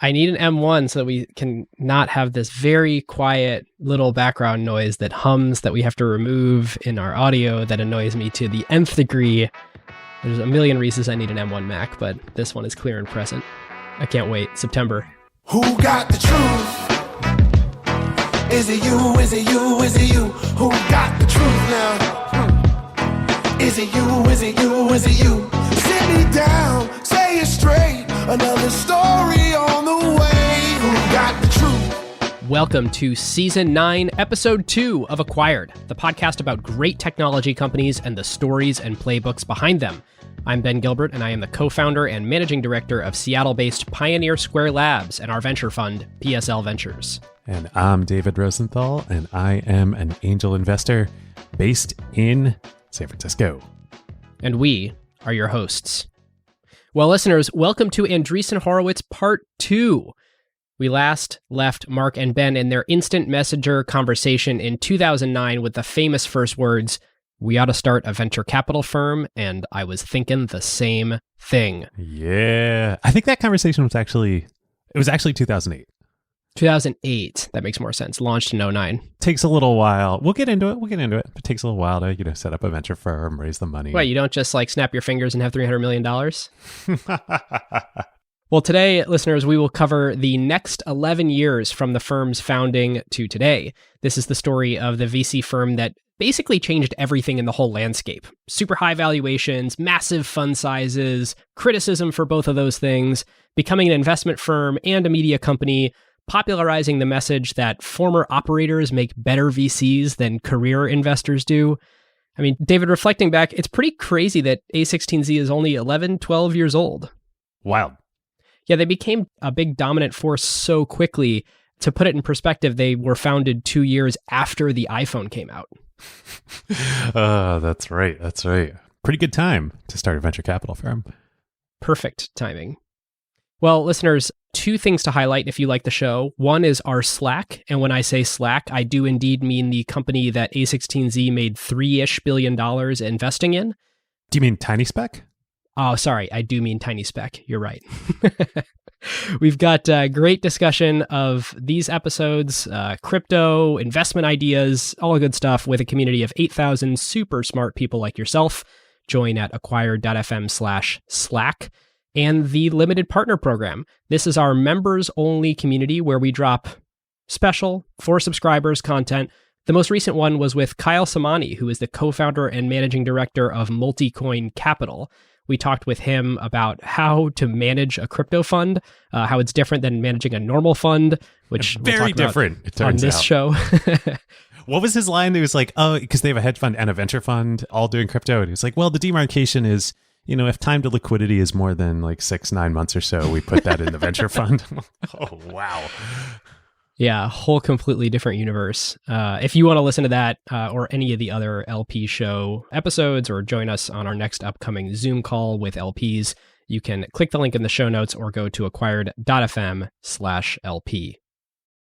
I need an M1 so that we can not have this very quiet little background noise that hums that we have to remove in our audio that annoys me to the nth degree. There's a million reasons I need an M1 Mac, but this one is clear and present. I can't wait. September. Who got the truth? Is it you? Is it you? Is it you? Who got the truth now? Is it you? Is it you? Is it you? Sit me down, say it straight. Another story on the way. Who got the truth? Welcome to Season 9, Episode 2 of Acquired, the podcast about great technology companies and the stories and playbooks behind them. I'm Ben Gilbert, and I am the co-founder and managing director of Seattle-based Pioneer Square Labs and our venture fund, PSL Ventures. And I'm David Rosenthal, and I am an angel investor based in San Francisco. And we are your hosts. Well, listeners, welcome to Andreessen Horowitz Part 2. We last left Mark and Ben in their instant messenger conversation in 2009 with the famous first words, "We ought to start a venture capital firm," and I was thinking the same thing. Yeah. I think that conversation was actually 2008. 2008. That makes more sense. Launched in 2009. Takes a little while. We'll get into it. It takes a little while to, set up a venture firm, raise the money. Wait, you don't just snap your fingers and have $300 million? Well, today, listeners, we will cover the next 11 years from the firm's founding to today. This is the story of the VC firm that basically changed everything in the whole landscape. Super high valuations, massive fund sizes, criticism for both of those things, becoming an investment firm and a media company, popularizing the message that former operators make better VCs than career investors do. I mean, David, reflecting back, it's pretty crazy that A16Z is only 11, 12 years old. Wild. Yeah, they became a big dominant force so quickly. To put it in perspective, they were founded 2 years after the iPhone came out. That's right. Pretty good time to start a venture capital firm. Perfect timing. Well, listeners, two things to highlight if you like the show. One is our Slack. And when I say Slack, I do indeed mean the company that A16Z made $3-ish billion investing in. Do you mean Tiny Speck? Oh, sorry. I do mean Tiny Speck. You're right. We've got a great discussion of these episodes, crypto, investment ideas, all good stuff with a community of 8,000 super smart people like yourself. Join at acquired.fm/Slack. And the Limited Partner Program. This is our members-only community where we drop special, for subscribers content. The most recent one was with Kyle Samani, who is the co-founder and managing director of Multicoin Capital. We talked with him about how to manage a crypto fund, how it's different than managing a normal fund, which very we'll talk different, about it turns on this out. show. What was his line? It was like, oh, because they have a hedge fund and a venture fund all doing crypto. And he was like, well, the demarcation is, if time to liquidity is more than 6-9 months or so, we put that in the venture fund. Oh, wow. Yeah, whole completely different universe. If you want to listen to that or any of the other LP show episodes or join us on our next upcoming Zoom call with LPs, you can click the link in the show notes or go to acquired.fm/LP.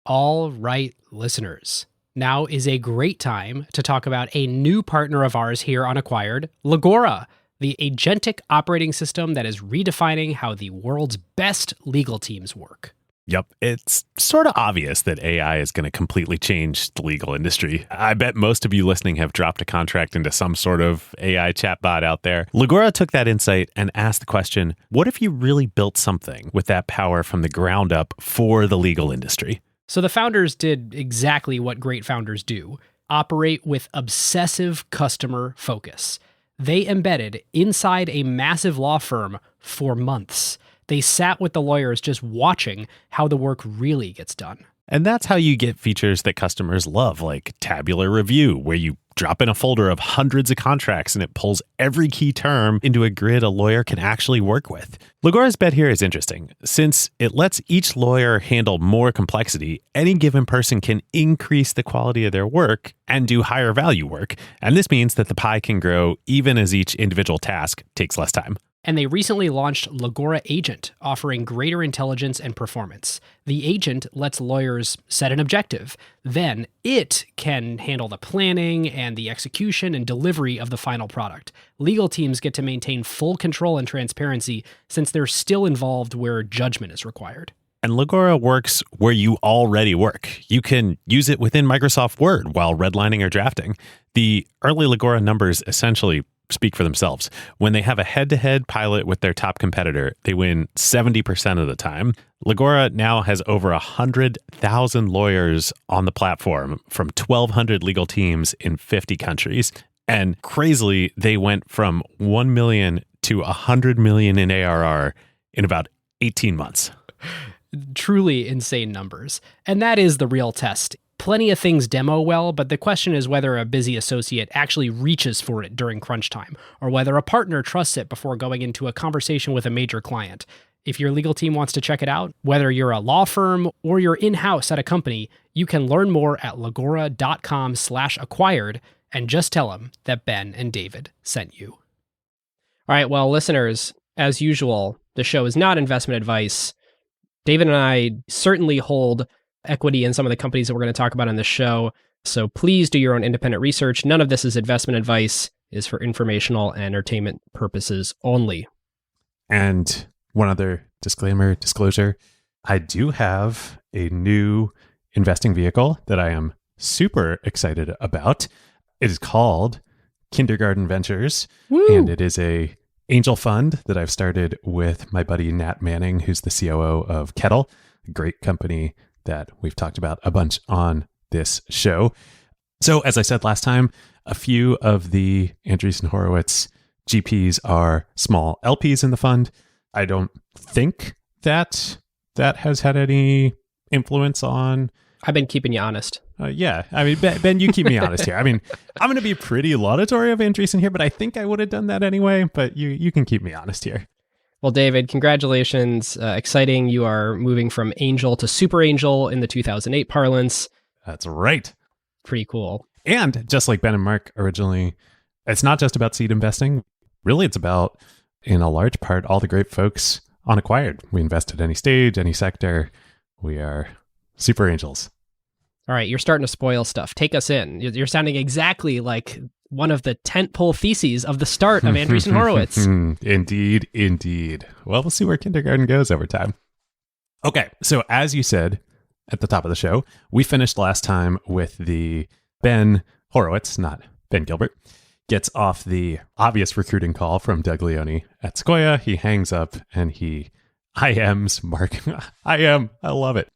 All right, listeners. Now is a great time to talk about a new partner of ours here on Acquired, Legora, the agentic operating system that is redefining how the world's best legal teams work. Yep. It's sort of obvious that AI is going to completely change the legal industry. I bet most of you listening have dropped a contract into some sort of AI chatbot out there. Legora took that insight and asked the question, what if you really built something with that power from the ground up for the legal industry? So the founders did exactly what great founders do, operate with obsessive customer focus. They embedded inside a massive law firm for months. They sat with the lawyers just watching how the work really gets done. And that's how you get features that customers love, like tabular review, where you drop in a folder of hundreds of contracts and it pulls every key term into a grid a lawyer can actually work with. Legora's bet here is interesting. Since it lets each lawyer handle more complexity, any given person can increase the quality of their work and do higher value work. And this means that the pie can grow even as each individual task takes less time. And they recently launched Legora Agent, offering greater intelligence and performance. The agent lets lawyers set an objective. Then it can handle the planning and the execution and delivery of the final product. Legal teams get to maintain full control and transparency since they're still involved where judgment is required. And Legora works where you already work. You can use it within Microsoft Word while redlining or drafting. The early Legora numbers essentially speak for themselves. When they have a head-to-head pilot with their top competitor, they win 70% of the time. Legora now has over 100,000 lawyers on the platform from 1,200 legal teams in 50 countries. And crazily, they went from 1 million to 100 million in ARR in about 18 months. Truly insane numbers. And that is the real test. Plenty of things demo well, but the question is whether a busy associate actually reaches for it during crunch time, or whether a partner trusts it before going into a conversation with a major client. If your legal team wants to check it out, whether you're a law firm or you're in-house at a company, you can learn more at legora.com/acquired and just tell them that Ben and David sent you. All right, well, listeners, as usual, the show is not investment advice. David and I certainly hold equity in some of the companies that we're going to talk about on this show, so please do your own independent research. None of this is investment advice. It is for informational and entertainment purposes only. And one other disclosure, I do have a new investing vehicle that I am super excited about. It is called Kindergarten Ventures. Woo! And it is a angel fund that I've started with my buddy Nat Manning, who's the COO of Kettle, a great company that we've talked about a bunch on this show. So as I said last time, a few of the Andreessen Horowitz GPs are small LPs in the fund. I don't think that has had any influence on... I've been keeping you honest. Yeah. I mean, Ben, you keep me honest here. I mean, I'm going to be pretty laudatory of Andreessen here, but I think I would have done that anyway. But you can keep me honest here. Well, David, congratulations. Exciting. You are moving from angel to super angel in the 2008 parlance. That's right. Pretty cool. And just like Ben and Mark originally, it's not just about seed investing. Really, it's about, in a large part, all the great folks on Acquired. We invest at any stage, any sector. We are super angels. All right, you're starting to spoil stuff. Take us in. You're sounding exactly like one of the tentpole theses of the start of Andreessen Horowitz. Indeed. Well, we'll see where kindergarten goes over time. Okay, so as you said at the top of the show, we finished last time with the Ben Horowitz, not Ben Gilbert, gets off the obvious recruiting call from Doug Leone at Sequoia. He hangs up and he IMs Mark. I love it.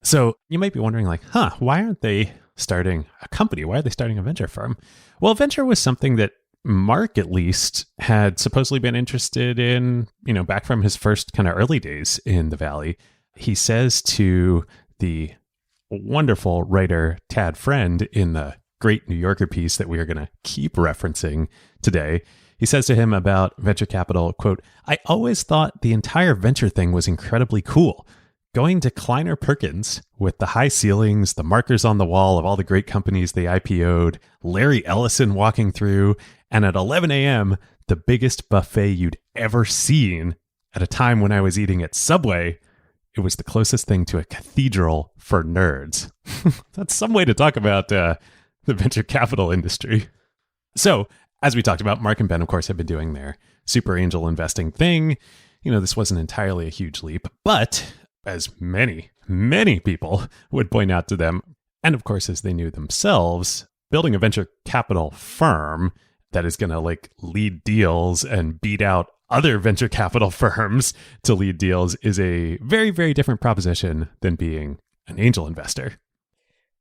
So you might be wondering like, why aren't they starting a company? Why are they starting a venture firm? Well, venture was something that Mark, at least, had supposedly been interested in, back from his first kind of early days in the Valley. He says to the wonderful writer Tad Friend in the great New Yorker piece that we are going to keep referencing today, he says to him about venture capital, quote, "I always thought the entire venture thing was incredibly cool. Going to Kleiner Perkins with the high ceilings, the markers on the wall of all the great companies they IPO'd, Larry Ellison walking through, and at 11 a.m., the biggest buffet you'd ever seen at a time when I was eating at Subway, it was the closest thing to a cathedral for nerds." That's some way to talk about the venture capital industry. So, as we talked about, Mark and Ben, of course, have been doing their super angel investing thing. This wasn't entirely a huge leap, but as many people would point out to them, and of course, as they knew themselves, building a venture capital firm that is going to lead deals and beat out other venture capital firms to lead deals is a very, very different proposition than being an angel investor.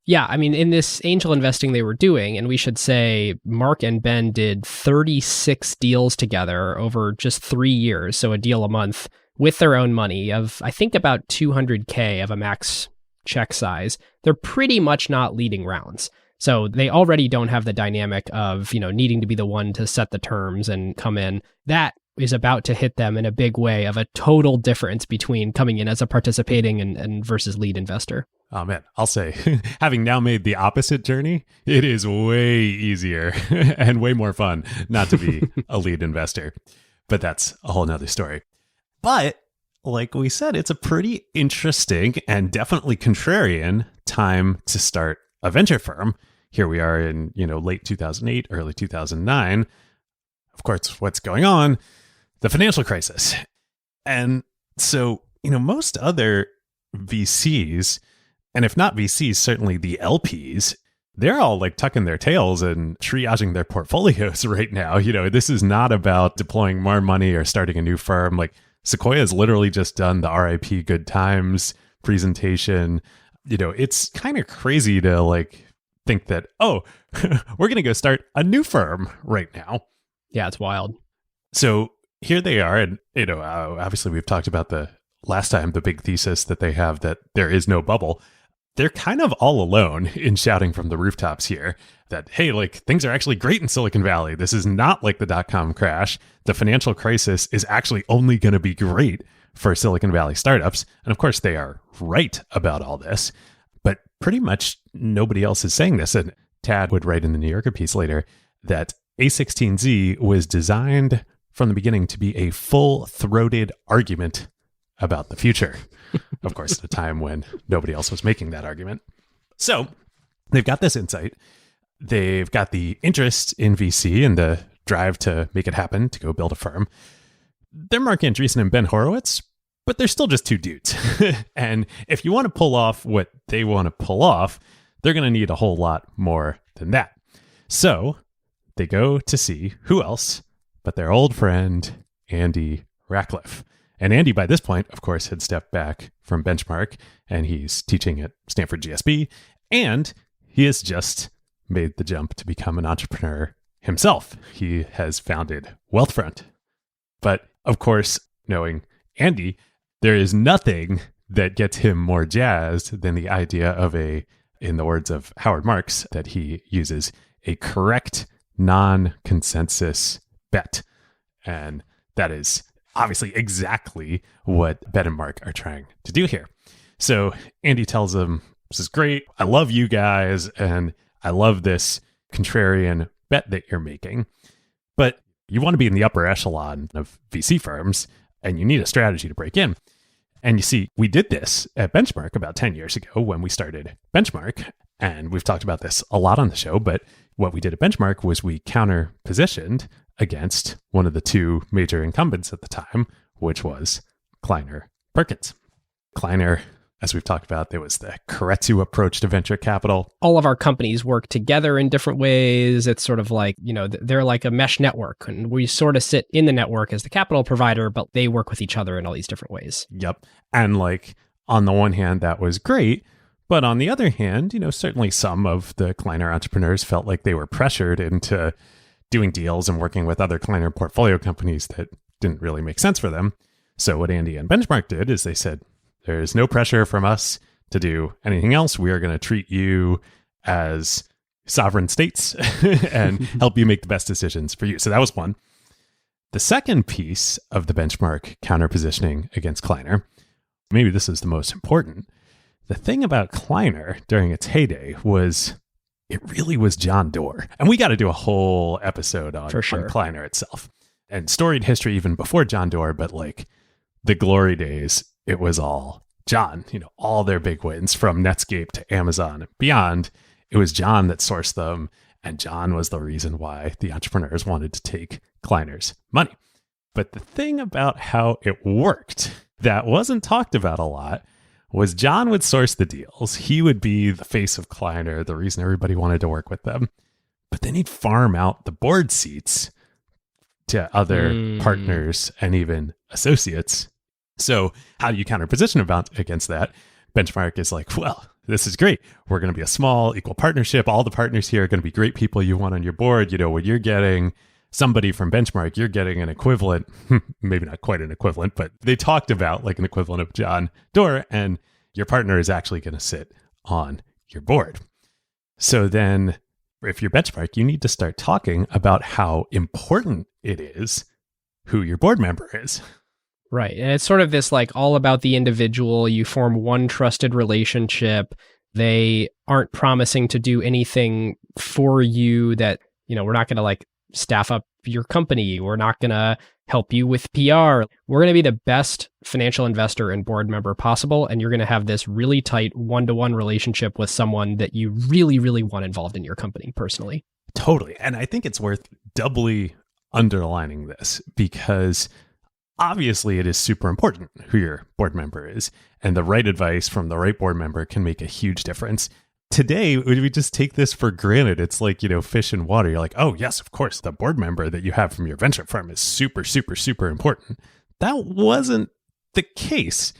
Yeah, I mean, in this angel investing they were doing, and we should say Mark and Ben did 36 deals together over just 3 years, so a deal a month, with their own money of, I think, about $200K of a max check size. They're pretty much not leading rounds. So they already don't have the dynamic of, needing to be the one to set the terms and come in. That is about to hit them in a big way of a total difference between coming in as a participating and versus lead investor. Oh man, I'll say, having now made the opposite journey, it is way easier and way more fun not to be a lead investor. But that's a whole nother story. But like we said, it's a pretty interesting and definitely contrarian time to start a venture firm. Here we are in, late 2008, early 2009. Of course, what's going on? The financial crisis. And so, most other VCs, and if not VCs, certainly the LPs, they're all like tucking their tails and triaging their portfolios right now. This is not about deploying more money or starting a new firm. Like Sequoia's literally just done the RIP Good Times presentation. It's kind of crazy to like think that, oh, we're going to go start a new firm right now. Yeah, it's wild. So here they are. And, obviously we've talked about the last time, the big thesis that they have that there is no bubble. They're kind of all alone in shouting from the rooftops here that, hey, like things are actually great in Silicon Valley. This is not like the dot-com crash. The financial crisis is actually only going to be great for Silicon Valley startups. And of course, they are right about all this, but pretty much nobody else is saying this. And Tad would write in the New Yorker piece later that A16Z was designed from the beginning to be a full-throated argument about the future. Of course, at a time when nobody else was making that argument. So they've got this insight. They've got the interest in VC and the drive to make it happen, to go build a firm. They're Mark Andreessen and Ben Horowitz, but they're still just two dudes. And if you want to pull off what they want to pull off, they're going to need a whole lot more than that. So they go to see who else but their old friend, Andy Rachleff. And Andy, by this point, of course, had stepped back from Benchmark, and he's teaching at Stanford GSB, and he has just made the jump to become an entrepreneur himself. He has founded Wealthfront. But of course, knowing Andy, there is nothing that gets him more jazzed than the idea of in the words of Howard Marks, that he uses a correct non-consensus bet. And that is obviously exactly what Ben and Mark are trying to do here. So Andy tells them, this is great. I love you guys. And I love this contrarian bet that you're making. But you want to be in the upper echelon of VC firms, and you need a strategy to break in. And you see, we did this at Benchmark about 10 years ago when we started Benchmark. And we've talked about this a lot on the show, but what we did at Benchmark was we counter-positioned against one of the two major incumbents at the time, which was Kleiner Perkins. Kleiner, as we've talked about, there was the Keiretsu approach to venture capital. All of our companies work together in different ways. It's sort of like, they're like a mesh network, and we sort of sit in the network as the capital provider, but they work with each other in all these different ways. Yep. And like, on the one hand, that was great. But on the other hand, certainly some of the Kleiner entrepreneurs felt like they were pressured into doing deals and working with other Kleiner portfolio companies that didn't really make sense for them. So what Andy and Benchmark did is they said, there's no pressure from us to do anything else. We are going to treat you as sovereign states and help you make the best decisions for you. So that was one. The second piece of the Benchmark counter-positioning against Kleiner, maybe this is the most important. The thing about Kleiner during its heyday was it really was John Doerr. And we got to do a whole episode on Kleiner itself. And storied history even before John Doerr, but like the glory days, it was all John. All their big wins from Netscape to Amazon and beyond, it was John that sourced them. And John was the reason why the entrepreneurs wanted to take Kleiner's money. But the thing about how it worked that wasn't talked about a lot was John would source the deals. He would be the face of Kleiner, the reason everybody wanted to work with them. But then he'd farm out the board seats to other partners and even associates. So how do you counter-position against that? Benchmark is like, well, this is great. We're going to be a small, equal partnership. All the partners here are going to be great people you want on your board. When you're getting somebody from Benchmark, you're getting an equivalent, maybe not quite an equivalent, but they talked about like an equivalent of John Doerr, and your partner is actually going to sit on your board. So then if you're Benchmark, you need to start talking about how important it is who your board member is. Right. And it's sort of this like all about the individual. You form one trusted relationship. They aren't promising to do anything for you that, we're not going to like staff up your company. We're not going to help you with PR. We're going to be the best financial investor and board member possible. And you're going to have this really tight one-to-one relationship with someone that you really, really want involved in your company personally. Totally. And I think it's worth doubly underlining this because obviously it is super important who your board member is, and the right advice from the right board member can make a huge difference. Today, we just take this for granted. It's like, fish in water. You're like, oh, yes, of course, the board member that you have from your venture firm is super, super, super important. That wasn't the case.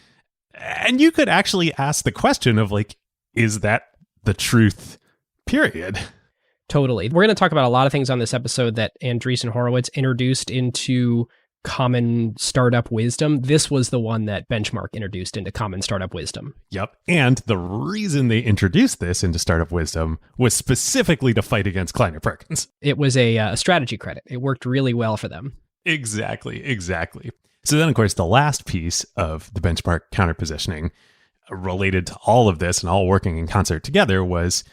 And you could actually ask the question of like, is that the truth, period? Totally. We're going to talk about a lot of things on this episode that Andreessen Horowitz introduced into common startup wisdom. This was the one that Benchmark introduced into common startup wisdom. Yep. And the reason they introduced this into startup wisdom was specifically to fight against Kleiner Perkins. It was a strategy credit. It worked really well for them. Exactly. So then, of course, the last piece of the Benchmark counterpositioning related to all of this and all working in concert together was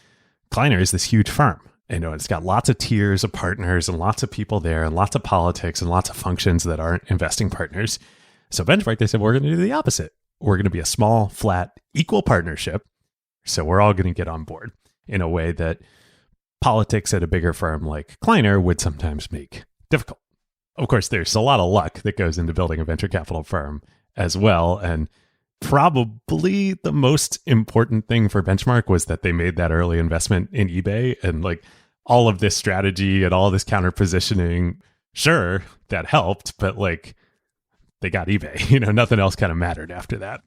Kleiner is this huge firm. It's got lots of tiers of partners and lots of people there and lots of politics and lots of functions that aren't investing partners. So Benchmark, they said, we're going to do the opposite. We're going to be a small, flat, equal partnership. So we're all going to get on board in a way that politics at a bigger firm like Kleiner would sometimes make difficult. Of course, there's a lot of luck that goes into building a venture capital firm as well. And probably the most important thing for Benchmark was that they made that early investment in eBay, and like all of this strategy and all this counter positioning. Sure, that helped, but like they got eBay, nothing else kind of mattered after that.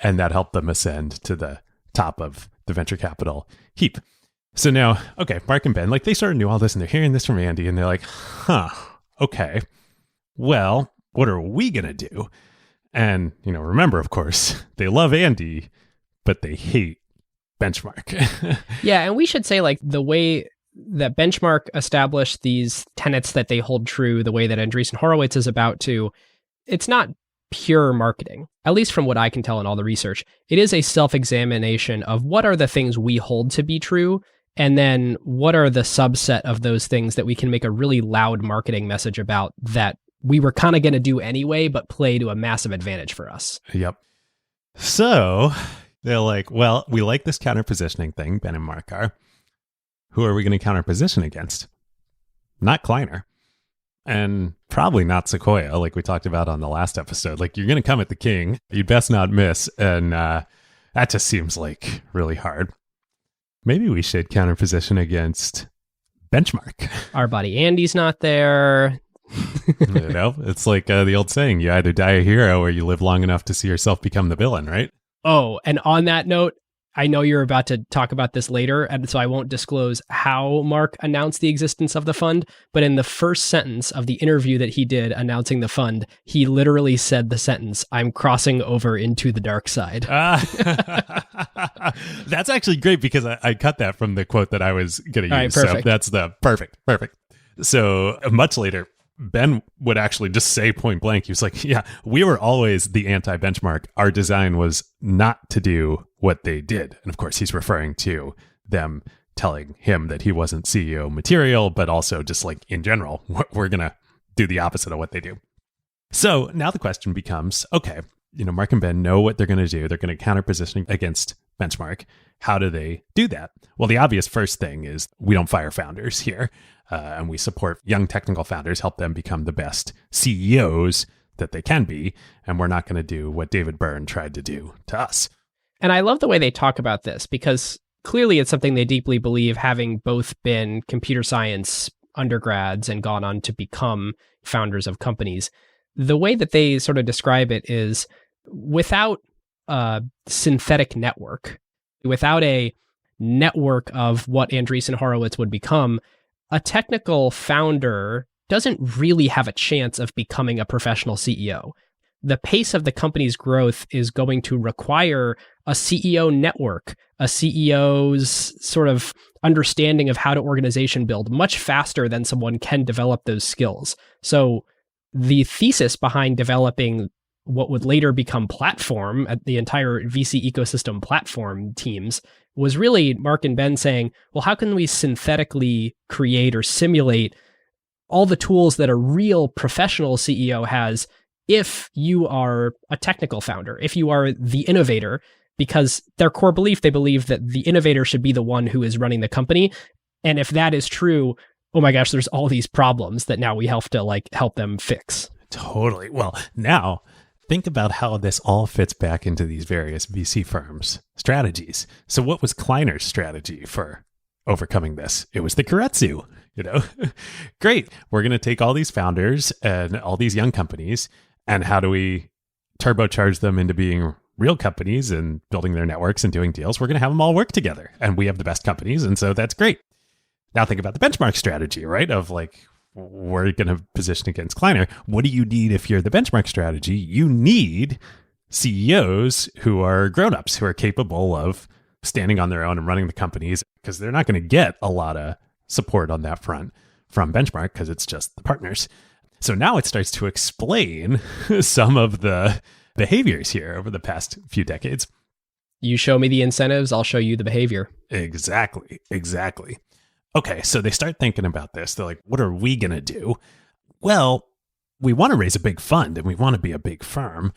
And that helped them ascend to the top of the venture capital heap. So now, okay, Mark and Ben, like they sort of knew all this and they're hearing this from Andy and they're like, okay, well, what are we going to do? And, remember, of course, they love Andy, but they hate Benchmark. Yeah, and we should say, like, the way that Benchmark established these tenets that they hold true, the way that Andreessen Horowitz is about to, it's not pure marketing, at least from what I can tell in all the research. It is a self-examination of what are the things we hold to be true, and then what are the subset of those things that we can make a really loud marketing message about that we were kind of going to do anyway, but play to a massive advantage for us. Yep. So they're like, well, we like this counterpositioning thing, Ben and Mark are. Who are we going to counterposition against? Not Kleiner. And probably not Sequoia, like we talked about on the last episode. Like, you're going to come at the king. You'd best not miss. And that just seems like really hard. Maybe we should counterposition against Benchmark. Our buddy Andy's not there. It's like the old saying, you either die a hero or you live long enough to see yourself become the villain, right? Oh, and on that note, I know you're about to talk about this later, and so I won't disclose how Mark announced the existence of the fund, but in the first sentence of the interview that he did announcing the fund, he literally said the sentence, "I'm crossing over into the dark side." That's actually great because I cut that from the quote that I was going to use. Perfect. So that's the perfect. So much later, Ben would actually just say point blank, he was like, yeah, we were always the anti-benchmark. Our design was not to do what they did. And of course, he's referring to them telling him that he wasn't CEO material, but also just like in general, we're going to do the opposite of what they do. So now the question becomes, okay, Mark and Ben know what they're going to do. They're going to counterposition against Benchmark. How do they do that? Well, the obvious first thing is we don't fire founders here. And we support young technical founders, help them become the best CEOs that they can be. And we're not going to do what David Byrne tried to do to us. And I love the way they talk about this because clearly it's something they deeply believe, having both been computer science undergrads and gone on to become founders of companies. The way that they sort of describe it is without a synthetic network, without a network of what Andreessen Horowitz would become, a technical founder doesn't really have a chance of becoming a professional CEO. The pace of the company's growth is going to require a CEO network, a CEO's sort of understanding of how to organization build much faster than someone can develop those skills. So the thesis behind developing what would later become Platform, the entire VC ecosystem Platform teams, was really Mark and Ben saying, well, how can we synthetically create or simulate all the tools that a real professional CEO has if you are a technical founder, if you are the innovator, because their core belief, they believe that the innovator should be the one who is running the company. And if that is true, oh my gosh, there's all these problems that now we have to help them fix. Totally. Well, now think about how this all fits back into these various VC firms' strategies. So what was Kleiner's strategy for overcoming this? It was the keiretsu, Great. We're going to take all these founders and all these young companies, and how do we turbocharge them into being real companies and building their networks and doing deals? We're going to have them all work together, and we have the best companies, and so that's great. Now think about the benchmark strategy, right? Of like, we're going to position against Kleiner. What do you need if you're the benchmark strategy? You need CEOs who are grown-ups, who are capable of standing on their own and running the companies, because they're not going to get a lot of support on that front from benchmark because it's just the partners. So now it starts to explain some of the behaviors here over the past few decades. You show me the incentives, I'll show you the behavior. Exactly. Okay, so they start thinking about this. They're like, what are we going to do? Well, we want to raise a big fund and we want to be a big firm.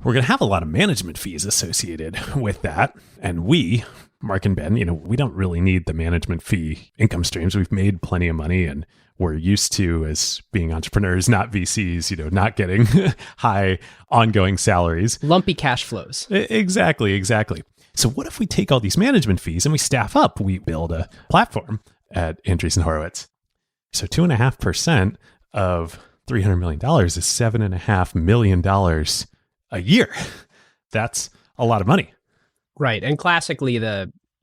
We're going to have a lot of management fees associated with that. And we, Mark and Ben, we don't really need the management fee income streams. We've made plenty of money and we're used to, as being entrepreneurs, not VCs, not getting high ongoing salaries. Lumpy cash flows. Exactly. So what if we take all these management fees and we staff up? We build a platform at Andreessen Horowitz. So 2.5% of $300 million is $7.5 million a year. That's a lot of money. Right. And classically,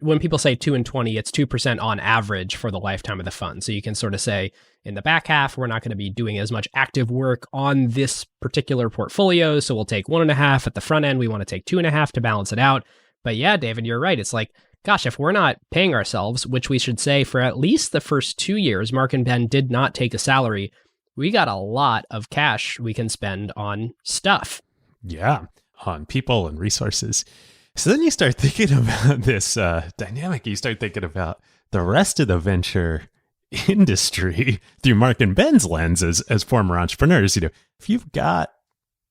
when people say 2 and 20, it's 2% on average for the lifetime of the fund. So you can sort of say, in the back half, we're not going to be doing as much active work on this particular portfolio. So we'll take 1.5 at the front end. We want to take 2.5 to balance it out. But yeah, David, you're right. It's like, gosh, if we're not paying ourselves, which we should say for at least the first 2 years, Mark and Ben did not take a salary. We got a lot of cash we can spend on stuff. Yeah, on people and resources. So then you start thinking about this dynamic. You start thinking about the rest of the venture industry through Mark and Ben's lens as former entrepreneurs. If you've got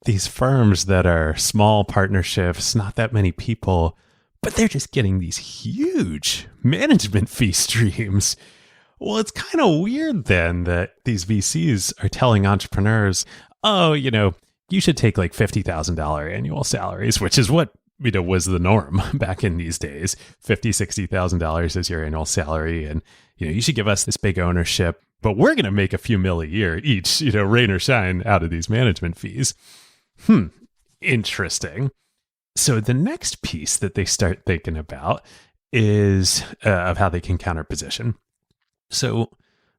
these firms that are small partnerships, not that many people, but they're just getting these huge management fee streams. Well, it's kind of weird then that these VCs are telling entrepreneurs, oh, you should take like $50,000 annual salaries, which is what was the norm back in these days. $50,000, $60,000 is your annual salary. And, you should give us this big ownership, but we're going to make a few mil a year each, rain or shine out of these management fees. Interesting. So the next piece that they start thinking about is of how they can counterposition. So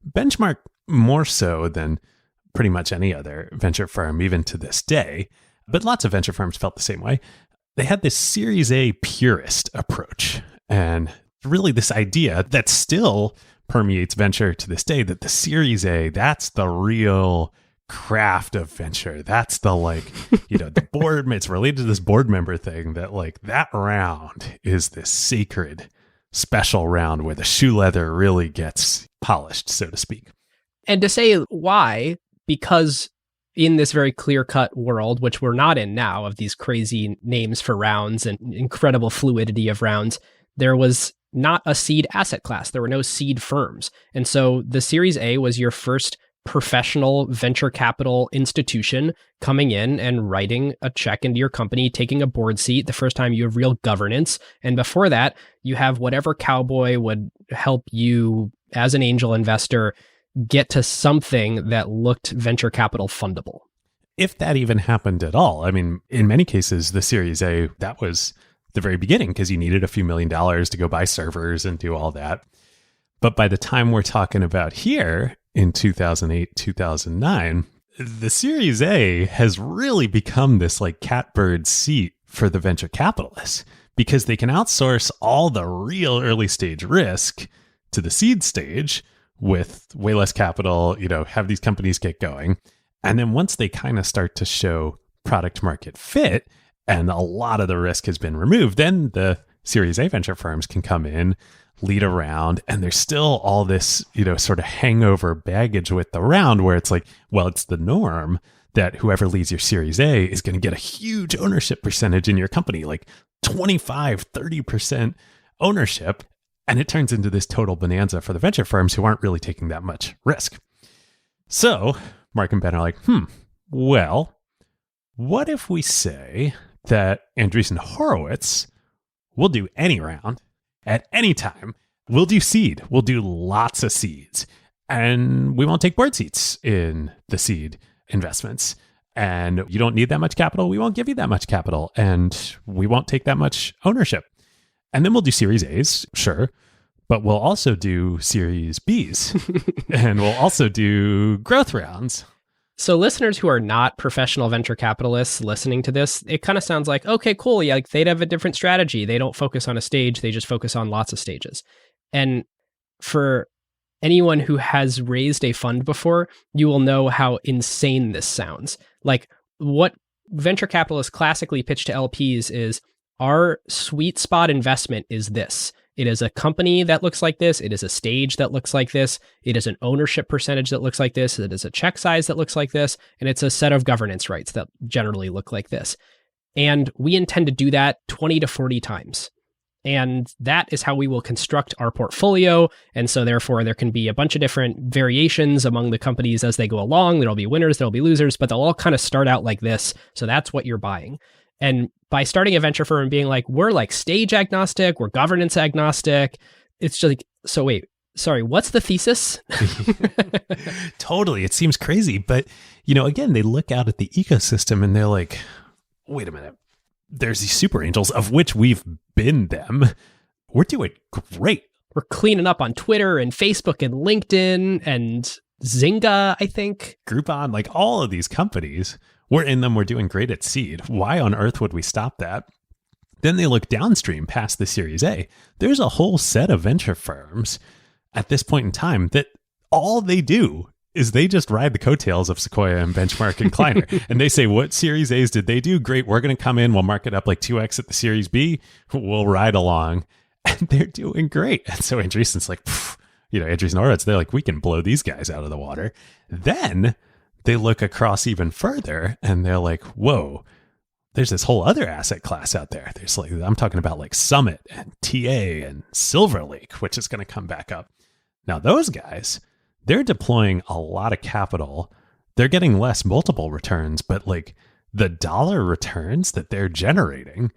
Benchmark, more so than pretty much any other venture firm, even to this day, but lots of venture firms felt the same way. They had this Series A purist approach, and really this idea that still permeates venture to this day, that the Series A, that's the real craft of venture. That's the the board, it's related to this board member thing, that that round is this sacred special round where the shoe leather really gets polished, so to speak. And to say why, because in this very clear-cut world, which we're not in now, of these crazy names for rounds and incredible fluidity of rounds, there was not a seed asset class. There were no seed firms. And so the Series A was your first professional venture capital institution coming in and writing a check into your company, taking a board seat, the first time you have real governance. And before that, you have whatever cowboy would help you as an angel investor get to something that looked venture capital fundable. If that even happened at all. I mean, in many cases, the Series A, that was the very beginning because you needed a few $1 million to go buy servers and do all that. But by the time we're talking about here in 2008, 2009, the Series A has really become this catbird seat for the venture capitalists because they can outsource all the real early stage risk to the seed stage with way less capital, have these companies get going. And then once they kind of start to show product market fit and a lot of the risk has been removed, then the Series A venture firms can come in, lead a round, and there's still all this, sort of hangover baggage with the round where it's it's the norm that whoever leads your Series A is going to get a huge ownership percentage in your company, 25, 30% ownership. And it turns into this total bonanza for the venture firms who aren't really taking that much risk. So Mark and Ben are Well, what if we say that Andreessen Horowitz will do any round at any time? We'll do seed. We'll do lots of seeds. And we won't take board seats in the seed investments. And you don't need that much capital. We won't give you that much capital. And we won't take that much ownership. And then we'll do Series A's, sure. But we'll also do Series B's. And we'll also do growth rounds. So listeners who are not professional venture capitalists listening to this, it kind of sounds like, okay, cool. Yeah, like they'd have a different strategy. They don't focus on a stage. They just focus on lots of stages. And for anyone who has raised a fund before, you will know how insane this sounds. Like what venture capitalists classically pitch to LPs is our sweet spot investment is this. It is a company that looks like this. It is a stage that looks like this. It is an ownership percentage that looks like this. It is a check size that looks like this. And it's a set of governance rights that generally look like this. And we intend to do that 20 to 40 times. And that is how we will construct our portfolio. And so therefore, there can be a bunch of different variations among the companies as they go along. There'll be winners, there'll be losers, but they'll all kind of start out like this. So that's what you're buying. And by starting a venture firm and being like, we're like stage agnostic, we're governance agnostic, it's just like, so wait, sorry, what's the thesis? Totally. It seems crazy. But, again, they look out at the ecosystem and they're like, wait a minute. There's these super angels of which we've been them. We're doing great. We're cleaning up on Twitter and Facebook and LinkedIn and Zynga, I think. Groupon, like all of these companies. We're in them. We're doing great at seed. Why on earth would we stop that? Then they look downstream past the Series A. There's a whole set of venture firms at this point in time that all they do is they just ride the coattails of Sequoia and Benchmark and Kleiner. And they say, what Series A's did they do? Great. We're going to come in. We'll mark it up like 2x at the Series B. We'll ride along. And they're doing great. And so Andreessen's like, Andreessen Horowitz, they're like, we can blow these guys out of the water. Then they look across even further and they're like, whoa, there's this whole other asset class out there. There's like, I'm talking about like Summit and TA and Silver Lake, which is going to come back up. Now those guys, they're deploying a lot of capital. They're getting less multiple returns, but like the dollar returns that they're generating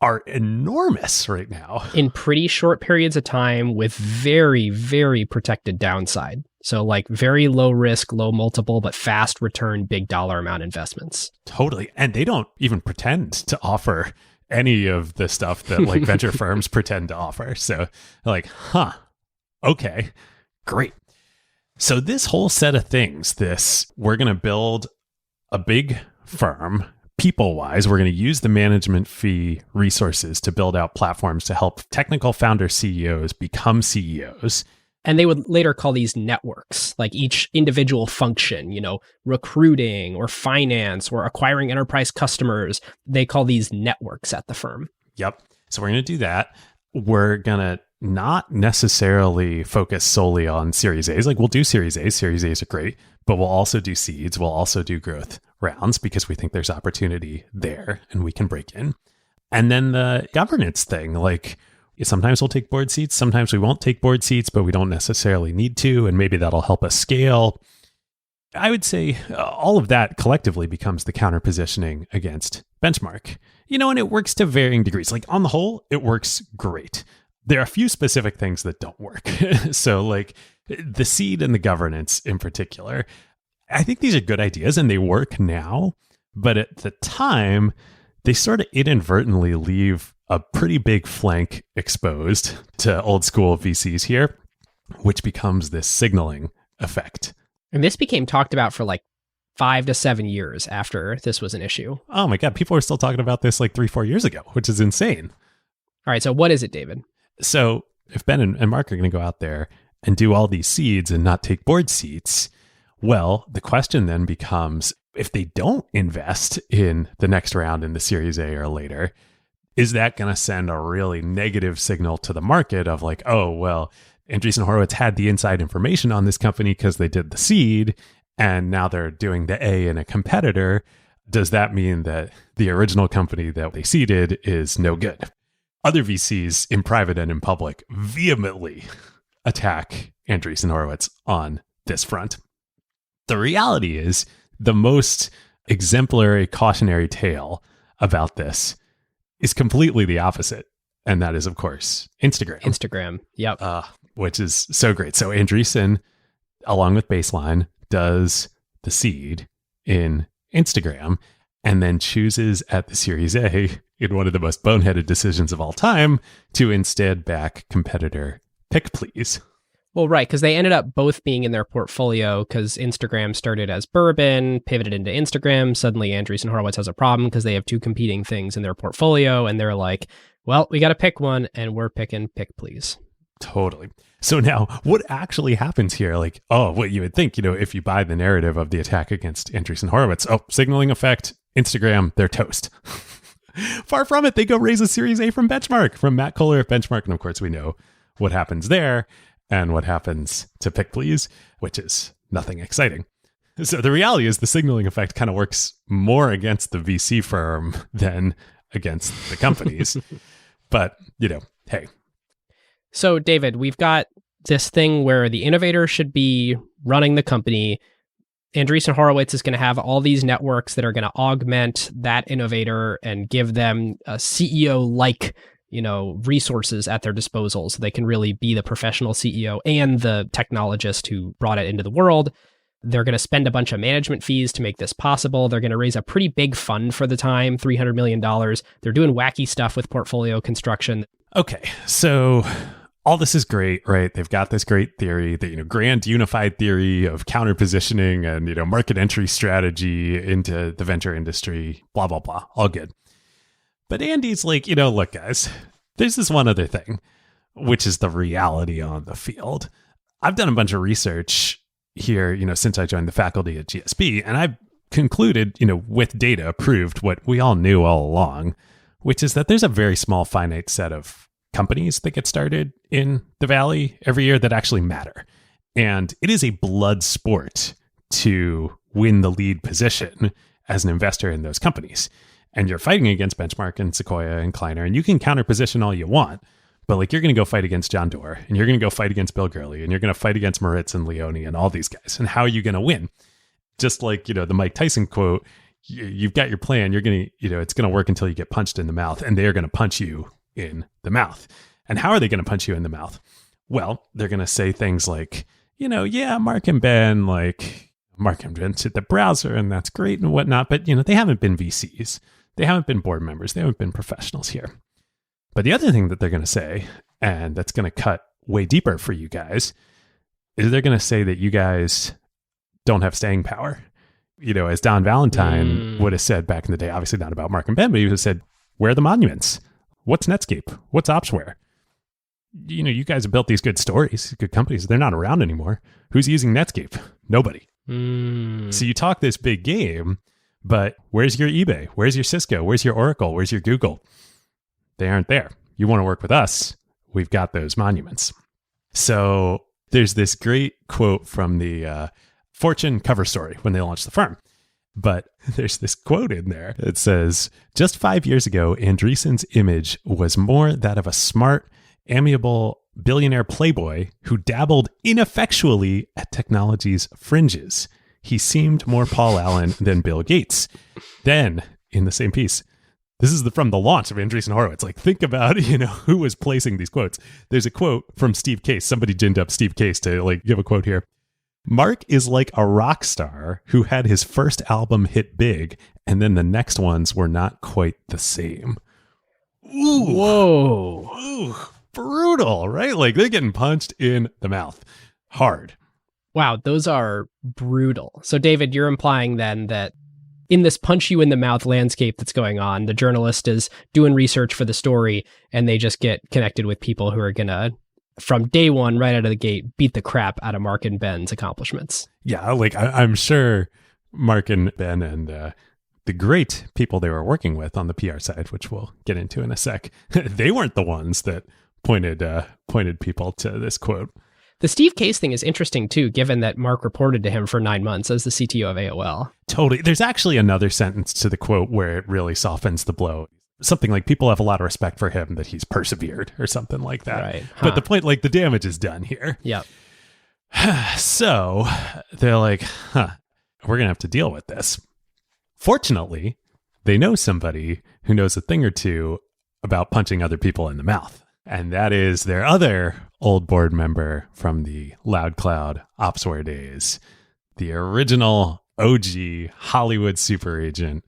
are enormous right now. In pretty short periods of time with very, very protected downside. So like very low risk, low multiple, but fast return, big dollar amount investments. Totally. And they don't even pretend to offer any of the stuff that like venture firms pretend to offer. So like, okay, great. So this whole set of things, we're going to build a big firm. People-wise, we're going to use the management fee resources to build out platforms to help technical founder CEOs become CEOs. And they would later call these networks, like each individual function, recruiting or finance or acquiring enterprise customers. They call these networks at the firm. Yep. So we're going to do that. We're going to not necessarily focus solely on Series A's. Like we'll do Series A's. Series A's are great, but we'll also do seeds. We'll also do growth rounds because we think there's opportunity there and we can break in. And then the governance thing, like sometimes we'll take board seats, sometimes we won't take board seats, but we don't necessarily need to. And maybe that'll help us scale. I would say all of that collectively becomes the counter positioning against Benchmark, and it works to varying degrees. Like on the whole, it works great. There are a few specific things that don't work. So like the seed and the governance in particular, I think these are good ideas and they work now, but at the time, they sort of inadvertently leave a pretty big flank exposed to old school VCs here, which becomes this signaling effect. And this became talked about for like 5 to 7 years after this was an issue. Oh my God, people are still talking about this like 3-4 years ago, which is insane. All right, so what is it, David? So if Ben and Mark are going to go out there and do all these seeds and not take board seats, well, the question then becomes, if they don't invest in the next round in the Series A or later, is that going to send a really negative signal to the market of like, oh, well, Andreessen Horowitz had the inside information on this company because they did the seed, and now they're doing the A in a competitor. Does that mean that the original company that they seeded is no good? Other VCs in private and in public vehemently attack Andreessen Horowitz on this front. The reality is the most exemplary cautionary tale about this is completely the opposite. And that is, of course, Instagram. Instagram. Yep. Which is so great. So Andreessen, along with Baseline, does the seed in Instagram and then chooses at the Series A, in one of the most boneheaded decisions of all time, to instead back competitor PickPlease. Well, right, because they ended up both being in their portfolio because Instagram started as Bourbon, pivoted into Instagram. Suddenly, Andreessen Horowitz has a problem because they have two competing things in their portfolio, and they're like, well, we got to pick one, and we're picking PickPlease. Totally. So now, what actually happens here? Like, oh, what you would think, if you buy the narrative of the attack against Andreessen Horowitz, signaling effect, Instagram, they're toast. Far from it. They go raise a Series A from Benchmark, from Matt Kohler at Benchmark. And of course, we know what happens there and what happens to PickPlease, which is nothing exciting. So the reality is the signaling effect kind of works more against the VC firm than against the companies. But, hey. So, David, we've got this thing where the innovator should be running the company. Andreessen Horowitz is going to have all these networks that are going to augment that innovator and give them a CEO-like, resources at their disposal so they can really be the professional CEO and the technologist who brought it into the world. They're going to spend a bunch of management fees to make this possible. They're going to raise a pretty big fund for the time, $300 million. They're doing wacky stuff with portfolio construction. Okay, so all this is great, right? They've got this great theory, the grand unified theory of counter positioning and market entry strategy into the venture industry, blah, blah, blah. All good. But Andy's like, look, guys, there's this one other thing, which is the reality on the field. I've done a bunch of research here, since I joined the faculty at GSB, and I've concluded, with data proved what we all knew all along, which is that there's a very small finite set of companies that get started in the Valley every year that actually matter. And it is a blood sport to win the lead position as an investor in those companies. And you're fighting against Benchmark and Sequoia and Kleiner, and you can counter position all you want, but you're going to go fight against John Doerr, and you're going to go fight against Bill Gurley, and you're going to fight against Moritz and Leone and all these guys. And how are you going to win? Just like, the Mike Tyson quote, you've got your plan. You're going to, it's going to work until you get punched in the mouth, and they're going to punch you in the mouth. And how are they going to punch you in the mouth? Well, they're going to say things like, yeah, Mark and Ben, Mark invented the browser, and that's great and whatnot. But, they haven't been VCs. They haven't been board members. They haven't been professionals here. But the other thing that they're going to say, and that's going to cut way deeper for you guys, is they're going to say that you guys don't have staying power. As Don Valentine would have said back in the day, obviously not about Mark and Ben, but he would have said, where are the monuments? What's Netscape? What's Opsware? You guys have built these good stories, good companies. They're not around anymore. Who's using Netscape? Nobody. So you talk this big game, but where's your eBay? Where's your Cisco? Where's your Oracle? Where's your Google? They aren't there. You want to work with us? We've got those monuments. So there's this great quote from the Fortune cover story when they launched the firm. But there's this quote in there. It says, just 5 years ago, Andreessen's image was more that of a smart, amiable billionaire playboy who dabbled ineffectually at technology's fringes. He seemed more Paul Allen than Bill Gates. Then, in the same piece, this is from the launch of Andreessen Horowitz. Think about, who was placing these quotes. There's a quote from Steve Case. Somebody ginned up Steve Case to give a quote here. Mark is like a rock star who had his first album hit big, and then the next ones were not quite the same. Ooh. Whoa. Ooh. Brutal, right? They're getting punched in the mouth. Hard. Wow, those are brutal. So, David, you're implying then that in this punch you in the mouth landscape that's going on, the journalist is doing research for the story, and they just get connected with people who are going to, from day one, right out of the gate, beat the crap out of Mark and Ben's accomplishments. Yeah, I'm sure Mark and Ben and the great people they were working with on the PR side, which we'll get into in a sec, they weren't the ones that pointed people to this quote. The Steve Case thing is interesting, too, given that Mark reported to him for 9 months as the CTO of AOL. Totally. There's actually another sentence to the quote where it really softens the blow. Something like, people have a lot of respect for him that he's persevered or something like that. Right. But the point, the damage is done here. Yep. So they're like, We're going to have to deal with this. Fortunately, they know somebody who knows a thing or two about punching other people in the mouth. And that is their other old board member from the Loud Cloud Opsware days, the original OG Hollywood super agent,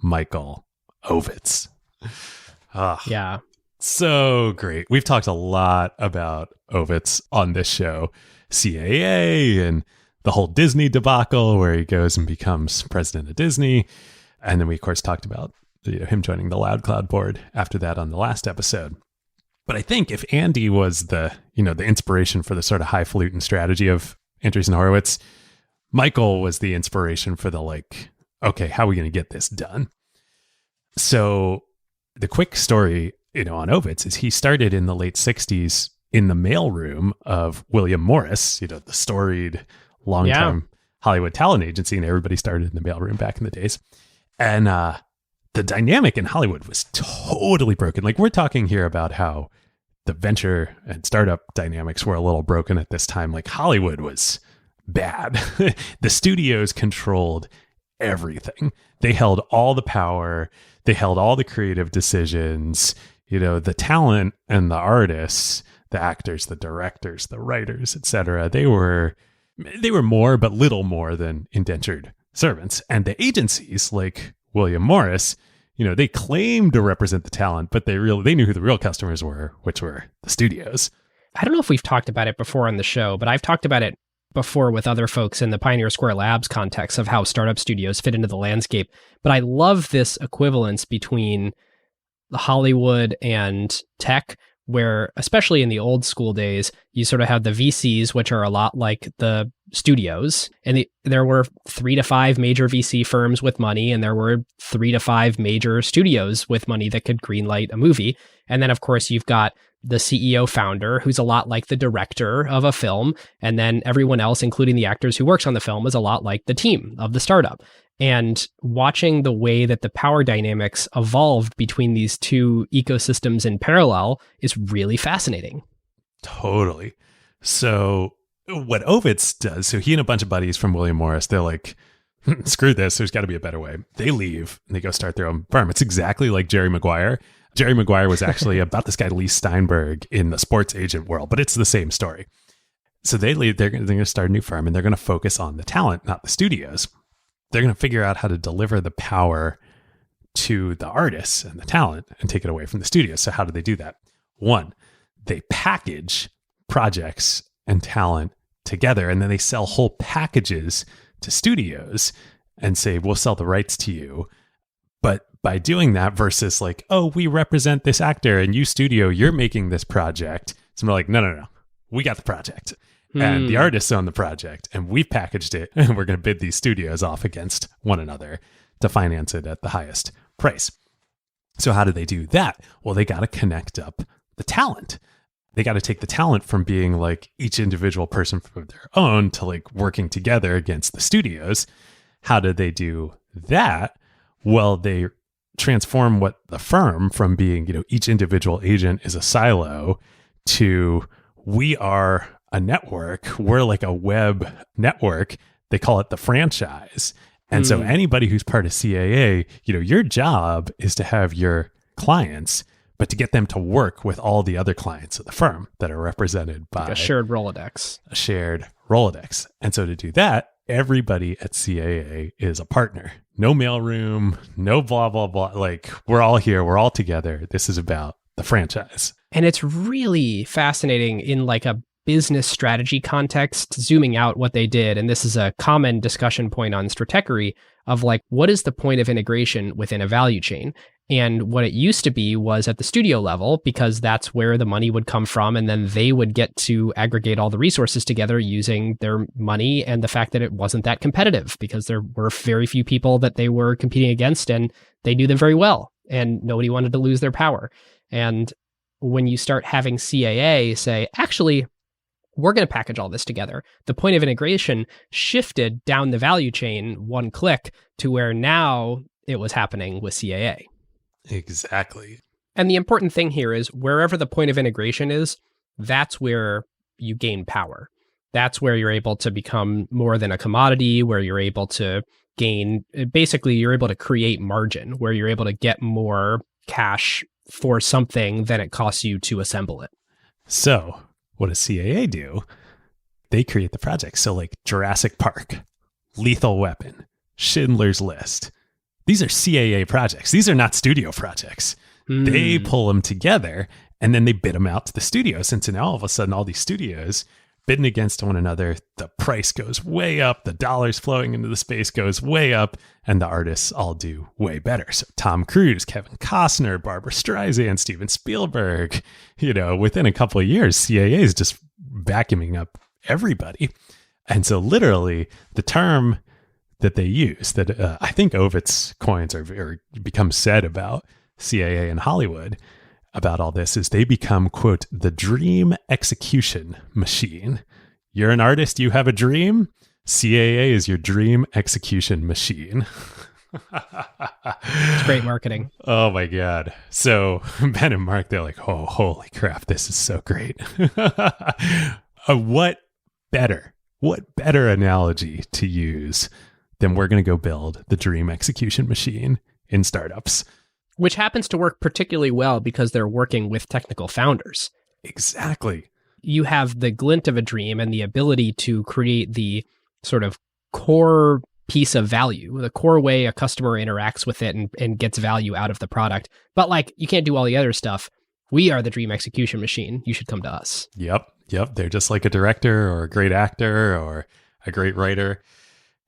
Michael Ovitz. Yeah. So great. We've talked a lot about Ovitz on this show, CAA and the whole Disney debacle where he goes and becomes president of Disney. And then we, of course, talked about him joining the Loud Cloud board after that on the last episode. But I think if Andy was the inspiration for the sort of highfalutin strategy of Andreessen Horowitz, Michael was the inspiration for the okay, how are we going to get this done? So the quick story, on Ovitz is he started in the late 60s in the mailroom of William Morris, the storied long-time Hollywood talent agency, and everybody started in the mailroom back in the days. And the dynamic in Hollywood was totally broken. We're talking here about how the venture and startup dynamics were a little broken at this time. Hollywood was bad. The studios controlled everything. They held all the power. They held all the creative decisions. The talent and the artists, the actors, the directors, the writers, etc. They were more, but little more than indentured servants. And the agencies like William Morris, they claimed to represent the talent, but they knew who the real customers were, which were the studios. I don't know if we've talked about it before on the show, but I've talked about it before with other folks in the Pioneer Square Labs context of how startup studios fit into the landscape. But I love this equivalence between Hollywood and tech, where, especially in the old school days, you sort of have the VCs, which are a lot like the studios. And there were 3 to 5 major VC firms with money, and there were 3 to 5 major studios with money that could greenlight a movie. And then, of course, you've got the CEO founder, who's a lot like the director of a film. And then everyone else, including the actors who works on the film, is a lot like the team of the startup. And watching the way that the power dynamics evolved between these two ecosystems in parallel is really fascinating. Totally. So what Ovitz does, so he and a bunch of buddies from William Morris, they're like, screw this, there's got to be a better way. They leave and they go start their own firm. It's exactly like Jerry Maguire. Jerry Maguire was actually about this guy, Lee Steinberg, in the sports agent world, but it's the same story. So they leave, they're going to start a new firm, and they're going to focus on the talent, not the studios. They're going to figure out how to deliver the power to the artists and the talent and take it away from the studios. So how do they do that? One, they package projects and talent together, and then they sell whole packages to studios and say, we'll sell the rights to you. But by doing that versus we represent this actor and you studio, you're making this project. So we're like, no. We got the project. And the artists own the project, and we've packaged it, and we're going to bid these studios off against one another to finance it at the highest price. So how do they do that? Well, they got to connect up the talent. They got to take the talent from being each individual person for their own to working together against the studios. How do they do that? Well, they transform what the firm from being, each individual agent is a silo to we are a network. We're like a web network. They call it the franchise. And so anybody who's part of CAA, your job is to have your clients, but to get them to work with all the other clients of the firm that are represented by a shared Rolodex. And so to do that, everybody at CAA is a partner. No mailroom, no blah, blah, blah. We're all here. We're all together. This is about the franchise. And it's really fascinating in a business strategy context, zooming out what they did. And this is a common discussion point on Stratechery of what is the point of integration within a value chain? And what it used to be was at the studio level, because that's where the money would come from. And then they would get to aggregate all the resources together using their money and the fact that it wasn't that competitive because there were very few people that they were competing against and they knew them very well and nobody wanted to lose their power. And when you start having CAA say, actually, we're going to package all this together, the point of integration shifted down the value chain one click to where now it was happening with CAA. Exactly. And the important thing here is wherever the point of integration is, that's where you gain power. That's where you're able to become more than a commodity, where you're able to gain, basically, you're able to create margin, where you're able to get more cash for something than it costs you to assemble it. So what does CAA do? They create the projects. So like Jurassic Park, Lethal Weapon, Schindler's List. These are CAA projects. These are not studio projects. They pull them together and then they bid them out to the studios. And so now all of a sudden, all these studios bidding against one another, the price goes way up, the dollars flowing into the space goes way up, and the artists all do way better. So Tom Cruise, Kevin Costner, Barbara Streisand, Steven Spielberg, within a couple of years, CAA is just vacuuming up everybody. And so literally the term that they use that I think Horowitz coins or become said about CAA in Hollywood about all this is they become, quote, the dream execution machine. You're an artist, you have a dream. CAA is your dream execution machine. It's great marketing. Oh my God. So Ben and Mark, they're like, oh, holy crap, this is so great. What better analogy to use than we're going to go build the dream execution machine in startups? Which happens to work particularly well because they're working with technical founders. Exactly. You have the glint of a dream and the ability to create the sort of core piece of value, the core way a customer interacts with it and gets value out of the product. But like, you can't do all the other stuff. We are the dream execution machine. You should come to us. Yep. They're just like a director or a great actor or a great writer,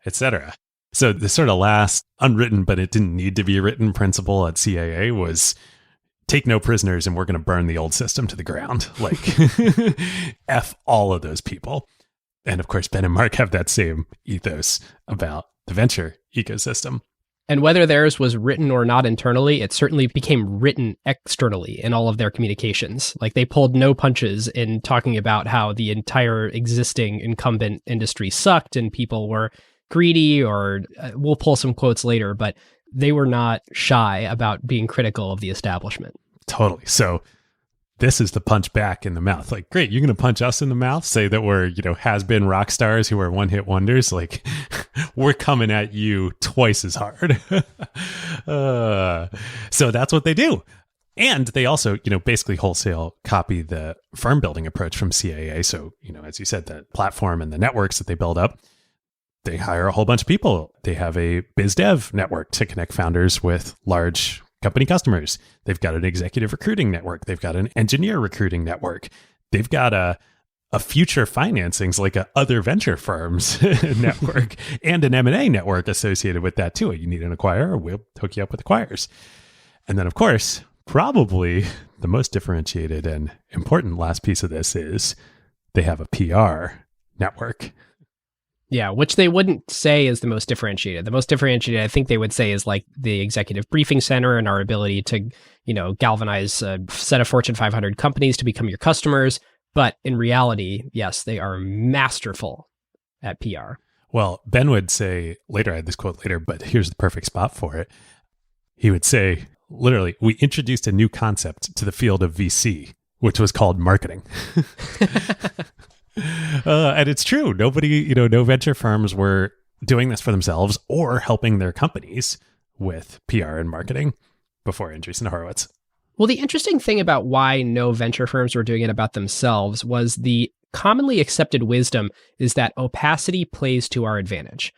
etc. So the sort of last unwritten, but it didn't need to be written principle at CAA was take no prisoners and we're going to burn the old system to the ground. Like F all of those people. And of course, Ben and Mark have that same ethos about the venture ecosystem. And whether theirs was written or not internally, it certainly became written externally in all of their communications. Like they pulled no punches in talking about how the entire existing incumbent industry sucked and people were greedy, or we'll pull some quotes later, but they were not shy about being critical of the establishment. Totally. So this is the punch back in the mouth. Like, great, you're going to punch us in the mouth, say that we're, has-been rock stars who are one-hit wonders. Like, we're coming at you twice as hard. So that's what they do. And they also, basically wholesale copy the firm building approach from CAA. So, as you said, the platform and the networks that they build up, they hire a whole bunch of people. They have a biz dev network to connect founders with large company customers. They've got an executive recruiting network. They've got an engineer recruiting network. They've got a future financings like a other venture firms network and an M&A network associated with that too. You need an acquirer, we'll hook you up with acquirers. And then of course, probably the most differentiated and important last piece of this is they have a PR network. Yeah, which they wouldn't say is the most differentiated. The most differentiated, I think they would say, is like the executive briefing center and our ability to, galvanize a set of Fortune 500 companies to become your customers. But in reality, yes, they are masterful at PR. Well, Ben would say later, I had this quote later, but here's the perfect spot for it. He would say, literally, we introduced a new concept to the field of VC, which was called marketing. And it's true. Nobody, no venture firms were doing this for themselves or helping their companies with PR and marketing before Andreessen Horowitz. Well, the interesting thing about why no venture firms were doing it about themselves was the commonly accepted wisdom is that opacity plays to our advantage.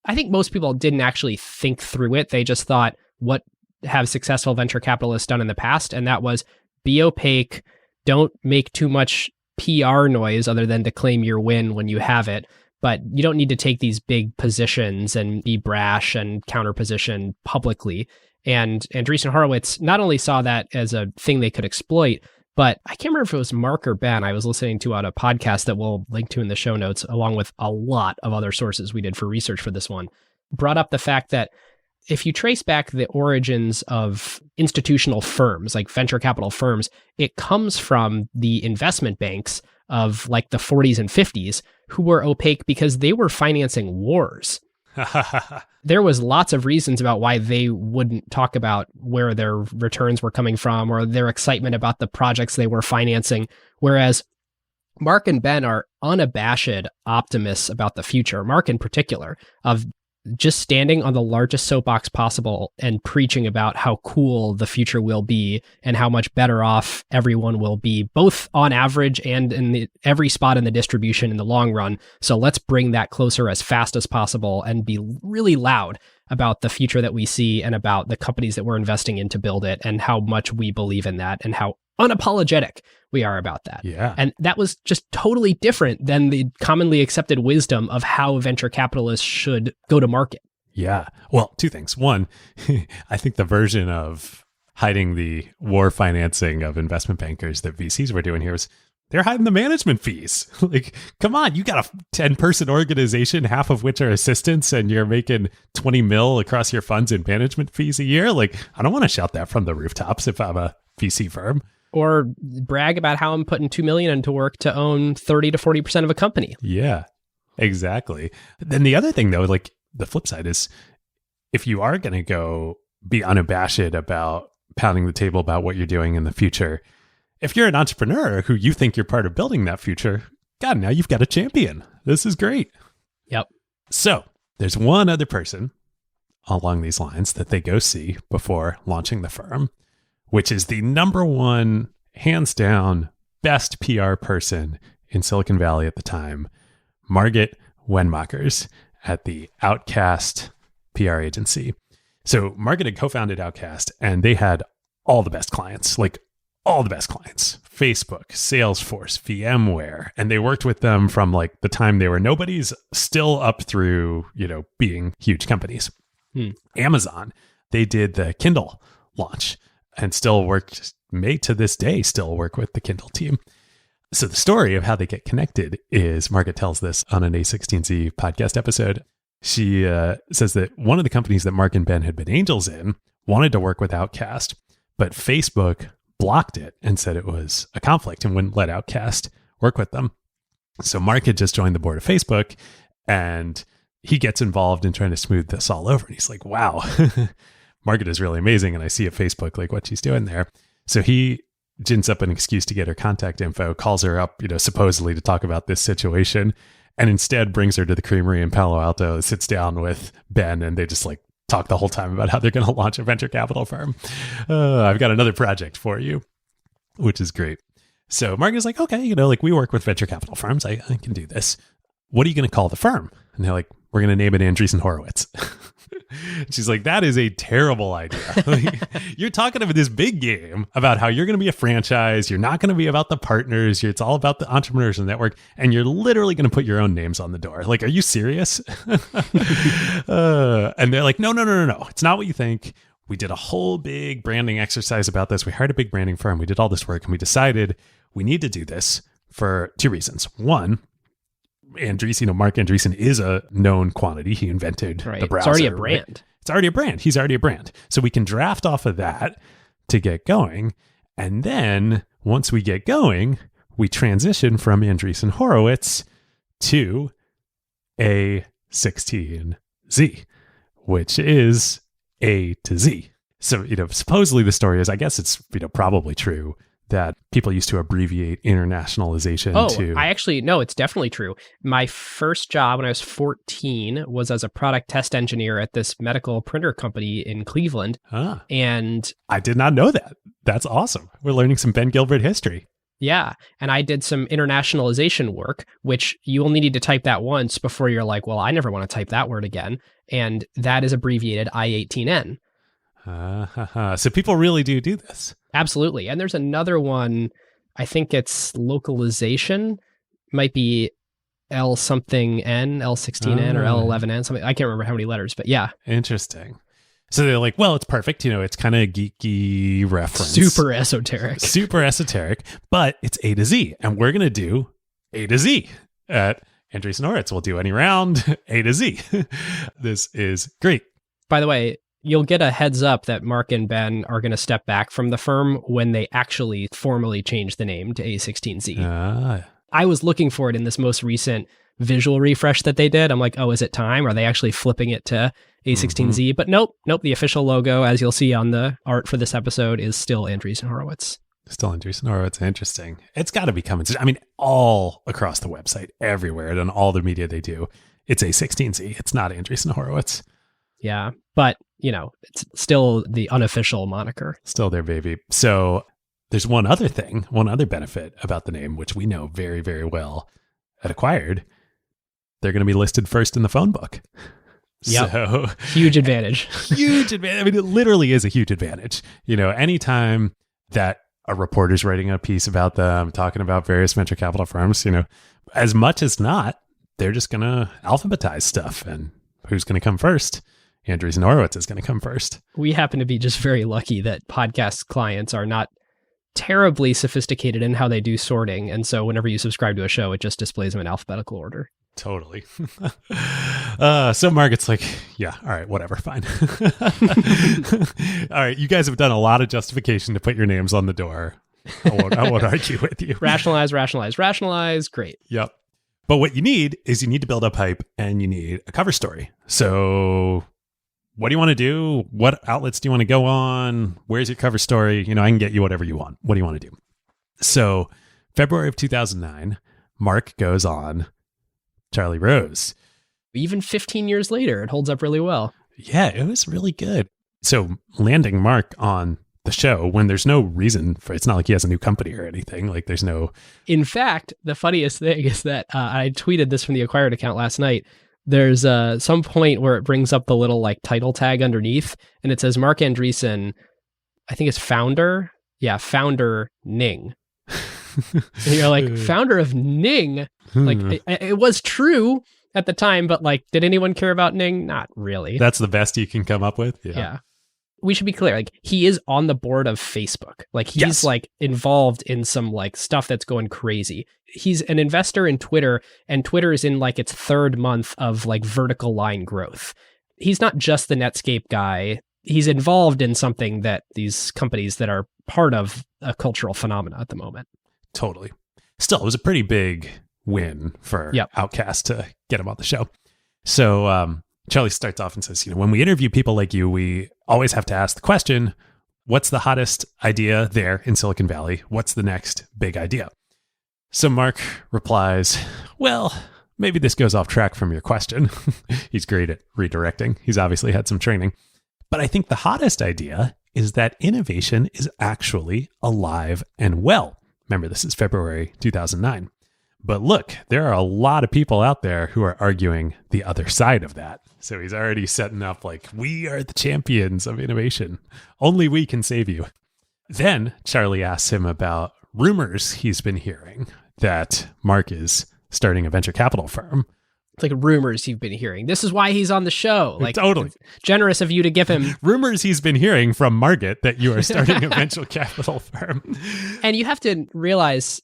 I think most people didn't actually think through it. They just thought, what have successful venture capitalists done in the past? And that was be opaque, don't make too much PR noise other than to claim your win when you have it. But you don't need to take these big positions and be brash and counterposition publicly. And Andreessen Horowitz not only saw that as a thing they could exploit, but I can't remember if it was Mark or Ben I was listening to on a podcast that we'll link to in the show notes, along with a lot of other sources we did for research for this one, brought up the fact that if you trace back the origins of institutional firms, like venture capital firms, it comes from the investment banks of like the 40s and 50s who were opaque because they were financing wars. There was lots of reasons about why they wouldn't talk about where their returns were coming from or their excitement about the projects they were financing. Whereas Mark and Ben are unabashed optimists about the future, Mark in particular, of just standing on the largest soapbox possible and preaching about how cool the future will be and how much better off everyone will be, both on average and in every spot in the distribution in the long run. So let's bring that closer as fast as possible and be really loud about the future that we see and about the companies that we're investing in to build it and how much we believe in that and how unapologetic we are about that. Yeah. And that was just totally different than the commonly accepted wisdom of how venture capitalists should go to market. Yeah. Well, two things. One, I think the version of hiding the war financing of investment bankers that VCs were doing here is they're hiding the management fees. Like, come on, you got a 10-person organization, half of which are assistants, and you're making 20 mil across your funds in management fees a year. Like, I don't want to shout that from the rooftops if I'm a VC firm. Or brag about how I'm putting $2 million into work to own 30 to 40% of a company. Yeah, exactly. Then the other thing, though, like the flip side is if you are going to go be unabashed about pounding the table about what you're doing in the future, if you're an entrepreneur who you think you're part of building that future, God, now you've got a champion. This is great. Yep. So there's one other person along these lines that they go see before launching the firm, which is the number one, hands down, best PR person in Silicon Valley at the time, Margit Wenmakers at the Outcast PR agency. So Margit had co-founded Outcast, and they had all the best clients, like all the best clients, Facebook, Salesforce, VMware. And they worked with them from like the time they were nobodies still up through, being huge companies. Amazon, they did the Kindle launch and may to this day still work with the Kindle team. So the story of how they get connected is Margit tells this on an A16Z podcast episode. She says that one of the companies that Mark and Ben had been angels in wanted to work with Outcast, but Facebook blocked it and said it was a conflict and wouldn't let Outcast work with them. So Mark had just joined the board of Facebook, and he gets involved in trying to smooth this all over. And he's like, wow, Margit is really amazing. And I see at Facebook, like what she's doing there. So he gins up an excuse to get her contact info, calls her up, supposedly to talk about this situation, and instead brings her to the creamery in Palo Alto, sits down with Ben, and they just like talk the whole time about how they're going to launch a venture capital firm. I've got another project for you, which is great. So Margit's like, okay, we work with venture capital firms. I can do this. What are you going to call the firm? And they're like, we're going to name it Andreessen Horowitz. She's like, that is a terrible idea. You're talking about this big game about how you're going to be a franchise. You're not going to be about the partners. It's all about the entrepreneurs in the network. And you're literally going to put your own names on the door. Like, are you serious? And they're like, no. It's not what you think. We did a whole big branding exercise about this. We hired a big branding firm. We did all this work, and we decided we need to do this for two reasons. One, Mark Andreessen is a known quantity. He invented the browser. It's already a brand. Right? It's already a brand. He's already a brand. So we can draft off of that to get going. And then once we get going, we transition from Andreessen Horowitz to A16Z, which is A to Z. So, supposedly the story is, I guess it's, probably true, that people used to abbreviate internationalization No, it's definitely true. My first job when I was 14 was as a product test engineer at this medical printer company in Cleveland. And I did not know that. That's awesome. We're learning some Ben Gilbert history. Yeah. And I did some internationalization work, which you only need to type that once before you're like, well, I never want to type that word again. And that is abbreviated I18N. So people really do this. Absolutely. And there's another one, I think it's localization, might be L something N, L16N or L11N, something. I can't remember how many letters, but yeah. Interesting. So they're like, well, it's perfect. It's kind of a geeky reference. Super esoteric. Super esoteric, but it's A to Z. And we're going to do A to Z at Andreessen Horowitz. We'll do any round, A to Z. This is great. By the way, you'll get a heads up that Mark and Ben are going to step back from the firm when they actually formally change the name to A16Z. I was looking for it in this most recent visual refresh that they did. I'm like, oh, is it time? Are they actually flipping it to A16Z? Mm-hmm. But nope. The official logo, as you'll see on the art for this episode, is still Andreessen Horowitz. Still Andreessen Horowitz. Interesting. It's got to be coming. I mean, all across the website, everywhere, and on all the media they do, it's A16Z. It's not Andreessen Horowitz. Yeah, but, it's still the unofficial moniker. Still their baby. So there's one other benefit about the name, which we know very, very well at Acquired. They're going to be listed first in the phone book. Yeah, so, huge advantage. Huge advantage. I mean, it literally is a huge advantage. Anytime that a reporter's writing a piece about them, talking about various venture capital firms, as much as not, they're just going to alphabetize stuff. And who's going to come first? Andreessen Horowitz is going to come first. We happen to be just very lucky that podcast clients are not terribly sophisticated in how they do sorting. And so whenever you subscribe to a show, it just displays them in alphabetical order. Totally. So Market's like, yeah, all right, whatever, fine. All right, you guys have done a lot of justification to put your names on the door. I won't argue with you. Rationalize. Great. Yep. But what you need to build up hype and you need a cover story. So what do you want to do? What outlets do you want to go on? Where's your cover story? I can get you whatever you want. What do you want to do? So February of 2009, Mark goes on Charlie Rose. Even 15 years later, it holds up really well. Yeah, it was really good. So landing Mark on the show when there's no reason for it's not like he has a new company or anything. Like there's no. In fact, the funniest thing is that I tweeted this from the Acquired account last night. There's some point where it brings up the little like title tag underneath and it says Mark Andreessen, I think it's founder. Yeah, founder Ning. And you're like, founder of Ning? Like it was true at the time, but like, did anyone care about Ning? Not really. That's the best you can come up with? Yeah. We should be clear. Like he is on the board of Facebook. Like he's like involved in some like stuff that's going crazy. He's an investor in Twitter and Twitter is in like its third month of like vertical line growth. He's not just the Netscape guy. He's involved in something that these companies that are part of a cultural phenomena at the moment. Totally. Still, it was a pretty big win for Outcast to get him on the show. So Charlie starts off and says, when we interview people like you, we always have to ask the question, what's the hottest idea there in Silicon Valley? What's the next big idea? So Mark replies, well, maybe this goes off track from your question. He's great at redirecting. He's obviously had some training. But I think the hottest idea is that innovation is actually alive and well. Remember, this is February 2009. But look, there are a lot of people out there who are arguing the other side of that. So he's already setting up like, we are the champions of innovation. Only we can save you. Then Charlie asks him about rumors he's been hearing that Mark is starting a venture capital firm. It's like rumors you've been hearing. This is why he's on the show. Like, totally generous of you to give him rumors he's been hearing from Market that you are starting a venture capital firm. And you have to realize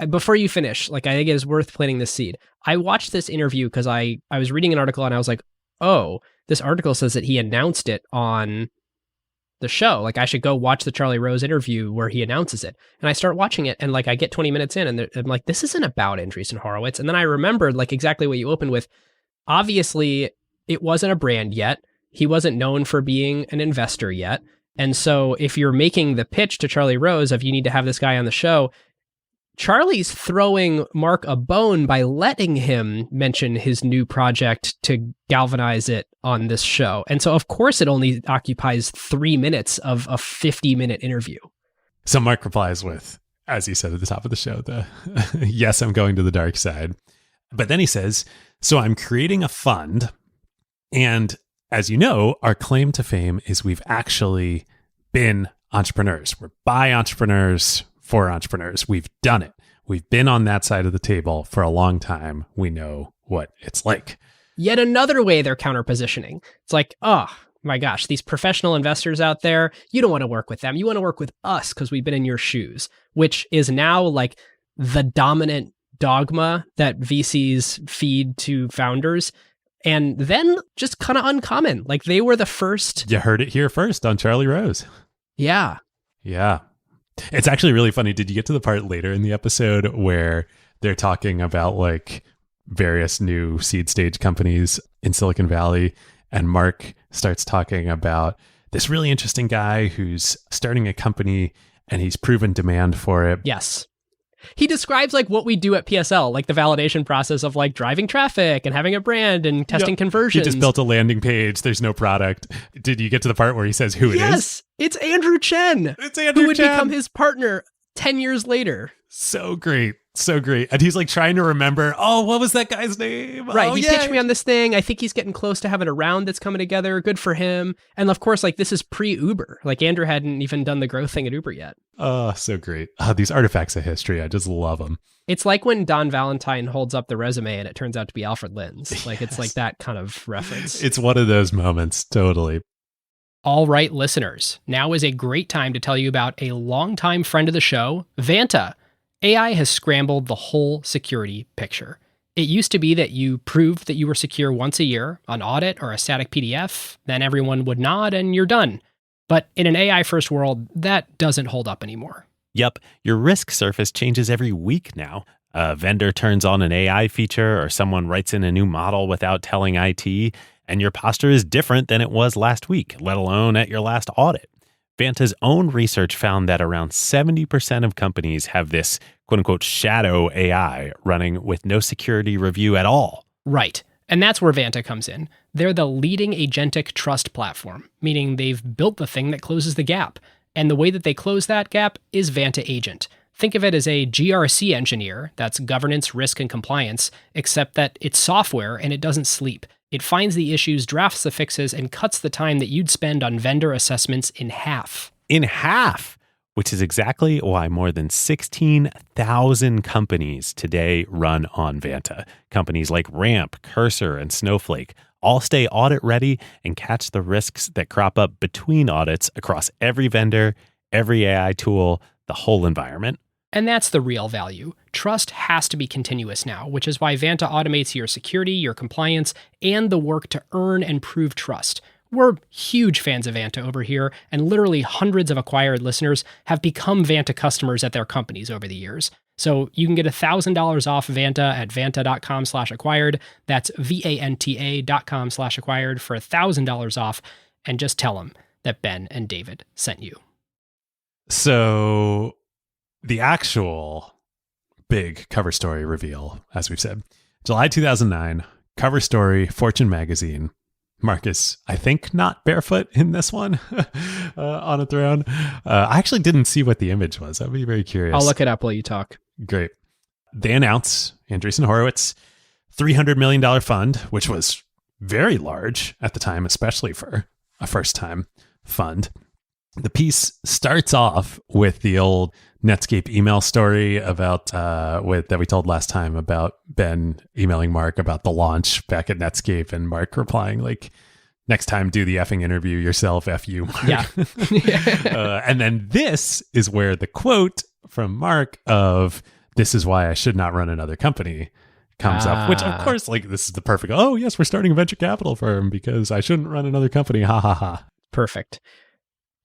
before you finish, like I think it is worth planting this seed. I watched this interview because I was reading an article and I was like, oh, this article says that he announced it on the show. Like I should go watch the Charlie Rose interview where he announces it. And I start watching it and like I get 20 minutes in and I'm like, this isn't about Andreessen Horowitz. And then I remembered like exactly what you opened with. Obviously, it wasn't a brand yet. He wasn't known for being an investor yet. And so if you're making the pitch to Charlie Rose of you need to have this guy on the show, Charlie's throwing Mark a bone by letting him mention his new project to galvanize it on this show. And so, of course, it only occupies 3 minutes of a 50-minute interview. So Mark replies with, as he said at the top of the show, yes, I'm going to the dark side. But then he says, so I'm creating a fund. And as you know, our claim to fame is we've actually been entrepreneurs. We're by entrepreneurs for entrepreneurs. We've done it. We've been on that side of the table for a long time. We know what it's like. Yet another way they're counterpositioning. It's like, oh my gosh, these professional investors out there, you don't want to work with them. You want to work with us because we've been in your shoes, which is now like the dominant dogma that VCs feed to founders. And then just kind of uncommon. Like they were the first. You heard it here first on Charlie Rose. Yeah. Yeah. It's actually really funny. Did you get to the part later in the episode where they're talking about like various new seed stage companies in Silicon Valley? And Mark starts talking about this really interesting guy who's starting a company and he's proven demand for it. Yes. He describes like what we do at PSL, like the validation process of like driving traffic and having a brand and testing conversions. He just built a landing page. There's no product. Did you get to the part where he says who it is? Yes, it's Andrew Chen. It's Andrew who would Chen. become his partner 10 years later. So great. So great. And he's like trying to remember, oh, what was that guy's name? Right. Oh, he pitched me on this thing. I think he's getting close to having a round that's coming together. Good for him. And of course, like this is pre-Uber. Like Andrew hadn't even done the growth thing at Uber yet. Oh, so great. These artifacts of history. I just love them. It's like when Don Valentine holds up the resume and it turns out to be Alfred Lin's. Like it's like that kind of reference. It's one of those moments. Totally. All right, listeners. Now is a great time to tell you about a longtime friend of the show, Vanta. AI has scrambled the whole security picture. It used to be that you proved that you were secure once a year, an audit or a static PDF, then everyone would nod and you're done. But in an AI-first world, that doesn't hold up anymore. Yep, your risk surface changes every week now. A vendor turns on an AI feature or someone writes in a new model without telling IT, and your posture is different than it was last week, let alone at your last audit. Vanta's own research found that around 70% of companies have this quote-unquote shadow AI running with no security review at all. Right. And that's where Vanta comes in. They're the leading agentic trust platform, meaning they've built the thing that closes the gap. And the way that they close that gap is Vanta Agent. Think of it as a GRC engineer, that's governance, risk, and compliance, except that it's software and it doesn't sleep. It finds the issues, drafts the fixes, and cuts the time that you'd spend on vendor assessments in half. In half! Which is exactly why more than 16,000 companies today run on Vanta. Companies like Ramp, Cursor, and Snowflake all stay audit ready and catch the risks that crop up between audits across every vendor, every AI tool, the whole environment. And that's the real value. Trust has to be continuous now, which is why Vanta automates your security, your compliance, and the work to earn and prove trust. We're huge fans of Vanta over here, and literally hundreds of acquired listeners have become Vanta customers at their companies over the years. So you can get $1,000 off Vanta at vanta.com/acquired. That's VANTA.com/acquired for $1,000 off. And just tell them that Ben and David sent you. So the actual big cover story reveal, as we've said, July 2009, cover story, Fortune magazine. Marcus, I think, not barefoot in this one on a throne. I actually didn't see what the image was. I'd be very curious. I'll look it up while you talk. Great. They announce, Andreessen Horowitz, $300 million fund, which was very large at the time, especially for a first-time fund. The piece starts off with the old Netscape email story about that we told last time about Ben emailing Mark about the launch back at Netscape, and Mark replying like, "Next time, do the effing interview yourself, F you, Mark." Yeah. And then this is where the quote from Mark of "This is why I should not run another company" comes up, which of course, like, this is the perfect, oh yes, we're starting a venture capital firm because I shouldn't run another company, ha ha ha. Perfect.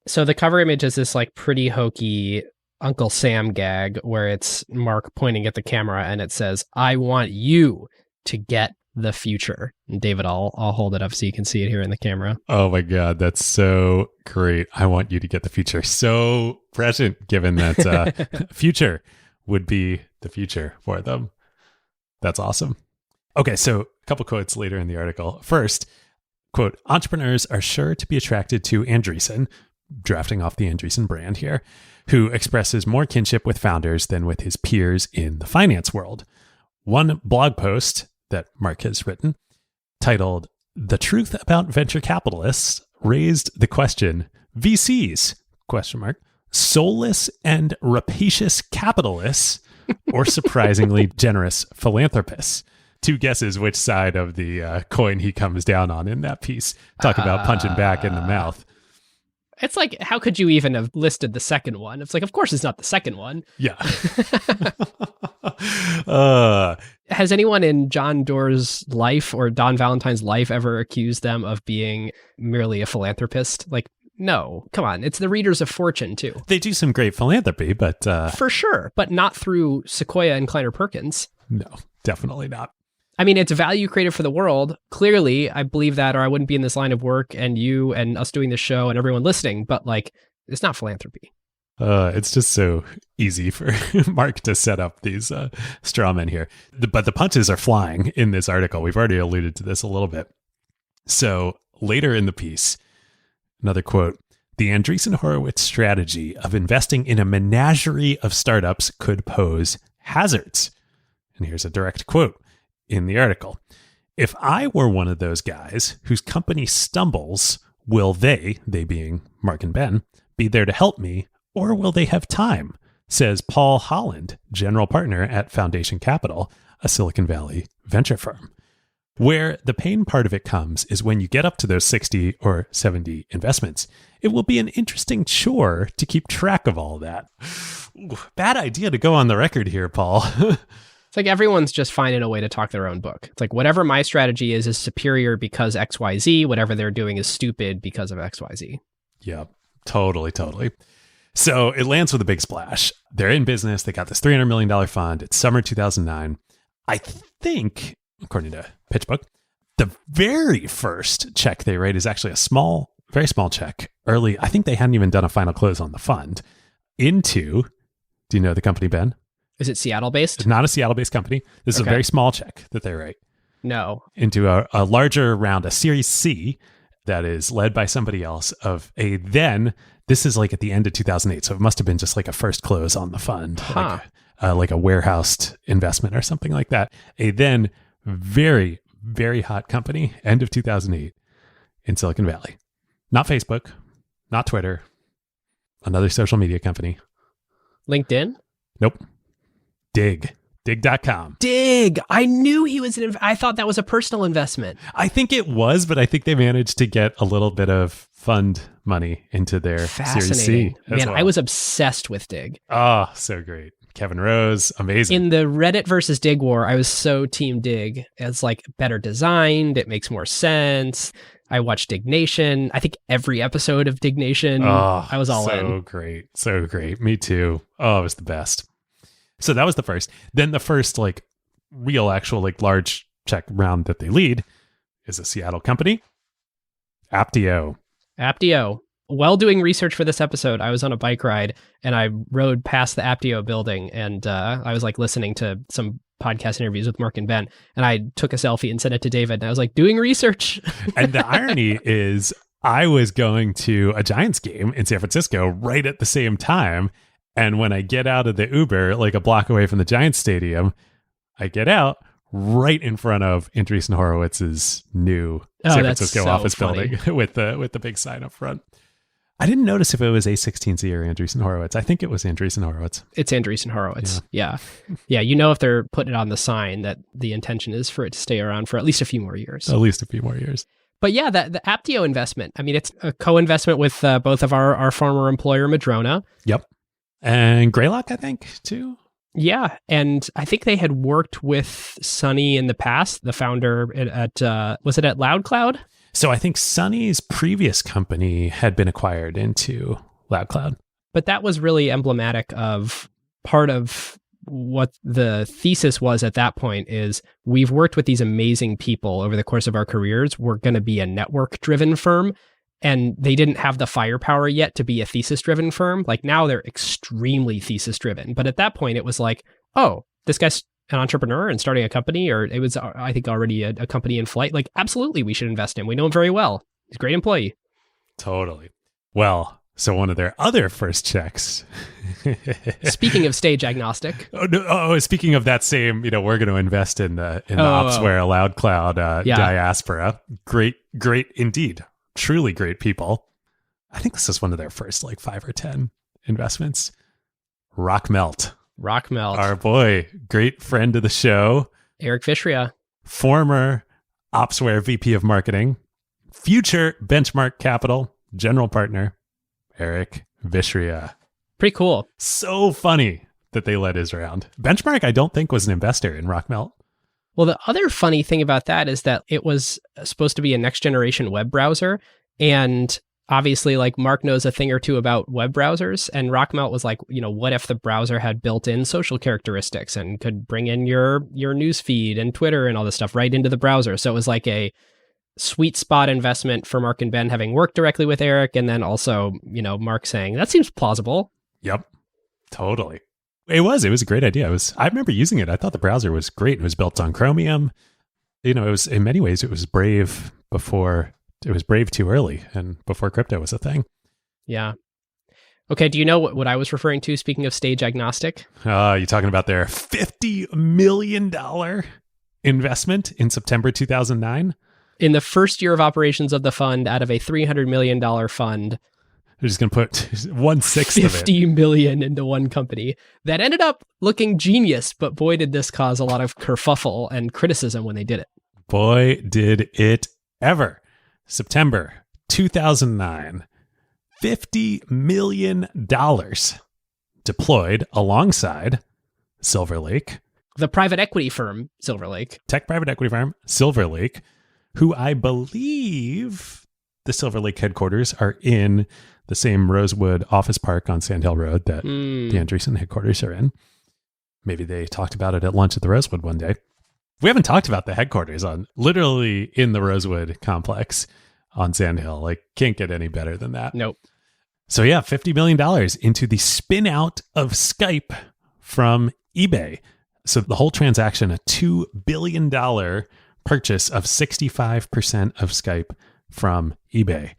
So the cover image is this like pretty hokey Uncle Sam gag where it's Mark pointing at the camera and it says, "I want you to get the future." And David, I'll hold it up so you can see it here in the camera. Oh my God, that's so great. I want you to get the future. So prescient, given that future would be the future for them. That's awesome. Okay, so a couple quotes later in the article. First, quote, "Entrepreneurs are sure to be attracted to Andreessen," drafting off the Andreessen brand here, "who expresses more kinship with founders than with his peers in the finance world." One blog post that Mark has written, titled "The Truth About Venture Capitalists," raised the question, VCs, question mark, soulless and rapacious capitalists or surprisingly generous philanthropists? Two guesses which side of the coin he comes down on in that piece. Talk about punching back in the mouth. It's like, how could you even have listed the second one? It's like, of course it's not the second one. Yeah. Has anyone in John Doerr's life or Don Valentine's life ever accused them of being merely a philanthropist? Like, no, come on. It's the readers of Fortune, too. They do some great philanthropy, but... For sure, but not through Sequoia and Kleiner Perkins. No, definitely not. I mean, it's value created for the world. Clearly, I believe that, or I wouldn't be in this line of work and you and us doing this show and everyone listening, but like, it's not philanthropy. It's just so easy for Mark to set up these straw men here. But the punches are flying in this article. We've already alluded to this a little bit. So later in the piece, another quote, the Andreessen Horowitz strategy of investing in a menagerie of startups could pose hazards. And here's a direct quote in the article. If I were one of those guys whose company stumbles, will they being Mark and Ben, be there to help me, or will they have time? Says Paul Holland, general partner at Foundation Capital, a Silicon Valley venture firm. Where the pain part of it comes is when you get up to those 60 or 70 investments. It will be an interesting chore to keep track of all that. Ooh, bad idea to go on the record here, Paul. It's like everyone's just finding a way to talk their own book. It's like whatever my strategy is superior because XYZ. Whatever they're doing is stupid because of XYZ. Yeah, totally. So it lands with a big splash. They're in business. They got this $300 million fund. It's summer 2009. I think, according to PitchBook, the very first check they write is actually a very small check early. I think they hadn't even done a final close on the fund into, do you know the company, Ben? Is it Seattle-based? It's not a Seattle-based company. This is a very small check that they write. No. Into a larger round, a Series C that is led by somebody else of a then, this is like at the end of 2008. So it must have been just like a first close on the fund, like a warehoused investment or something like that. A then very, very hot company, end of 2008 in Silicon Valley. Not Facebook, not Twitter, another social media company. LinkedIn? Nope. Dig.com. Dig. I knew he was I thought that was a personal investment. I think it was, but I think they managed to get a little bit of fund money into their Series C. Man, I was obsessed with Dig. Oh, so great. Kevin Rose, amazing. In the Reddit versus Dig war, I was so team Dig. It's like better designed. It makes more sense. I watched Dig Nation. I think every episode of Dig Nation, I was all in. So great. Me too. Oh, it was the best. So that was the first. Then the first like real actual like large check round that they lead is a Seattle company, Aptio. While doing research for this episode, I was on a bike ride and I rode past the Aptio building and I was like listening to some podcast interviews with Mark and Ben, and I took a selfie and sent it to David, and I was like, doing research. And the irony is I was going to a Giants game in San Francisco right at the same time. And when I get out of the Uber, like a block away from the Giants stadium, I get out right in front of Andreessen Horowitz's new San Francisco office building with the big sign up front. I didn't notice if it was A16Z or Andreessen Horowitz. I think it was Andreessen Horowitz. It's Andreessen Horowitz. Yeah. You know, if they're putting it on the sign that the intention is for it to stay around for at least a few more years. But yeah, the Aptio investment, I mean, it's a co-investment with both of our former employer, Madrona. Yep. And Greylock, I think, too. Yeah. And I think they had worked with Sunny in the past, the founder was it at LoudCloud? So I think Sunny's previous company had been acquired into LoudCloud. But that was really emblematic of part of what the thesis was at that point is we've worked with these amazing people over the course of our careers. We're going to be a network-driven firm. And they didn't have the firepower yet to be a thesis-driven firm. Like now they're extremely thesis-driven. But at that point, it was like, oh, this guy's an entrepreneur and starting a company, or it was, I think, already a company in flight. Like, absolutely, we should invest in him. We know him very well. He's a great employee. Totally. Well, so one of their other first checks. Speaking of stage agnostic. Speaking of that same, we're going to invest in the Opsware LoudCloud diaspora. Great indeed. Truly great people. I think this is one of their first like 5 or 10 investments. Rockmelt. Our boy, great friend of the show. Eric Vishria. Former Opsware VP of Marketing. Future Benchmark Capital general partner, Eric Vishria. Pretty cool. So funny that they led his round. Benchmark, I don't think, was an investor in Rockmelt. Well, the other funny thing about that is that it was supposed to be a next generation web browser. And obviously, like Mark knows a thing or two about web browsers. And Rockmelt was like, what if the browser had built-in social characteristics and could bring in your news feed and Twitter and all this stuff right into the browser. So it was like a sweet spot investment for Mark and Ben having worked directly with Eric. And then also, Mark saying, that seems plausible. Yep. Totally. It was a great idea. I remember using it. I thought the browser was great. It was built on Chromium. It was, in many ways, it was Brave too early and before crypto was a thing. Yeah. Okay, do you know what I was referring to, speaking of stage agnostic? You're talking about their $50 million investment in September 2009? In the first year of operations of the fund, out of a $300 million fund, they're just going to put 1/6 of it. $50 million into one company. That ended up looking genius, but boy, did this cause a lot of kerfuffle and criticism when they did it. Boy, did it ever. September 2009. $50 million deployed alongside Silver Lake. The private equity firm, Silver Lake. Tech private equity firm, Silver Lake, who I believe the Silver Lake headquarters are in the same Rosewood office park on Sand Hill Road that the Andreessen headquarters are in. Maybe they talked about it at lunch at the Rosewood one day. We haven't talked about the headquarters literally in the Rosewood complex on Sand Hill. Like, can't get any better than that. Nope. So yeah, $50 million into the spin out of Skype from eBay. So the whole transaction, a $2 billion purchase of 65% of Skype from eBay.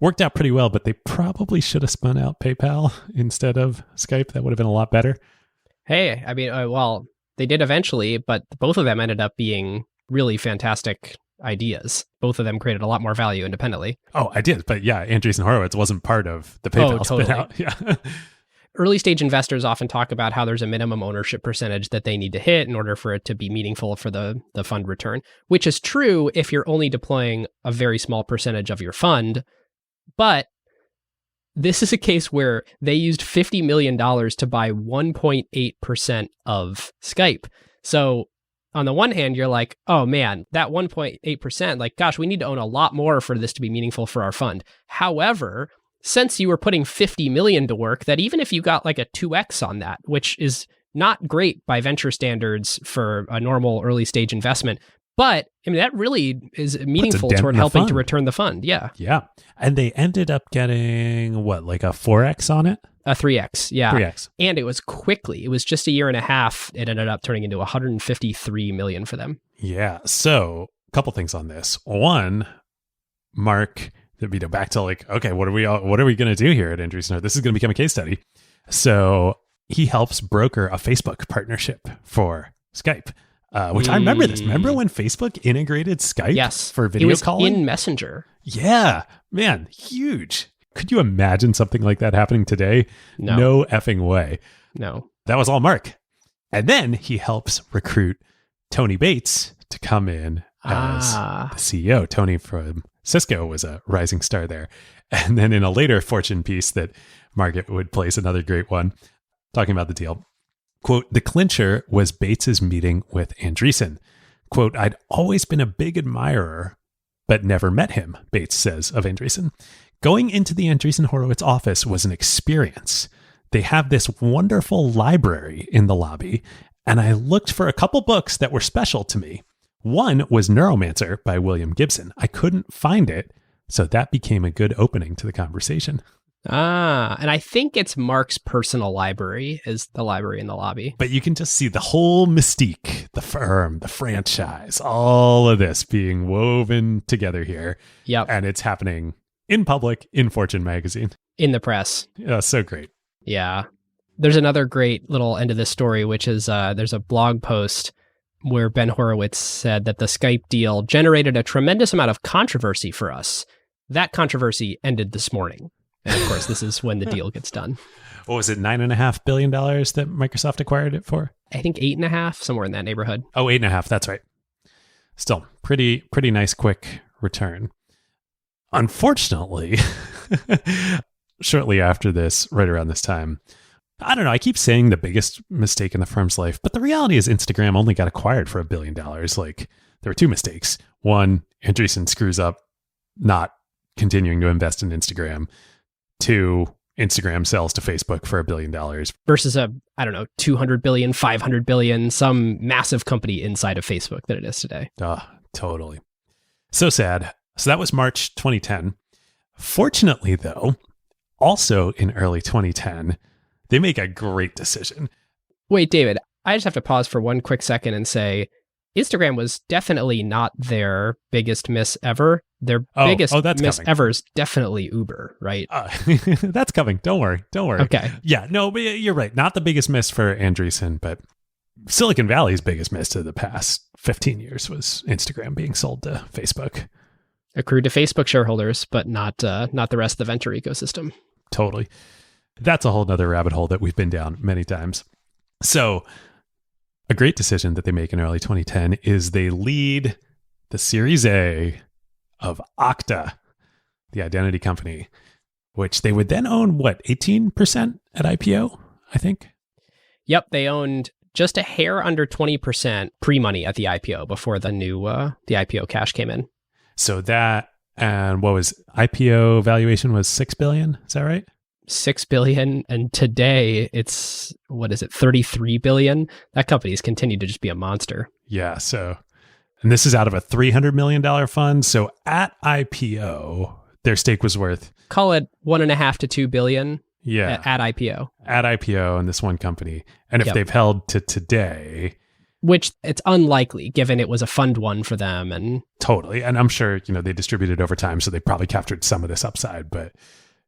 Worked out pretty well, but they probably should have spun out PayPal instead of Skype. That would have been a lot better. Hey, I mean, well, they did eventually, but both of them ended up being really fantastic ideas. Both of them created a lot more value independently. Oh, I did. But yeah, Andreessen Horowitz wasn't part of the PayPal totally. spin out. Yeah. Early stage investors often talk about how there's a minimum ownership percentage that they need to hit in order for it to be meaningful for the fund return, which is true if you're only deploying a very small percentage of your fund. But this is a case where they used $50 million to buy 1.8% of Skype. So on the one hand, you're like, oh man, that 1.8%, like, gosh, we need to own a lot more for this to be meaningful for our fund. However, since you were putting 50 million to work, that even if you got like a 2x on that, which is not great by venture standards for a normal early stage investment, but I mean, that really is meaningful toward helping to return the fund. Yeah. Yeah. And they ended up getting what, like a 4x on it? A 3x. Yeah. 3x. And it was quickly. It was just a year and a half. It ended up turning into 153 million for them. Yeah. So a couple things on this. One, Mark, back to like, okay, what are we going to do here at Andreessen? This is going to become a case study. So he helps broker a Facebook partnership for Skype, which I remember this. Remember when Facebook integrated Skype for video calling? In Messenger. Yeah, man, huge. Could you imagine something like that happening today? No effing way. No. That was all Mark. And then he helps recruit Tony Bates to come in as the CEO. Tony from Cisco was a rising star there. And then in a later Fortune piece that Margaret would place, another great one, talking about the deal. Quote, the clincher was Bates's meeting with Andreessen. Quote, I'd always been a big admirer, but never met him, Bates says of Andreessen. Going into the Andreessen Horowitz office was an experience. They have this wonderful library in the lobby, and I looked for a couple books that were special to me. One was Neuromancer by William Gibson. I couldn't find it, so that became a good opening to the conversation. And I think it's Mark's personal library is the library in the lobby. But you can just see the whole mystique, the firm, the franchise, all of this being woven together here. Yep. And it's happening in public, in Fortune magazine. In the press. Yeah, so great. Yeah. There's another great little end of this story, which is there's a blog post where Ben Horowitz said that the Skype deal generated a tremendous amount of controversy for us. That controversy ended this morning. And of course, this is when the deal gets done. What was it, $9.5 billion that Microsoft acquired it for? I think 8.5, somewhere in that neighborhood. Oh, 8.5, that's right. Still, pretty nice, quick return. Unfortunately, shortly after this, right around this time, I don't know, I keep saying the biggest mistake in the firm's life, but the reality is Instagram only got acquired for $1 billion. Like, there were two mistakes. One, Andreessen screws up not continuing to invest in Instagram. Two, Instagram sells to Facebook for $1 billion. Versus $200 billion, $500 billion, some massive company inside of Facebook that it is today. Totally. So sad. So that was March 2010. Fortunately, though, also in early 2010, They make a great decision. Wait, David, I just have to pause for one quick second and say Instagram was definitely not their biggest miss ever. Their biggest miss ever is definitely Uber, right? That's coming. Don't worry. Okay. Yeah, no, but you're right. Not the biggest miss for Andreessen, but Silicon Valley's biggest miss of the past 15 years was Instagram being sold to Facebook. Accrued to Facebook shareholders, but not the rest of the venture ecosystem. Totally. That's a whole nother rabbit hole that we've been down many times. So a great decision that they make in early 2010 is they lead the Series A of Okta, the identity company, which they would then own, 18% at IPO, I think? Yep, they owned just a hair under 20% pre-money at the IPO before the IPO cash came in. So that, and what was IPO valuation was $6 billion, is that right? $6 billion, and today it's, 33 billion? That company's continued to just be a monster. Yeah, so, and this is out of a $300 million fund. So at IPO, their stake was worth, call it 1.5 to 2 billion. Yeah, at IPO. At IPO in this one company. And if they've held to today, which it's unlikely given it was a fund one for them, and totally. And I'm sure, they distributed over time, so they probably captured some of this upside, but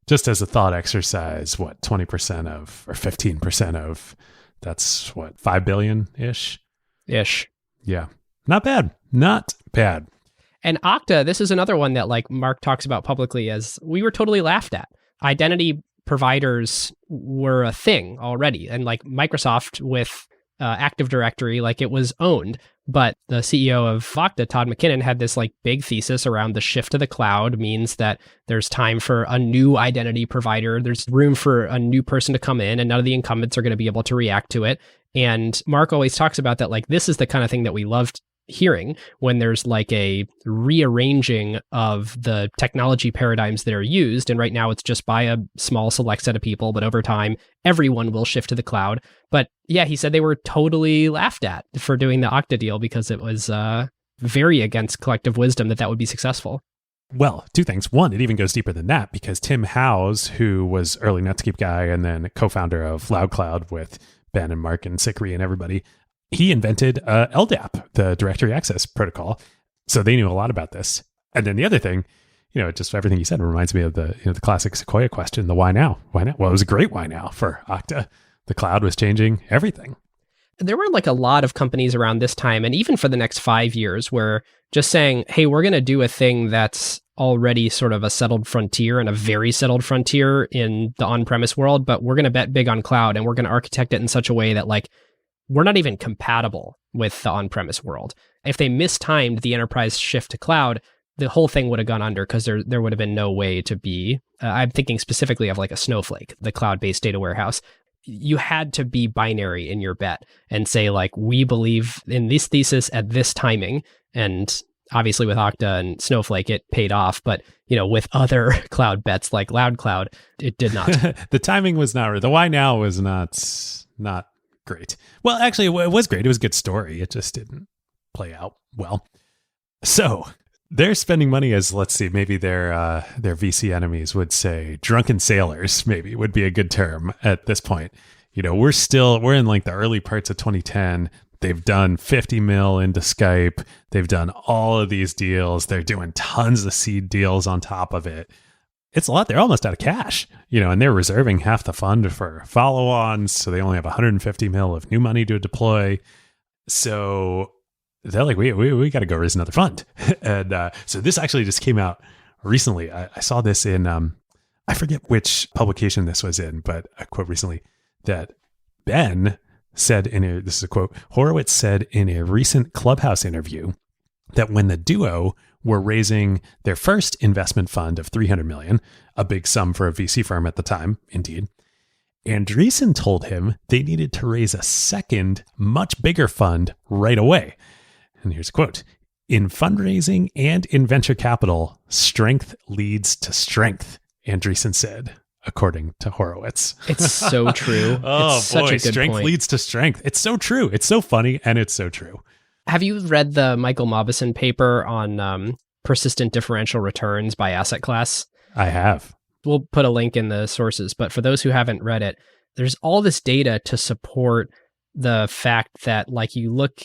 just as a thought exercise, 20% of, or 15% of, that's 5 billion ish? Ish. Yeah. Not bad. Not bad. And Okta, this is another one that like Mark talks about publicly as we were totally laughed at. Identity providers were a thing already. And like Microsoft with Active Directory, like it was owned. But the CEO of Okta, Todd McKinnon, had this like big thesis around the shift to the cloud means that there's time for a new identity provider. There's room for a new person to come in, and none of the incumbents are going to be able to react to it. And Mark always talks about that, like, this is the kind of thing that we loved hearing when there's like a rearranging of the technology paradigms that are used. And right now it's just by a small select set of people, but over time, everyone will shift to the cloud. But yeah, he said they were totally laughed at for doing the Okta deal because it was very against collective wisdom that would be successful. Well, two things. One, it even goes deeper than that because Tim Howes, who was early Netscape guy and then co-founder of LoudCloud with Ben and Mark and Sikri and everybody, he invented LDAP, the directory access protocol. So they knew a lot about this. And then the other thing, just everything you said reminds me of the classic Sequoia question, the why now? Why now? Well, it was a great why now for Okta. The cloud was changing everything. There were like a lot of companies around this time, and even for the next 5 years, where just saying, hey, we're going to do a thing that's already sort of a settled frontier and a very settled frontier in the on-premise world, but we're going to bet big on cloud and we're going to architect it in such a way that like we're not even compatible with the on-premise world. If they mistimed the enterprise shift to cloud, the whole thing would have gone under because there would have been no way to be. I'm thinking specifically of like a Snowflake, the cloud-based data warehouse. You had to be binary in your bet and say like, we believe in this thesis at this timing. And obviously with Okta and Snowflake, it paid off. But, with other cloud bets like LoudCloud, it did not. The timing was not right. The why now was not great. Well, actually, it was great. It was a good story. It just didn't play out well. So they're spending money as, let's see, maybe their VC enemies would say drunken sailors, maybe would be a good term at this point. We're in like the early parts of 2010. They've done 50 mil into Skype. They've done all of these deals. They're doing tons of seed deals on top of it. It's a lot. They're almost out of cash, and they're reserving half the fund for follow-ons. So they only have 150 mil of new money to deploy. So they're like, we got to go raise another fund. And so this actually just came out recently. I saw this in, I forget which publication this was in, but a quote recently that Ben said this is a quote, Horowitz said in a recent Clubhouse interview that when the duo were raising their first investment fund of $300 million, a big sum for a VC firm at the time, indeed, Andreessen told him they needed to raise a second, much bigger fund right away. And here's a quote, in fundraising and in venture capital, strength leads to strength, Andreessen said, according to Horowitz. It's so true. Oh, it's such boy, a good strength point. leads to strength. It's so true. It's so funny, and it's so true. Have you read the Michael Mauboussin paper on persistent differential returns by asset class? I have. We'll put a link in the sources, but for those who haven't read it, there's all this data to support the fact that like you look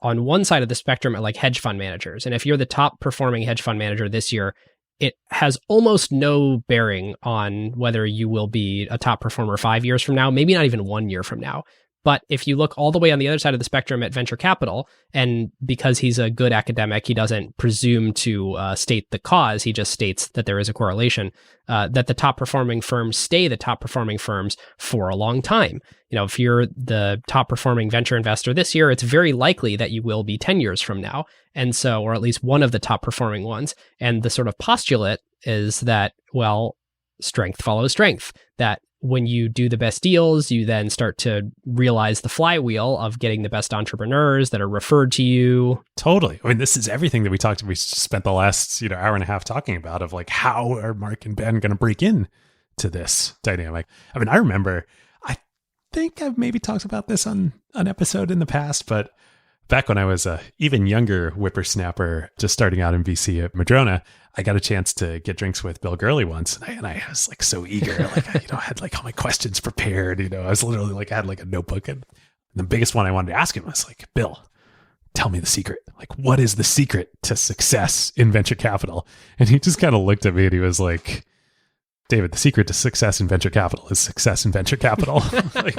on one side of the spectrum at like hedge fund managers. And if you're the top performing hedge fund manager this year, it has almost no bearing on whether you will be a top performer 5 years from now, maybe not even 1 year from now. But if you look all the way on the other side of the spectrum at venture capital, and because he's a good academic, he doesn't presume to state the cause, he just states that there is a correlation, that the top performing firms stay the top performing firms for a long time. You know, if you're the top performing venture investor this year, it's very likely that you will be 10 years from now. And so, or at least one of the top performing ones. And the sort of postulate is that, well, strength follows strength, that when you do the best deals, you then start to realize the flywheel of getting the best entrepreneurs that are referred to you. Totally. I mean, this is everything that we spent the last, hour and a half talking about, of like, how are Mark and Ben going to break in to this dynamic? I mean, I remember, I think I've maybe talked about this on an episode in the past, but back when I was a even younger whippersnapper, just starting out in VC at Madrona, I got a chance to get drinks with Bill Gurley once. And I was like so eager, like, I had like all my questions prepared, I was literally like, I had like a notebook, and the biggest one I wanted to ask him was like, Bill, tell me the secret. Like, what is the secret to success in venture capital? And he just kind of looked at me and he was like, David, the secret to success in venture capital is success in venture capital. Like,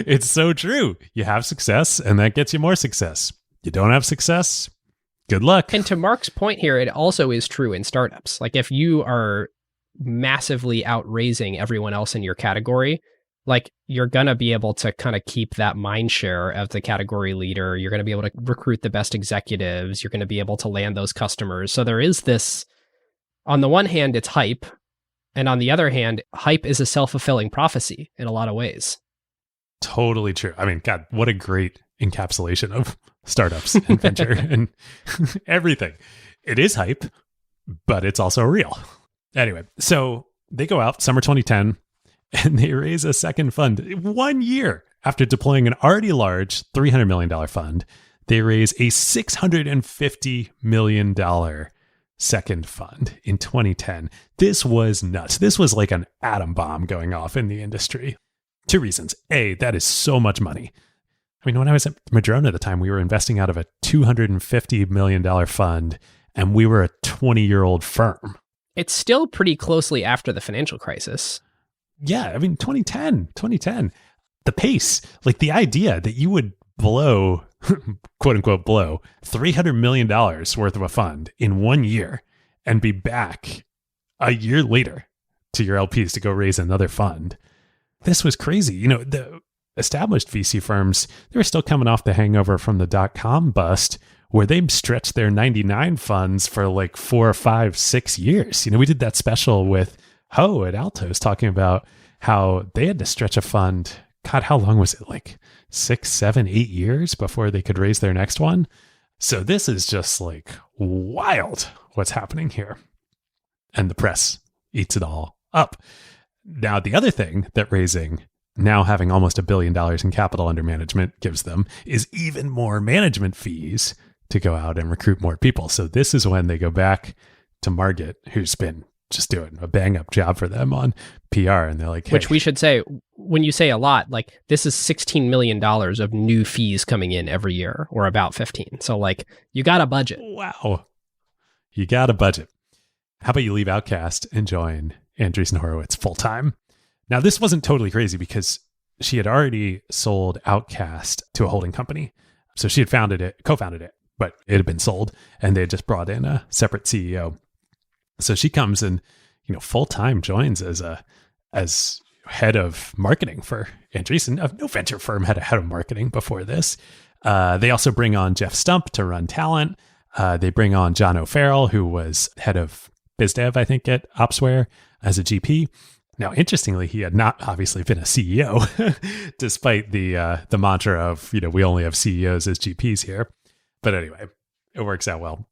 it's so true. You have success and that gets you more success. You don't have success, good luck. And to Mark's point here, it also is true in startups. Like if you are massively outraising everyone else in your category, like you're going to be able to kind of keep that mind share of the category leader. You're going to be able to recruit the best executives. You're going to be able to land those customers. So there is this, on the one hand, it's hype. And on the other hand, hype is a self-fulfilling prophecy in a lot of ways. Totally true. I mean, God, what a great encapsulation of startups and venture and everything. It is hype, but it's also real. Anyway, so they go out summer 2010 and they raise a second fund 1 year after deploying an already large $300 million fund. They raise a $650 million second fund in 2010. This was nuts. This was like an atom bomb going off in the industry. Two reasons. A, that is so much money. I mean, when I was at Madrona at the time, we were investing out of a $250 million fund, and we were a 20-year-old firm. It's still pretty closely after the financial crisis. Yeah, I mean, 2010. The pace, like the idea that you would blow, quote unquote, blow $300 million worth of a fund in 1 year and be back a year later to your LPs to go raise another fund. This was crazy. The established VC firms, they were still coming off the hangover from the dot-com bust, where they stretched their 99 funds for like 4, 5, 6 years. We did that special with Ho at Altos talking about how they had to stretch a fund. God, how long was it? Like 6, 7, 8 years before they could raise their next one. So this is just like wild what's happening here. And the press eats it all up. Now, the other thing that raising, now having almost $1 billion in capital under management, gives them is even more management fees to go out and recruit more people. So this is when they go back to Margit, who's been just doing a bang up job for them on PR. And they're like, hey. Which we should say, when you say a lot, like this is $16 million of new fees coming in every year, or about 15. So like you got a budget. Wow. You got a budget. How about you leave Outcast and join Andreessen Horowitz full-time? Now, this wasn't totally crazy because she had already sold Outcast to a holding company. So she had co-founded it, but it had been sold and they had just brought in a separate CEO. So she comes and, full-time joins as head of marketing for Andreessen. No venture firm had a head of marketing before this. They also bring on Jeff Stump to run talent. They bring on John O'Farrell, who was head of BizDev, I think, at Opsware as a GP. Now, interestingly, he had not obviously been a CEO, despite the mantra of, we only have CEOs as GPs here. But anyway, it works out well.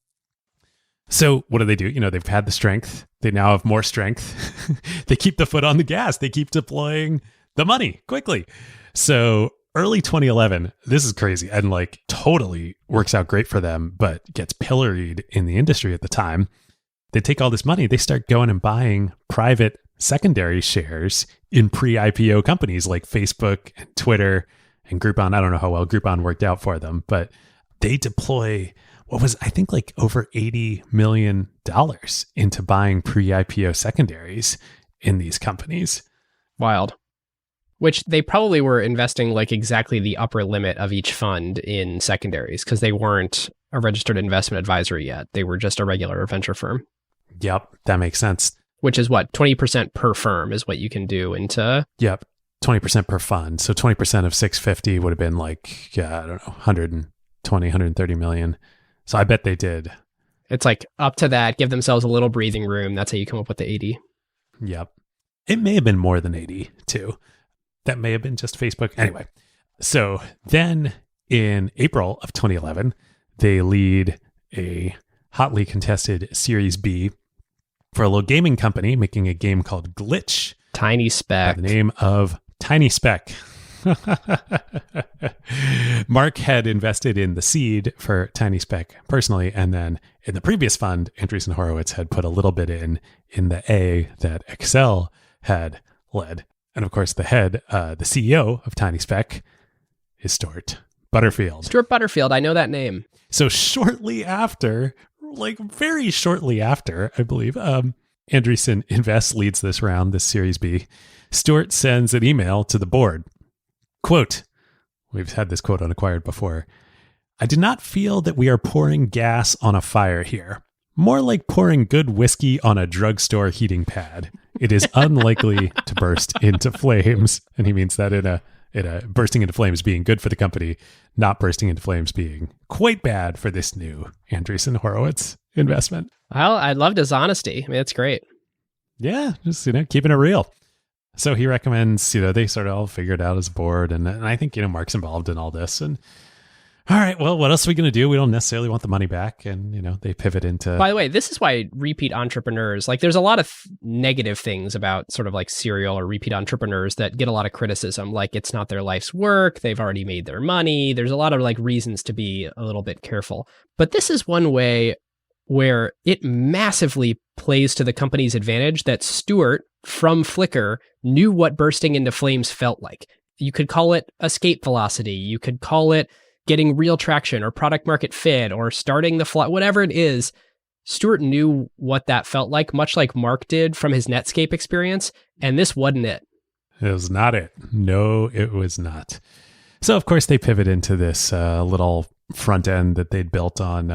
So what do? They've had the strength. They now have more strength. They keep the foot on the gas. They keep deploying the money quickly. So early 2011, this is crazy and like totally works out great for them, but gets pilloried in the industry at the time. They take all this money. They start going and buying private secondary shares in pre-IPO companies like Facebook and Twitter and Groupon. I don't know how well Groupon worked out for them, but they deploy what was, I think, like over $80 million into buying pre-IPO secondaries in these companies. Wild. Which they probably were investing like exactly the upper limit of each fund in secondaries because they weren't a registered investment advisory yet. They were just a regular venture firm. Yep, that makes sense. Which is what, 20% per firm is what you can do into... Yep, 20% per fund. So 20% of 650 would have been like, I don't know, 120, 130 million. So I bet they did. It's like up to that, give themselves a little breathing room. That's how you come up with the 80. Yep. It may have been more than 80 too. That may have been just Facebook. Anyway, so then in April of 2011, they lead a hotly contested Series B for a little gaming company making a game called Glitch. Tiny Speck. By the name of Tiny Speck. Mark had invested in the seed for Tiny Speck personally, and then in the previous fund, Andreessen Horowitz had put a little bit in the A that Excel had led. And of course, the CEO of Tiny Speck is Stuart Butterfield. Stuart Butterfield, I know that name. So shortly after, like very shortly after, I believe, Andreessen Invest leads this round, this Series B. Stuart sends an email to the board. Quote, we've had this quote on Acquired before. I do not feel that we are pouring gas on a fire here. More like pouring good whiskey on a drugstore heating pad. It is unlikely to burst into flames. And he means that in a bursting into flames being good for the company, not bursting into flames being quite bad for this new Andreessen Horowitz investment. Well, I loved his honesty. I mean, it's great. Yeah, just, keeping it real. So he recommends, they sort of all figure it out as a board. And I think, Mark's involved in all this. And all right, well, what else are we going to do? We don't necessarily want the money back. And, they pivot into... By the way, this is why repeat entrepreneurs, like there's a lot of negative things about sort of like serial or repeat entrepreneurs that get a lot of criticism. Like it's not their life's work. They've already made their money. There's a lot of like reasons to be a little bit careful. But this is one way where it massively plays to the company's advantage that Stuart from Flickr knew what bursting into flames felt like. You could call it escape velocity. You could call it getting real traction or product market fit or starting the fly, whatever it is. Stuart knew what that felt like, much like Mark did from his Netscape experience. And this wasn't it. It was not it. No, it was not. So, of course, they pivot into this little front end that they'd built on,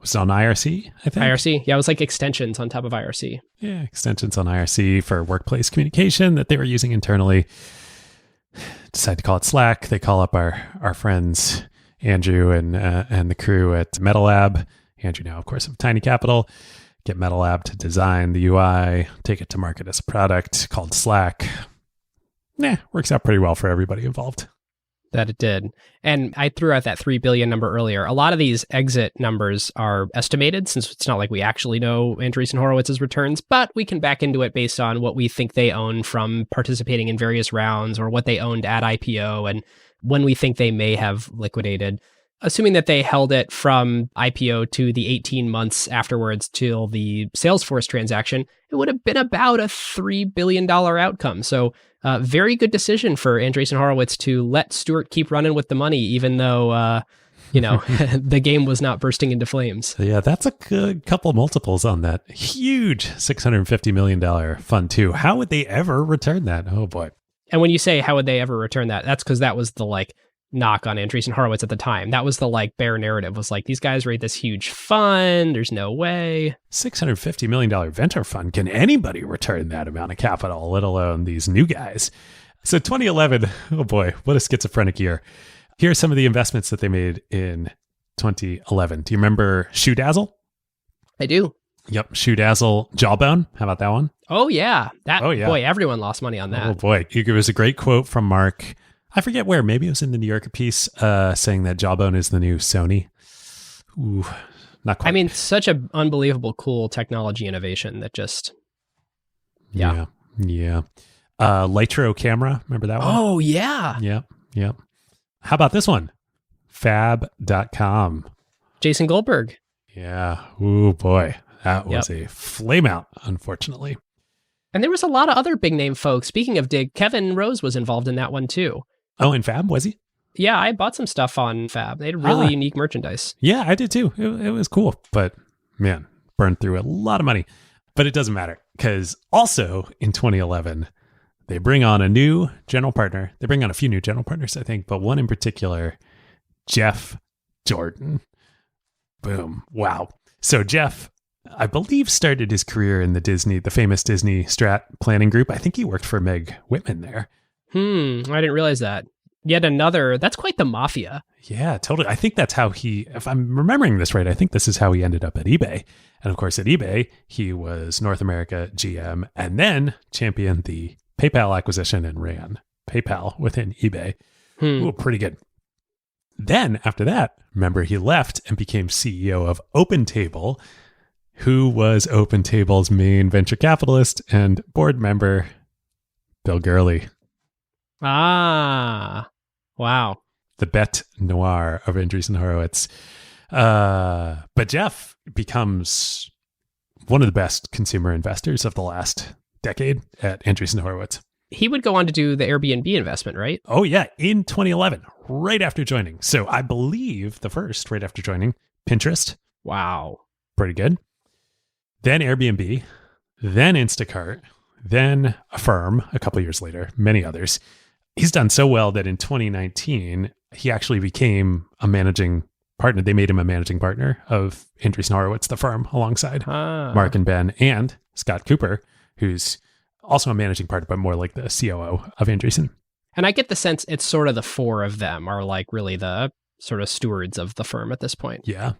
was it on IRC, I think? IRC. Yeah, it was like extensions on top of IRC. Yeah, extensions on IRC for workplace communication that they were using internally. Decided to call it Slack. They call up our friends, Andrew and the crew at MetaLab. Andrew now, of course, of Tiny Capital. Get MetaLab to design the UI, take it to market as a product called Slack. Works out pretty well for everybody involved. That it did. And I threw out that 3 billion number earlier. A lot of these exit numbers are estimated since it's not like we actually know Andreessen Horowitz's returns, but we can back into it based on what we think they own from participating in various rounds or what they owned at IPO and when we think they may have liquidated. Assuming that they held it from IPO to the 18 months afterwards till the Salesforce transaction, it would have been about a $3 billion outcome. So very good decision for Andreessen Horowitz to let Stuart keep running with the money, even though, the game was not bursting into flames. Yeah, that's a good couple multiples on that huge $650 million fund too. How would they ever return that? Oh boy. And when you say how would they ever return that, that's because that was the knock on Andreessen Horowitz at the time. That was the bear narrative, was these guys rate this huge fund. There's no way. $650 million venture fund. Can anybody return that amount of capital, let alone these new guys? So 2011, oh boy, what a schizophrenic year. Here are some of the investments that they made in 2011. Do you remember Shoe Dazzle? I do. Yep. Shoe Dazzle, Jawbone. How about that one? Oh, yeah. Boy, everyone lost money on that. Oh, boy. It was a great quote from Mark. I forget where. Maybe it was in the New Yorker piece saying that Jawbone is the new Sony. Ooh, not quite. I mean, such an unbelievable, cool technology innovation that just... Yeah. Lytro camera. Remember that one? Oh, yeah. Yep. How about this one? Fab.com. Jason Goldberg. Yeah. Ooh, boy. That was a flame out, unfortunately. And there was a lot of other big name folks. Speaking of Dig, Kevin Rose was involved in that one too. Oh, in Fab, was he? Yeah, I bought some stuff on Fab. They had really unique merchandise. Yeah, I did too. It was cool. But man, burned through a lot of money. But it doesn't matter because also in 2011, they bring on a new general partner. They bring on a few new general partners, I think, but one in particular, Jeff Jordan. Boom. Wow. So Jeff, I believe, started his career in the famous Disney Strat planning group. I think he worked for Meg Whitman there. I didn't realize that. Yet another, that's quite the mafia. Yeah, totally. I think that's how if I'm remembering this right, I think this is how he ended up at eBay. And of course, at eBay, he was North America GM and then championed the PayPal acquisition and ran PayPal within eBay. Ooh, pretty good. Then after that, remember, he left and became CEO of OpenTable, who was OpenTable's main venture capitalist and board member, Bill Gurley. Ah, wow. The bête noire of Andreessen Horowitz. But Jeff becomes one of the best consumer investors of the last decade at Andreessen Horowitz. He would go on to do the Airbnb investment, right? Oh, yeah. In 2011, right after joining. So I believe the first, right after joining, Pinterest. Wow. Pretty good. Then Airbnb, then Instacart, then Affirm a couple years later, many others. He's done so well that in 2019, he actually became a managing partner. They made him a managing partner of Andreessen Horowitz, the firm, alongside Mark and Ben and Scott Cooper, who's also a managing partner, but more like the COO of Andreessen. And I get the sense it's sort of the four of them are like really the sort of stewards of the firm at this point. Yeah.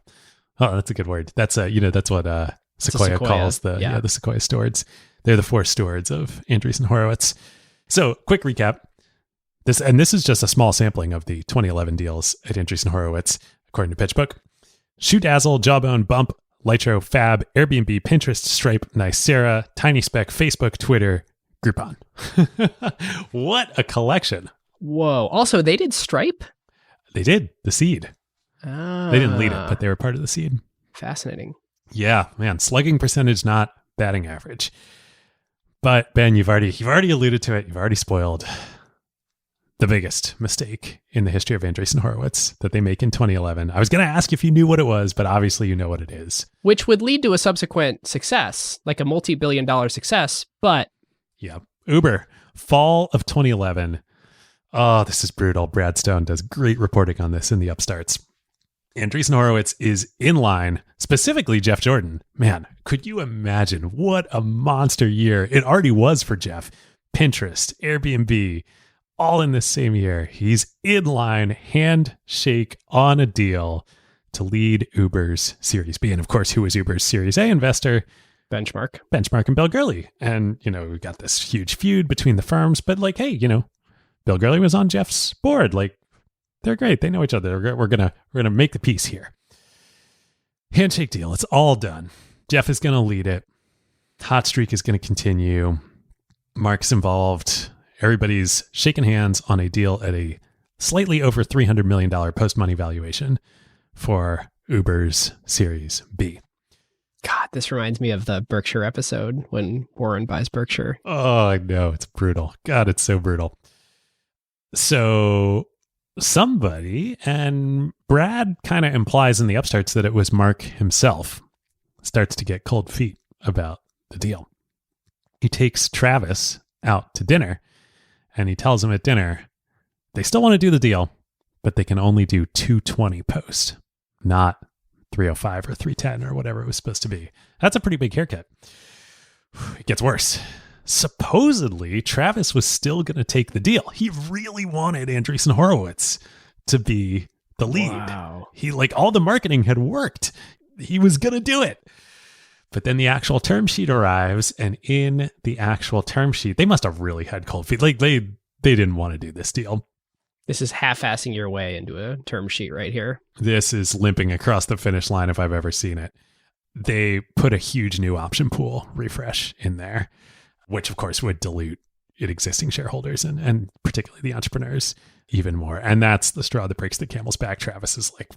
Oh, that's a good word. That's that's what Sequoia calls the Sequoia stewards. They're the four stewards of Andreessen Horowitz. So quick recap. This is just a small sampling of the 2011 deals at Andreessen Horowitz, according to PitchBook. Shoe Dazzle, Jawbone, Bump, Lytro, Fab, Airbnb, Pinterest, Stripe, Nicera, TinySpec, Facebook, Twitter, Groupon. What a collection. Whoa. Also, they did Stripe? They did. The seed. Ah. They didn't lead it, but they were part of the seed. Fascinating. Yeah, man. Slugging percentage, not batting average. But Ben, you've already alluded to it. You've already spoiled the biggest mistake in the history of Andreessen Horowitz that they make in 2011. I was going to ask if you knew what it was, but obviously you know what it is. Which would lead to a subsequent success, like a multi-billion-dollar success, but... Yeah. Uber, fall of 2011. Oh, this is brutal. Brad Stone does great reporting on this in the Upstarts. Andreessen Horowitz is in line, specifically Jeff Jordan. Man, could you imagine what a monster year it already was for Jeff? Pinterest, Airbnb, all in this same year. He's in line, handshake on a deal to lead Uber's Series B. And of course, who was Uber's Series A investor? Benchmark and Bill Gurley. And, we got this huge feud between the firms, but like, hey, Bill Gurley was on Jeff's board. Like, they're great. They know each other. We're gonna make the peace here. Handshake deal. It's all done. Jeff is gonna lead it. Hot streak is gonna continue. Mark's involved. Everybody's shaking hands on a deal at a slightly over $300 million post-money valuation for Uber's Series B. God, this reminds me of the Berkshire episode when Warren buys Berkshire. Oh, I know. It's brutal. God, it's so brutal. So somebody, and Brad kind of implies in the Upstarts that it was Mark himself, starts to get cold feet about the deal. He takes Travis out to dinner, and he tells him at dinner, they still want to do the deal, but they can only do 220 post, not 305 or 310 or whatever it was supposed to be. That's a pretty big haircut. It gets worse. Supposedly, Travis was still going to take the deal. He really wanted Andreessen Horowitz to be the lead. Wow. He, all the marketing had worked. He was going to do it. But then the actual term sheet arrives, and in the actual term sheet, they must have really had cold feet. They didn't want to do this deal. This is half-assing your way into a term sheet right here. This is limping across the finish line if I've ever seen it. They put a huge new option pool refresh in there, which of course would dilute existing shareholders and particularly the entrepreneurs even more. And that's the straw that breaks the camel's back. Travis is like,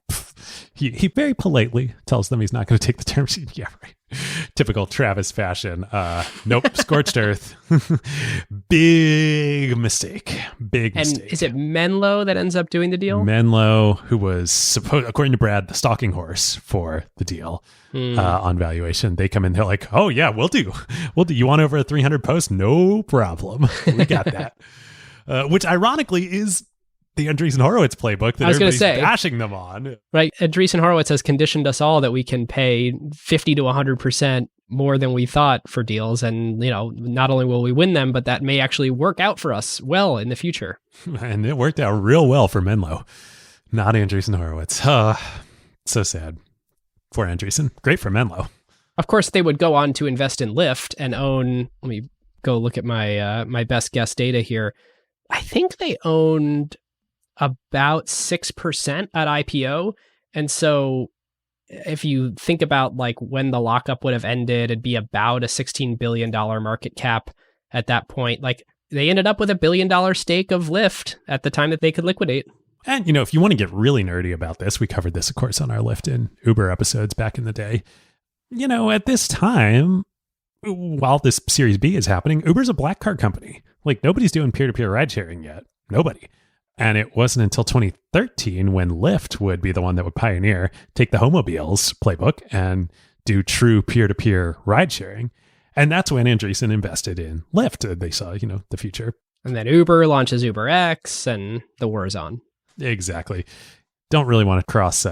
he very politely tells them he's not going to take the term sheet. Yeah, right. Typical Travis fashion. Nope, scorched earth. Big mistake. Big mistake. And is it Menlo that ends up doing the deal? Menlo, who was supposed, according to Brad, the stalking horse for the deal on valuation. They come in, they're like, oh yeah, we'll do. You want over a 300 post? No problem. We got that. Which ironically is the Andreessen Horowitz playbook that everybody's bashing them on. Right. Andreessen Horowitz has conditioned us all that we can pay 50 to 100% more than we thought for deals. And, not only will we win them, but that may actually work out for us well in the future. And it worked out real well for Menlo, not Andreessen Horowitz. So sad for Andreessen. Great for Menlo. Of course, they would go on to invest in Lyft and own, let me go look at my best guess data here. I think they owned about 6% at IPO. And so if you think about like when the lockup would have ended, it'd be about a $16 billion market cap at that point. Like they ended up with $1 billion stake of Lyft at the time that they could liquidate. And, if you want to get really nerdy about this, we covered this, of course, on our Lyft and Uber episodes back in the day. At this time, while this Series B is happening, Uber's a black car company. Like nobody's doing peer-to-peer ride sharing yet. Nobody. And it wasn't until 2013 when Lyft would be the one that would pioneer, take the Homobiles playbook and do true peer-to-peer ride sharing. And that's when Andreessen invested in Lyft. They saw, the future. And then Uber launches UberX and the war is on. Exactly. Don't really want to cross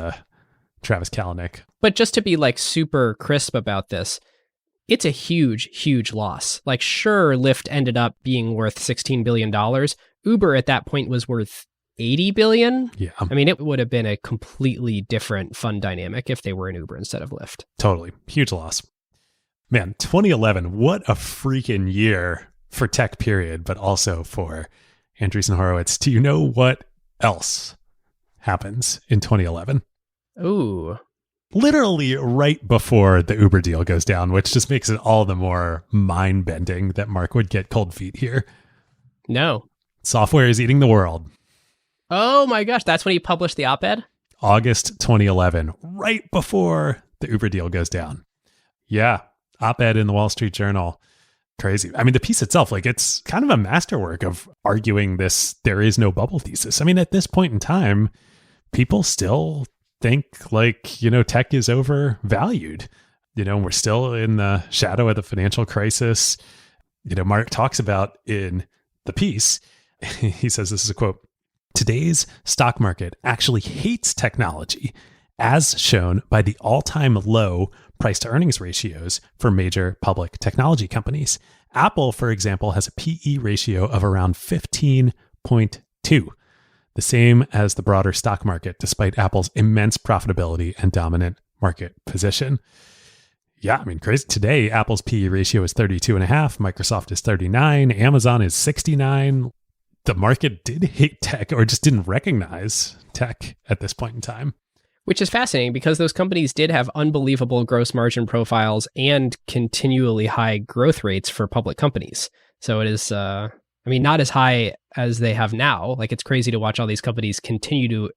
Travis Kalanick. But just to be like super crisp about this, it's a huge, huge loss. Like sure, Lyft ended up being worth $16 billion. Uber at that point was worth $80 billion. Yeah. I mean, it would have been a completely different fund dynamic if they were in Uber instead of Lyft. Totally. Huge loss. Man, 2011, what a freaking year for tech period, but also for Andreessen Horowitz. Do you know what else happens in 2011? Ooh. Literally right before the Uber deal goes down, which just makes it all the more mind-bending that Mark would get cold feet here. No. Software is eating the world. Oh my gosh, that's when he published the op-ed? August 2011, right before the Uber deal goes down. Yeah, op-ed in the Wall Street Journal. Crazy. I mean, the piece itself, like it's kind of a masterwork of arguing this there is no bubble thesis. I mean, at this point in time, people still think like, tech is overvalued. We're still in the shadow of the financial crisis. Mark talks about in the piece, he says, this is a quote, "Today's stock market actually hates technology, as shown by the all-time low price to earnings ratios for major public technology companies. Apple, for example, has a PE ratio of around 15.2, the same as the broader stock market, despite Apple's immense profitability and dominant market position." Yeah, I mean, crazy. Today, Apple's PE ratio is 32.5, Microsoft is 39, Amazon is 69. The market did hate tech or just didn't recognize tech at this point in time. Which is fascinating because those companies did have unbelievable gross margin profiles and continually high growth rates for public companies. So it is, not as high as they have now. Like it's crazy to watch all these companies continue to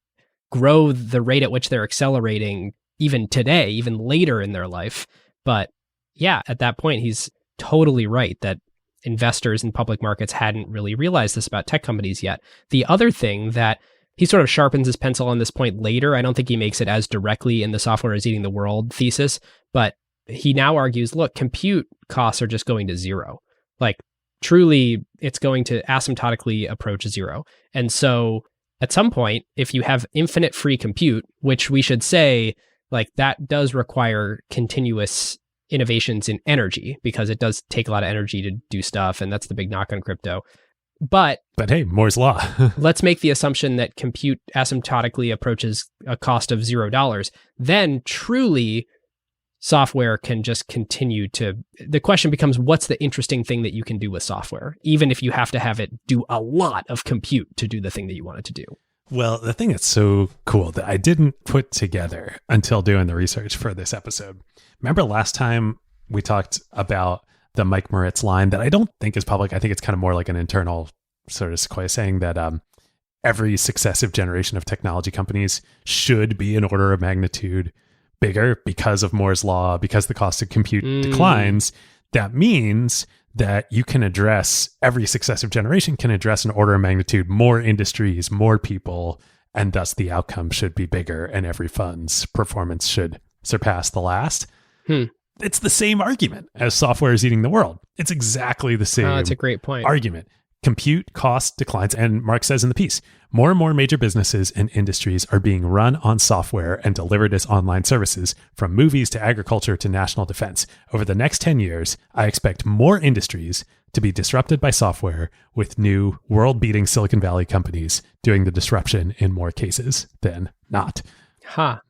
grow the rate at which they're accelerating even today, even later in their life. But yeah, at that point, he's totally right that investors in public markets hadn't really realized this about tech companies yet. The other thing that he sort of sharpens his pencil on this point later, I don't think he makes it as directly in the software is eating the world thesis, but he now argues, look, compute costs are just going to zero. Like truly, it's going to asymptotically approach zero. And so at some point, if you have infinite free compute, which we should say, like that does require continuous innovations in energy because it does take a lot of energy to do stuff. And that's the big knock on crypto. But hey, Moore's law. Let's make the assumption that compute asymptotically approaches a cost of $0. Then truly software can just continue to, the question becomes, what's the interesting thing that you can do with software, even if you have to have it do a lot of compute to do the thing that you want it to do? Well, the thing that's so cool that I didn't put together until doing the research for this episode. Remember last time we talked about the Mike Moritz line that I don't think is public. I think it's kind of more like an internal sort of Sequoia saying that every successive generation of technology companies should be an order of magnitude bigger because of Moore's law, because the cost of compute declines, that means that you can address every successive generation can address an order of magnitude more industries, more people, and thus the outcome should be bigger and every fund's performance should surpass the last. It's the same argument as software is eating the world. It's exactly the same that's a great point. argument. Compute cost declines. And Mark says in the piece, more and more major businesses and industries are being run on software and delivered as online services, from movies to agriculture to national defense. Over the next 10 years, I expect more industries to be disrupted by software, with new world-beating Silicon Valley companies doing the disruption in more cases than not.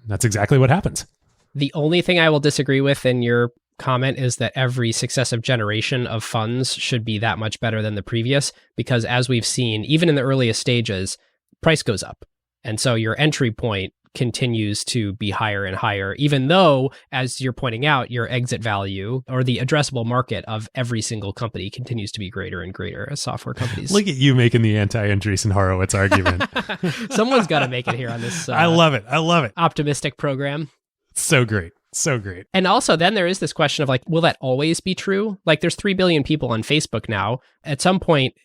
That's exactly what happens. The only thing I will disagree with in your comment is that every successive generation of funds should be that much better than the previous, because as we've seen, even in the earliest stages, price goes up. And so your entry point continues to be higher and higher, even though, as you're pointing out, your exit value or the addressable market of every single company continues to be greater and greater as software companies. Look at you making the anti-Andreessen Horowitz argument. Someone's got to make it here on this. I love it. Optimistic program. So great. So great. And also then there is this question of like, will that always be true? Like there's 3 billion people on Facebook now. At some point,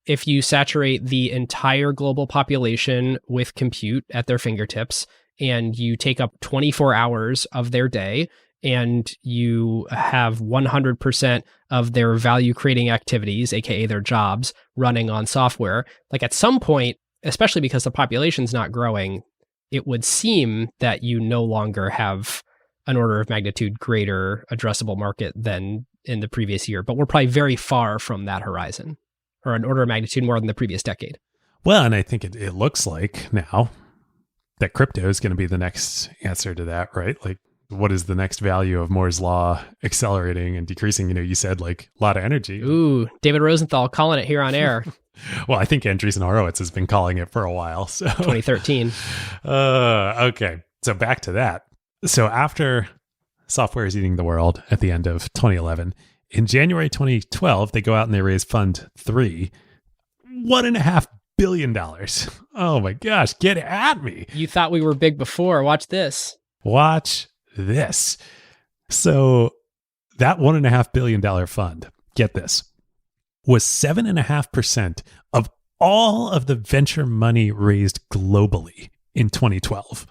if you saturate the entire global population with compute at their fingertips and you take up 24 hours of their day and you have 100% of their value creating activities, aka their jobs, running on software, like at some point, especially because the population's not growing, it would seem that you no longer have an order of magnitude greater addressable market than in the previous year. But we're probably very far from that horizon, or an order of magnitude more than the previous decade. Well, and I think it looks like now that crypto is going to be the next answer to that, right? Like, what is the next value of Moore's law accelerating and decreasing? You know, you said like a lot of energy. Ooh, David Rosenthal calling it here on air. Well, I think Andreessen Horowitz has been calling it for a while. So 2013. Okay. So back to that. So after software is eating the world at the end of 2011, in January 2012, they go out and they raise Fund 3, $1.5 billion. Oh my gosh, get at me. You thought we were big before. Watch this. Watch this. So that $1.5 billion fund, get this, was 7.5% of all of the venture money raised globally in 2012.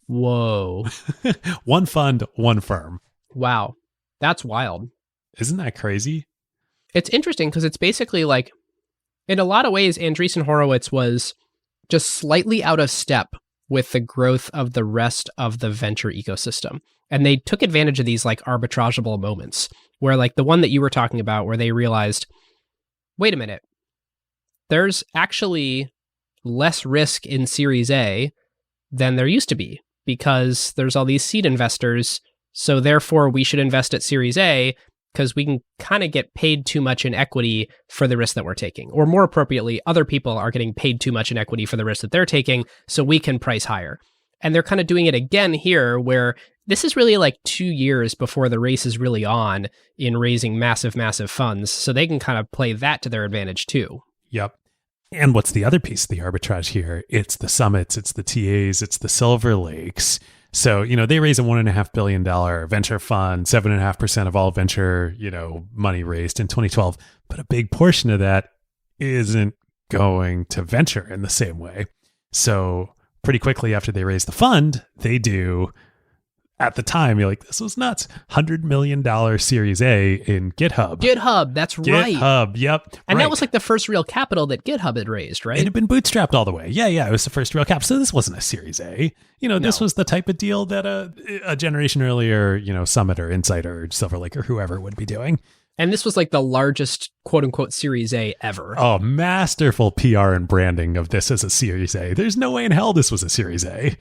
Whoa. One fund, one firm. Wow. That's wild. Isn't that crazy? It's interesting because it's basically like, in a lot of ways, Andreessen Horowitz was just slightly out of step with the growth of the rest of the venture ecosystem. And they took advantage of these like arbitrageable moments where like the one that you were talking about where they realized, wait a minute, there's actually less risk in Series A than there used to be because there's all these seed investors. So therefore we should invest at Series A because we can kind of get paid too much in equity for the risk that we're taking. Or more appropriately, other people are getting paid too much in equity for the risk that they're taking, so we can price higher. And they're kind of doing it again here, where this is really like 2 years before the race is really on in raising massive, massive funds. So they can kind of play that to their advantage too. Yep. And what's the other piece of the arbitrage here? It's the summits, it's the TAs, it's the Silver Lakes. So, you know, they raise a $1.5 billion venture fund, 7.5% of all venture, you know, money raised in 2012. But a big portion of that isn't going to venture in the same way. So pretty quickly after they raise the fund, they do, at the time, you're like, this was nuts. $100 million Series A in GitHub. GitHub, that's right. GitHub, yep. And right. that was like the first real capital that GitHub had raised, right? It had been bootstrapped all the way. Yeah, it was the first real cap. So this wasn't a Series A. You know, this was the type of deal that a generation earlier, you know, Summit or Insight or Silver Lake or whoever would be doing. And this was like the largest quote unquote Series A ever. Oh, masterful PR and branding of this as a Series A. There's no way in hell this was a Series A.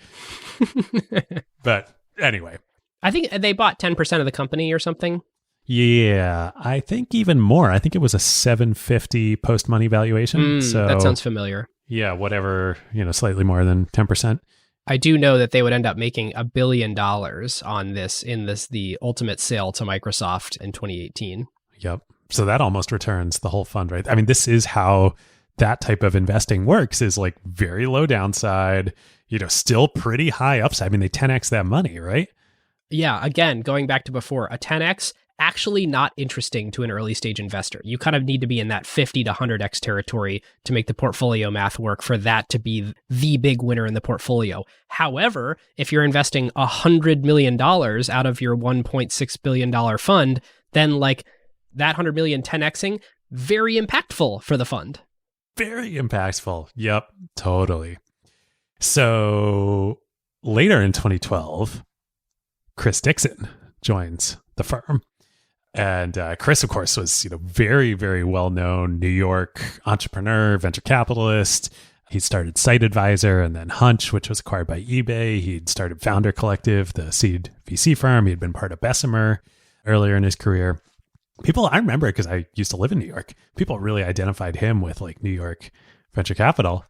But anyway. I think they bought 10% of the company or something. Yeah, I think even more. I think it was a $750 post-money valuation. So that sounds familiar. Yeah, whatever, you know, slightly more than 10%. I do know that they would end up making $1 billion on this in the ultimate sale to Microsoft in 2018. Yep. So that almost returns the whole fund, right? I mean, this is how that type of investing works, is like very low downside, you know, still pretty high upside. I mean, they 10x that money, right? Yeah, again, going back to before, a 10x, actually not interesting to an early stage investor. You kind of need to be in that 50 to 100x territory to make the portfolio math work for that to be the big winner in the portfolio. However, if you're investing $100 million out of your $1.6 billion fund, then like that 100 million 10xing, very impactful for the fund. Very impactful. Yep, totally. So later in 2012, Chris Dixon joins the firm. And Chris, of course, was very, very well-known New York entrepreneur, venture capitalist. He started Site Advisor and then Hunch, which was acquired by eBay. He'd started Founder Collective, the seed VC firm. He'd been part of Bessemer earlier in his career. I remember because I used to live in New York. People really identified him with like New York venture capital.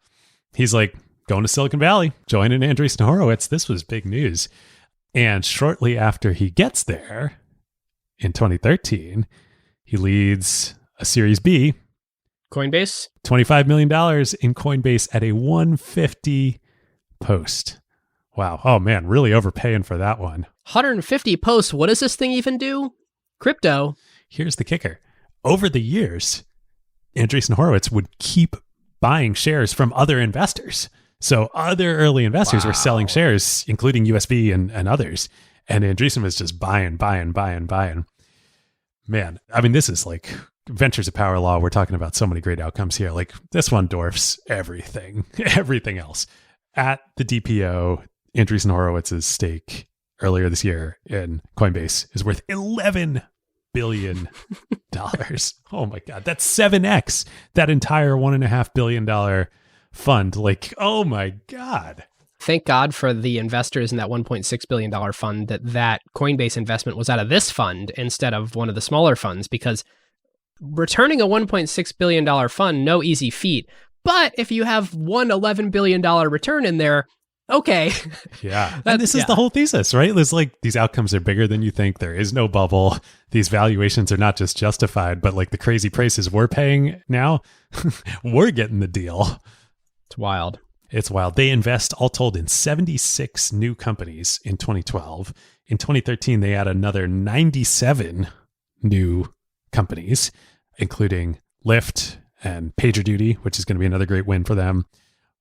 He's like going to Silicon Valley, joining Andreessen Horowitz. This was big news. And shortly after he gets there, in 2013, he leads a Series B. Coinbase? $25 million in Coinbase at a 150 post. Wow. Oh, man, really overpaying for that one. 150 posts. What does this thing even do? Crypto. Here's the kicker. Over the years, Andreessen Horowitz would keep buying shares from other investors. So other early investors were selling shares, including USB and others. And Andreessen was just buying. Man, I mean, this is like ventures of power law. We're talking about so many great outcomes here. Like this one dwarfs everything else. At the DPO, Andreessen Horowitz's stake earlier this year in Coinbase is worth $11 billion. Oh my God, that's 7x that entire $1.5 billion fund. Like, oh my God. Thank God for the investors in that $1.6 billion fund that Coinbase investment was out of this fund instead of one of the smaller funds, because returning a $1.6 billion fund, no easy feat. But if you have one $11 billion return in there, okay. Yeah. And this is the whole thesis, right? There's like these outcomes are bigger than you think. There is no bubble. These valuations are not just justified, but like the crazy prices we're paying now, we're getting the deal. It's wild. It's wild. They invest all told in 76 new companies in 2012. In 2013, they add another 97 new companies, including Lyft and PagerDuty, which is going to be another great win for them.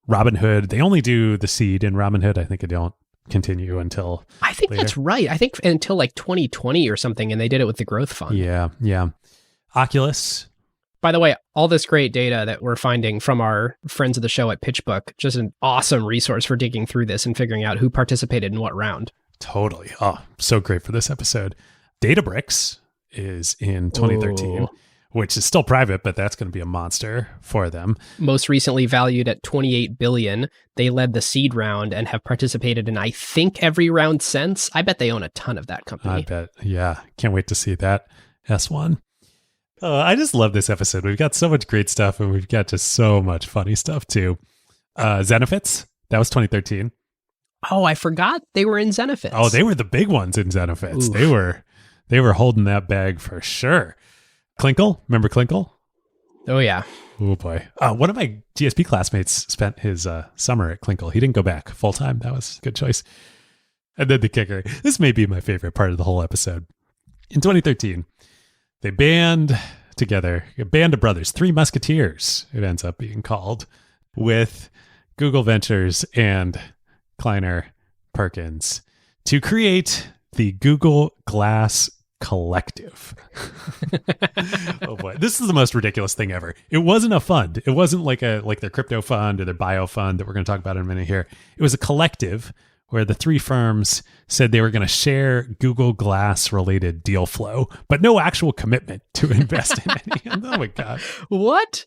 Robinhood, they only do the seed in Robinhood. I think they don't continue until I think later. That's right. I think until like 2020 or something, and they did it with the growth fund. Yeah. Oculus. By the way, all this great data that we're finding from our friends of the show at PitchBook, just an awesome resource for digging through this and figuring out who participated in what round. Totally. Oh, so great for this episode. Databricks is in 2013, which is still private, but that's going to be a monster for them. Most recently valued at $28 billion. They led the seed round and have participated in, I think, every round since. I bet they own a ton of that company. I bet. Yeah. Can't wait to see that S1. I just love this episode. We've got so much great stuff, and we've got just so much funny stuff too. Zenefits, that was 2013. Oh, I forgot they were in Zenefits. Oh, they were the big ones in Zenefits. Oof. They were holding that bag for sure. Klinkle, remember Klinkle? Oh yeah. Oh boy. One of my GSP classmates spent his summer at Klinkle. He didn't go back full time. That was a good choice. And then the kicker. This may be my favorite part of the whole episode. In 2013. They band together, a band of brothers, Three Musketeers, it ends up being called, with Google Ventures and Kleiner Perkins to create the Google Glass Collective. Oh boy, this is the most ridiculous thing ever. It wasn't a fund. It wasn't like their crypto fund or their bio fund that we're going to talk about in a minute here. It was a collective where the three firms said they were going to share Google Glass related deal flow, but no actual commitment to invest in any. Oh my God. What?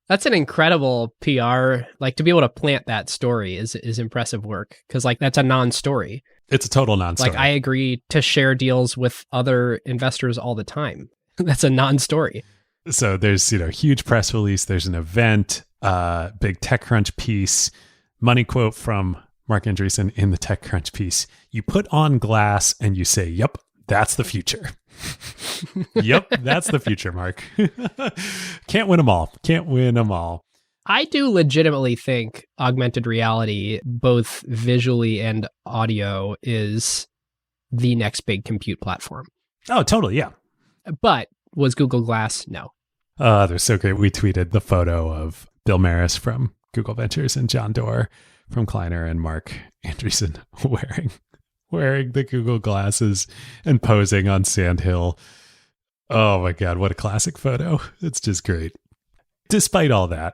That's an incredible PR. Like to be able to plant that story is impressive work. Cause like that's a non-story. It's a total non-story. Like I agree to share deals with other investors all the time. That's a non-story. So there's, huge press release. There's an event, big TechCrunch piece, money quote from Mark Andreessen in the TechCrunch piece. You put on glass and you say, yep, that's the future. Yep, that's the future, Mark. Can't win them all. I do legitimately think augmented reality, both visually and audio, is the next big compute platform. Oh, totally. Yeah. But was Google Glass? No. They're so great. We tweeted the photo of Bill Maris from Google Ventures and John Doerr from Kleiner and Mark Andreessen wearing the Google glasses and posing on Sand Hill. Oh my God, what a classic photo. It's just great. Despite all that,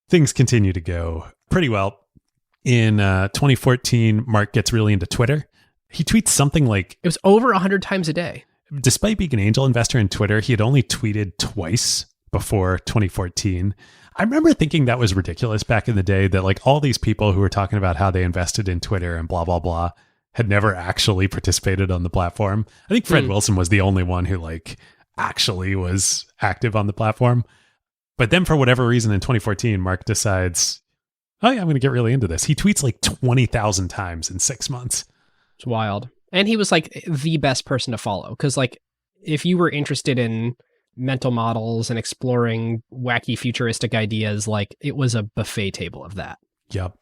things continue to go pretty well. In 2014, Mark gets really into Twitter. He tweets something like... It was over 100 times a day. Despite being an angel investor in Twitter, he had only tweeted twice before 2014. I remember thinking that was ridiculous back in the day, that like all these people who were talking about how they invested in Twitter and blah, blah, blah, had never actually participated on the platform. I think Fred Wilson was the only one who like actually was active on the platform. But then for whatever reason in 2014, Mark decides, oh yeah, I'm going to get really into this. He tweets like 20,000 times in 6 months. It's wild. And he was like the best person to follow. Because like if you were interested in mental models and exploring wacky futuristic ideas, like it was a buffet table of that. Yep.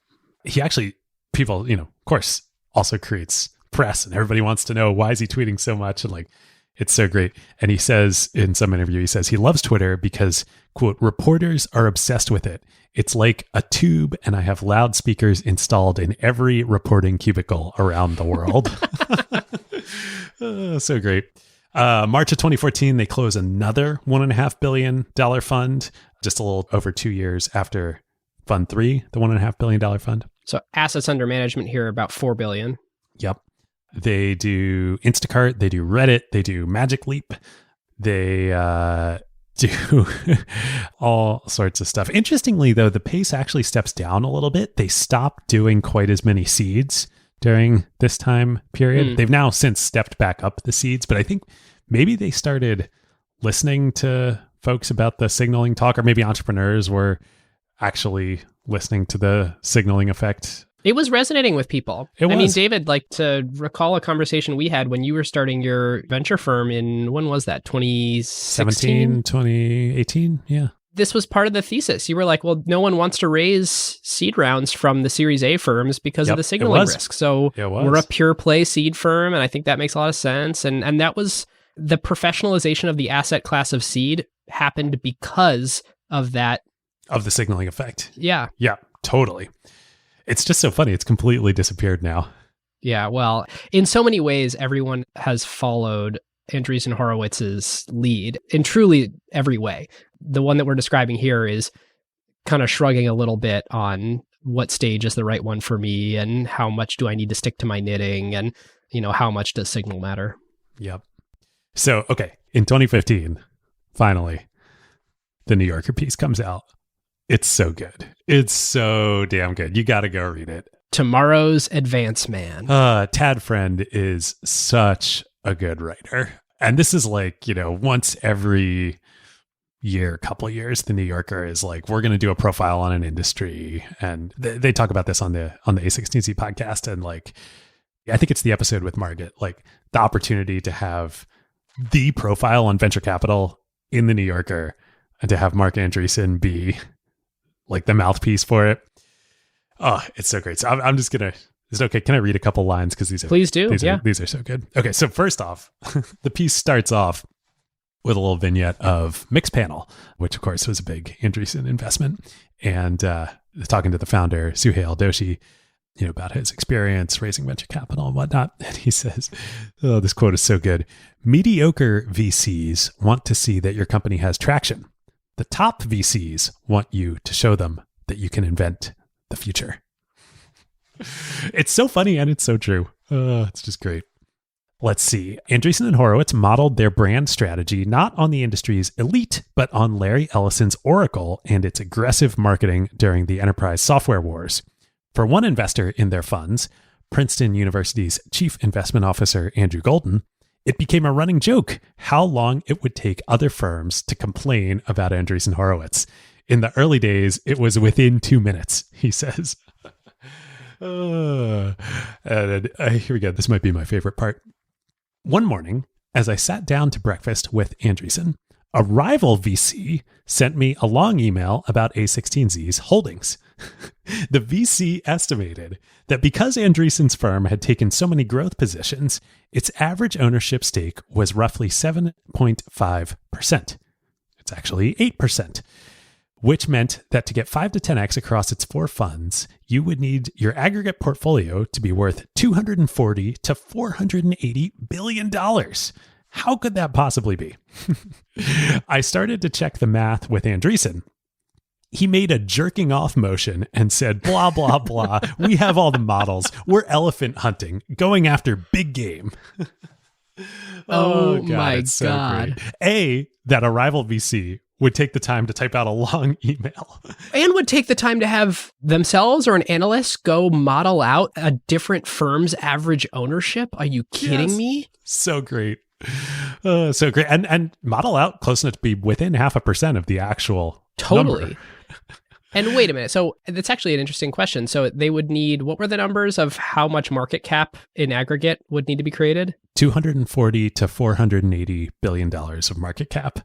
He actually, people, of course, also creates press and everybody wants to know, why is he tweeting so much? And like, it's so great. And he says in some interview, he says he loves Twitter because, quote, reporters are obsessed with it. It's like a tube and I have loudspeakers installed in every reporting cubicle around the world. So great. March of 2014, they close another $1.5 billion fund, just a little over 2 years after Fund 3, the $1.5 billion fund. So assets under management here are about $4 billion. Yep. They do Instacart, they do Reddit, they do Magic Leap, they do all sorts of stuff. Interestingly, though, the pace actually steps down a little bit. They stop doing quite as many seeds during this time period. They've now since stepped back up the seeds, but I think maybe they started listening to folks about the signaling talk, or maybe entrepreneurs were actually listening to the signaling effect. It was resonating with people. I mean, David, like to recall a conversation we had when you were starting your venture firm in, when was that? 2016? 2018. Yeah. This was part of the thesis. You were like, well, no one wants to raise seed rounds from the Series A firms because of the signaling risk. So we're a pure play seed firm. And I think that makes a lot of sense. And that was the professionalization of the asset class of seed happened because of that. Of the signaling effect. Yeah. Yeah, totally. It's just so funny. It's completely disappeared now. Yeah, well, in so many ways, everyone has followed Andreessen Horowitz's lead in truly every way. The one that we're describing here is kind of shrugging a little bit on what stage is the right one for me and how much do I need to stick to my knitting and, how much does signal matter? Yep. So, okay, in 2015, finally, the New Yorker piece comes out. It's so good. It's so damn good. You got to go read it. Tomorrow's Advance Man. Tad Friend is such a good writer. And this is like, once every year, couple of years, the New Yorker is like, we're going to do a profile on an industry. And they talk about this on the A16Z podcast. And like, I think it's the episode with Margaret, like the opportunity to have the profile on venture capital in the New Yorker and to have Mark Andreessen be like the mouthpiece for it. Oh, it's so great. So I'm just going to, is it okay? Can I read a couple lines? Because these are, please do. These are so good. Okay. So first off, the piece starts off with a little vignette of Mixpanel, which of course was a big Andreessen investment. And talking to the founder, Suhail Doshi, about his experience raising venture capital and whatnot. And he says, oh, this quote is so good. Mediocre VCs want to see that your company has traction. The top VCs want you to show them that you can invent the future. It's so funny and it's so true. It's just great. Let's see. Andreessen and Horowitz modeled their brand strategy not on the industry's elite, but on Larry Ellison's Oracle and its aggressive marketing during the enterprise software wars. For one investor in their funds, Princeton University's chief investment officer, Andrew Golden, it became a running joke how long it would take other firms to complain about Andreessen Horowitz. In the early days, it was within 2 minutes, he says. Here we go. This might be my favorite part. One morning, as I sat down to breakfast with Andreessen, a rival VC sent me a long email about A16Z's holdings. The VC estimated that because Andreessen's firm had taken so many growth positions, its average ownership stake was roughly 7.5%. It's actually 8%, which meant that to get 5 to 10x across its 4 funds, you would need your aggregate portfolio to be worth $240 to $480 billion. How could that possibly be? I started to check the math with Andreessen. He made a jerking off motion and said, blah, blah, blah. We have all the models. We're elephant hunting, going after big game. Oh my God. That a rival VC would take the time to type out a long email. And would take the time to have themselves or an analyst go model out a different firm's average ownership. Are you kidding me? So great. So great. And model out close enough to be within 0.5% of the actual number. And wait a minute. So that's actually an interesting question. So they would need, what were the numbers of how much market cap in aggregate would need to be created? $240 to $480 billion of market cap.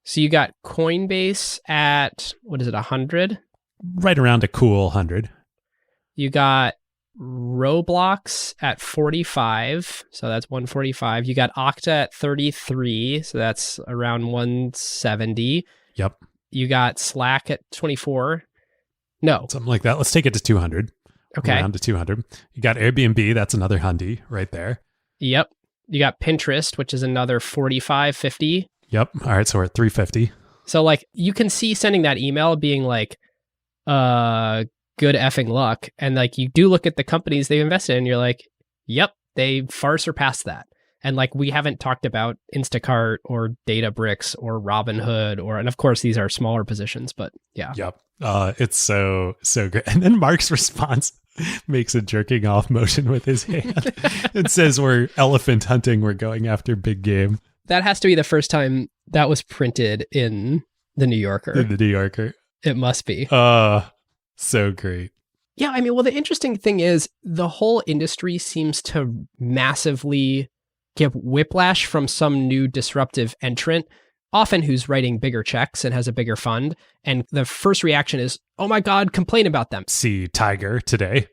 So you got Coinbase at, what is it, 100? Right around a cool 100. You got Roblox at 45. So that's 145. You got Okta at 33. So that's around 170. Yep. You got Slack at 24. No. Something like that. Let's take it to 200. Okay. Around to 200. You got Airbnb. That's another hundy right there. Yep. You got Pinterest, which is another 45, 50. Yep. All right. So we're at 350. So like you can see sending that email being like, good effing luck. And like you do look at the companies they've invested in, and you're like, yep, they far surpassed that. And like we haven't talked about Instacart or Databricks or Robinhood and of course these are smaller positions, but yeah. Yep. It's so great. And then Mark's response makes a jerking off motion with his hand. It says we're elephant hunting. We're going after big game. That has to be the first time that was printed in the New Yorker. In the New Yorker. It must be. So great. Yeah. I mean, well, the interesting thing is the whole industry seems to massively get whiplash from some new disruptive entrant, often who's writing bigger checks and has a bigger fund. And the first reaction is, oh my God, complain about them. See Tiger today.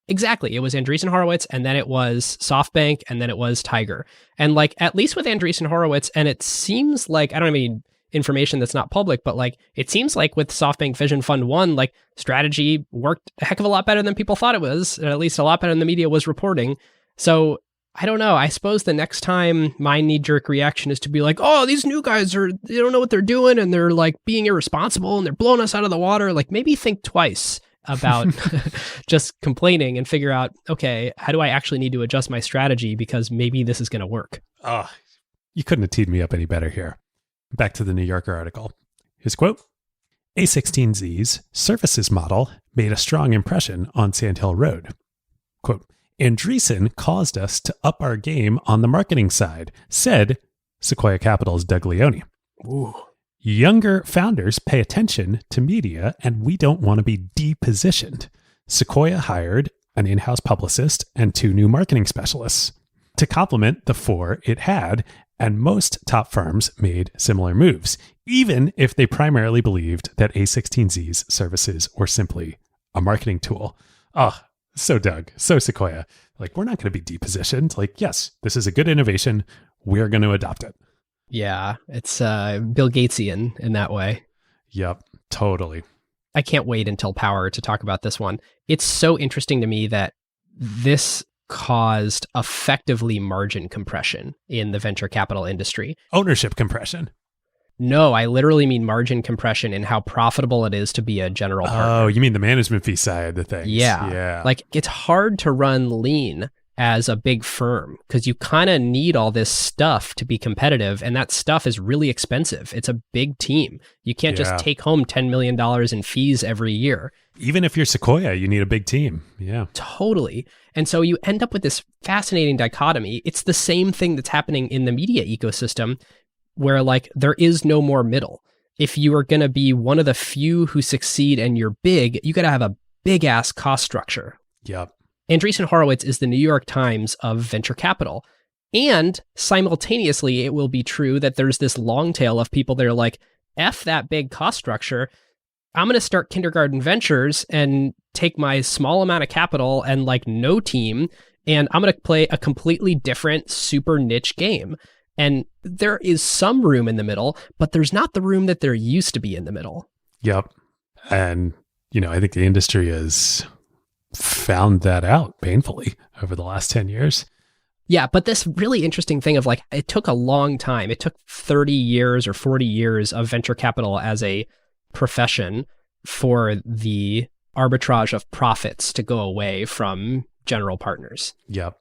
Exactly. It was Andreessen Horowitz, and then it was SoftBank, and then it was Tiger. And like, at least with Andreessen Horowitz, and it seems like, I don't have any information that's not public, but like, it seems like with SoftBank Vision Fund 1, like strategy worked a heck of a lot better than people thought it was, and at least a lot better than the media was reporting. So I don't know. I suppose the next time my knee-jerk reaction is to be like, oh, these new guys they don't know what they're doing and they're like being irresponsible and they're blowing us out of the water. Like maybe think twice about just complaining and figure out, okay, how do I actually need to adjust my strategy because maybe this is going to work. You couldn't have teed me up any better here. Back to the New Yorker article. His quote, A16Z's services model made a strong impression on Sand Hill Road. Quote, Andreessen caused us to up our game on the marketing side, said Sequoia Capital's Doug Leone. Ooh. Younger founders pay attention to media, and we don't want to be depositioned. Sequoia hired an in-house publicist and 2 new marketing specialists to complement the 4 it had, and most top firms made similar moves, even if they primarily believed that A16Z's services were simply a marketing tool. So Doug, so Sequoia, like we're not going to be depositioned. Like, yes, this is a good innovation. We're going to adopt it. Yeah, it's Bill Gatesian in that way. Yep, totally. I can't wait until Power to talk about this one. It's so interesting to me that this caused effectively margin compression in the venture capital industry. Ownership compression. No, I literally mean margin compression in how profitable it is to be a general partner. Oh, you mean the management fee side of things. Yeah. Like it's hard to run lean as a big firm because you kind of need all this stuff to be competitive. And that stuff is really expensive. It's a big team. You can't just take home $10 million in fees every year. Even if you're Sequoia, you need a big team. Yeah. Totally. And so you end up with this fascinating dichotomy. It's the same thing that's happening in the media ecosystem where like there is no more middle. If you are going to be one of the few who succeed and you're big, you got to have a big ass cost structure. Yep. Andreessen Horowitz is the New York Times of venture capital. And simultaneously, it will be true that there's this long tail of people that are like, F that big cost structure. I'm going to start Kindergarten Ventures and take my small amount of capital and like no team, and I'm going to play a completely different, super niche game. And there is some room in the middle, but there's not the room that there used to be in the middle. Yep. And, I think the industry has found that out painfully over the last 10 years. Yeah, but this really interesting thing of like, it took a long time. It took 30 years or 40 years of venture capital as a profession for the arbitrage of profits to go away from general partners. Yep.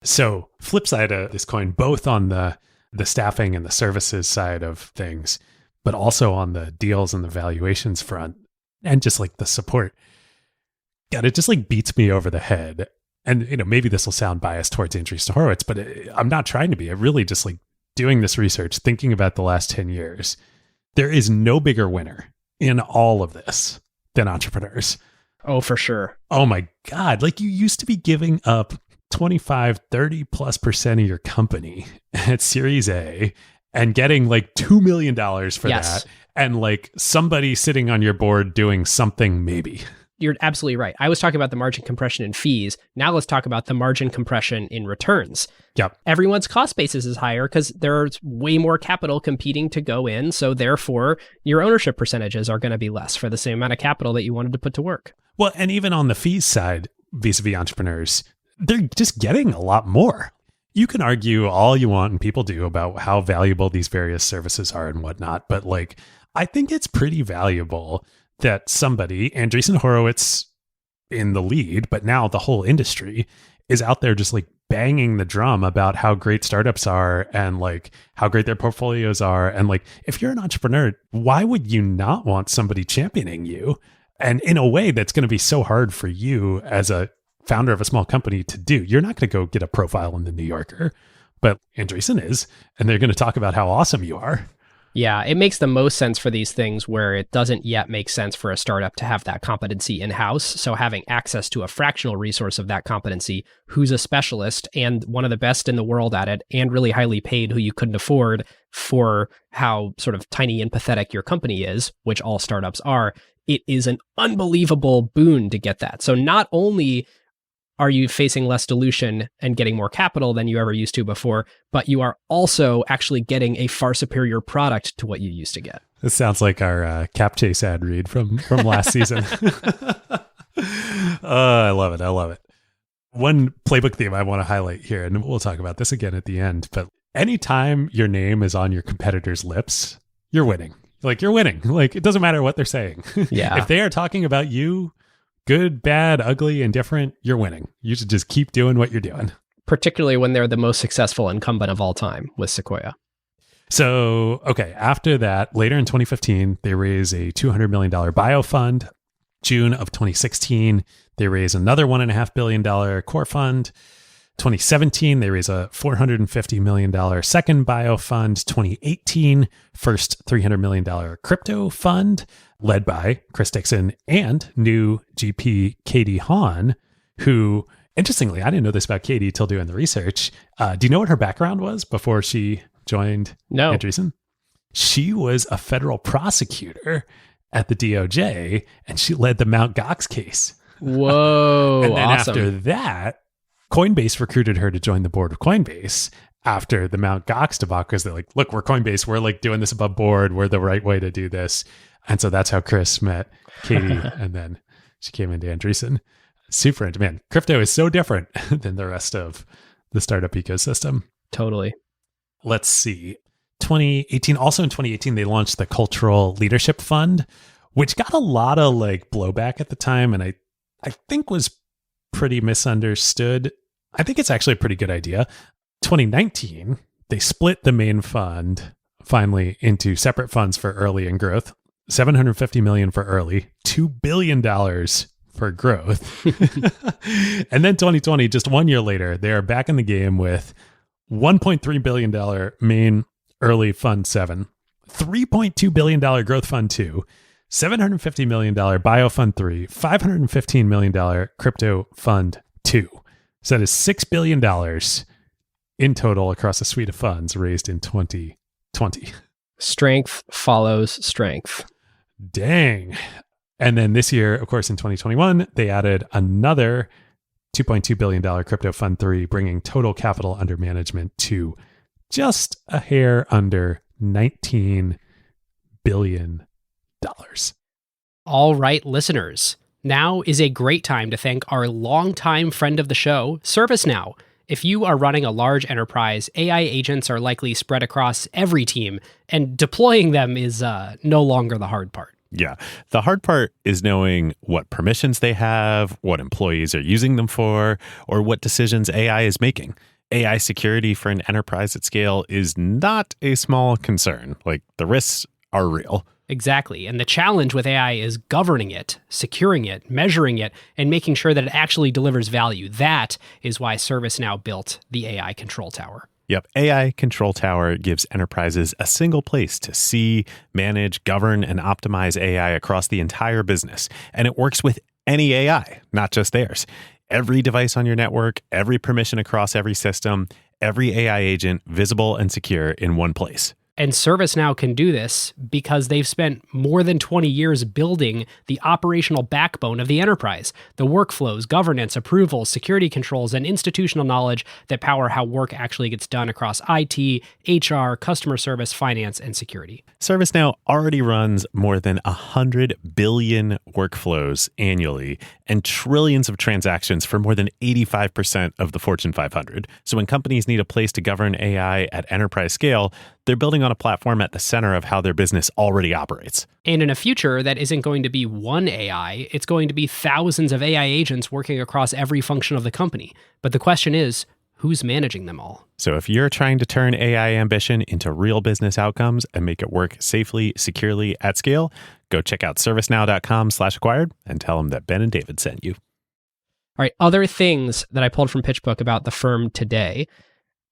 So flip side of this coin, both on the staffing and the services side of things, but also on the deals and the valuations front, and just like the support. God, it just like beats me over the head. And, maybe this will sound biased towards Andreessen Horowitz, but I'm not trying to be. I really just like doing this research, thinking about the last 10 years. There is no bigger winner in all of this than entrepreneurs. Oh, for sure. Oh my God. Like you used to be giving up 25, 30+% of your company at Series A and getting like $2 million for that. And like somebody sitting on your board doing something maybe. You're absolutely right. I was talking about the margin compression in fees. Now let's talk about the margin compression in returns. Yep. Everyone's cost basis is higher because there's way more capital competing to go in. So therefore, your ownership percentages are going to be less for the same amount of capital that you wanted to put to work. Well, and even on the fees side, vis-a-vis entrepreneurs, they're just getting a lot more. You can argue all you want, and people do, about how valuable these various services are and whatnot. But like, I think it's pretty valuable that somebody, Andreessen Horowitz in the lead, but now the whole industry is out there just like banging the drum about how great startups are and like how great their portfolios are. And like, if you're an entrepreneur, why would you not want somebody championing you? And in a way that's going to be so hard for you as a founder of a small company to do. You're not going to go get a profile in the New Yorker, but Andreessen is, and they're going to talk about how awesome you are. Yeah, it makes the most sense for these things where it doesn't yet make sense for a startup to have that competency in-house. So having access to a fractional resource of that competency, who's a specialist and one of the best in the world at it and really highly paid, who you couldn't afford for how sort of tiny and pathetic your company is, which all startups are, it is an unbelievable boon to get that. So not only are you facing less dilution and getting more capital than you ever used to before, but you are also actually getting a far superior product to what you used to get. This sounds like our Cap Chase ad read from last season. I love it. I love it. One playbook theme I want to highlight here, and we'll talk about this again at the end, but anytime your name is on your competitor's lips, you're winning. Like, you're winning. Like, it doesn't matter what they're saying. Yeah. If they are talking about you, good, bad, ugly, indifferent, you're winning. You should just keep doing what you're doing. Particularly when they're the most successful incumbent of all time with Sequoia. So, okay, after that, later in 2015, they raise a $200 million bio fund. June of 2016, they raise another $1.5 billion core fund. 2017, they raise a $450 million second bio fund. 2018, first $300 million crypto fund, led by Chris Dixon and new GP Katie Hahn, who, interestingly, I didn't know this about Katie till doing the research. Do you know what her background was before she joined Andreessen? She was a federal prosecutor at the DOJ, and she led the Mt. Gox case. Whoa, and then awesome. after that, Coinbase recruited her to join the board of Coinbase after the Mt. Gox debacle, because they're like, look, we're Coinbase. We're like doing this above board. We're the right way to do this. And so that's how Chris met Katie. And then she came into Andreessen. Super, man, crypto is so different than the rest of the startup ecosystem. Totally. Let's see. 2018, also in 2018, they launched the Cultural Leadership Fund, which got a lot of like blowback at the time. And I think was pretty misunderstood. I think it's actually a pretty good idea. 2019, they split the main fund finally into separate funds for early and growth. $750 million for early, $2 billion for growth. And then 2020, just 1 year later, they are back in the game with $1.3 billion main early fund 7, $3.2 billion growth fund 2, $750 million bio fund 3, $515 million crypto fund 2. So that is $6 billion in total across a suite of funds raised in 2020. Strength follows strength. Dang. And then this year, of course, in 2021, they added another $2.2 billion crypto fund 3, bringing total capital under management to just a hair under $19 billion. All right, listeners. Now is a great time to thank our longtime friend of the show, ServiceNow. If you are running a large enterprise, AI agents are likely spread across every team, and deploying them is no longer the hard part. Yeah. The hard part is knowing what permissions they have, what employees are using them for, or what decisions AI is making. AI security for an enterprise at scale is not a small concern. Like, the risks are real. Exactly. And the challenge with AI is governing it, securing it, measuring it, and making sure that it actually delivers value. That is why ServiceNow built the AI Control Tower. Yep. AI Control Tower gives enterprises a single place to see, manage, govern, and optimize AI across the entire business. And it works with any AI, not just theirs. Every device on your network, every permission across every system, every AI agent visible and secure in one place. And ServiceNow can do this because they've spent more than 20 years building the operational backbone of the enterprise, the workflows, governance, approvals, security controls, and institutional knowledge that power how work actually gets done across IT, HR, customer service, finance, and security. ServiceNow already runs more than 100 billion workflows annually and trillions of transactions for more than 85% of the Fortune 500. So when companies need a place to govern AI at enterprise scale, they're building on a platform at the center of how their business already operates. And in a future that isn't going to be one AI, it's going to be thousands of AI agents working across every function of the company. But the question is, who's managing them all? So if you're trying to turn AI ambition into real business outcomes and make it work safely, securely, at scale, go check out servicenow.com/acquired and tell them that Ben and David sent you. All right, other things that I pulled from PitchBook about the firm today.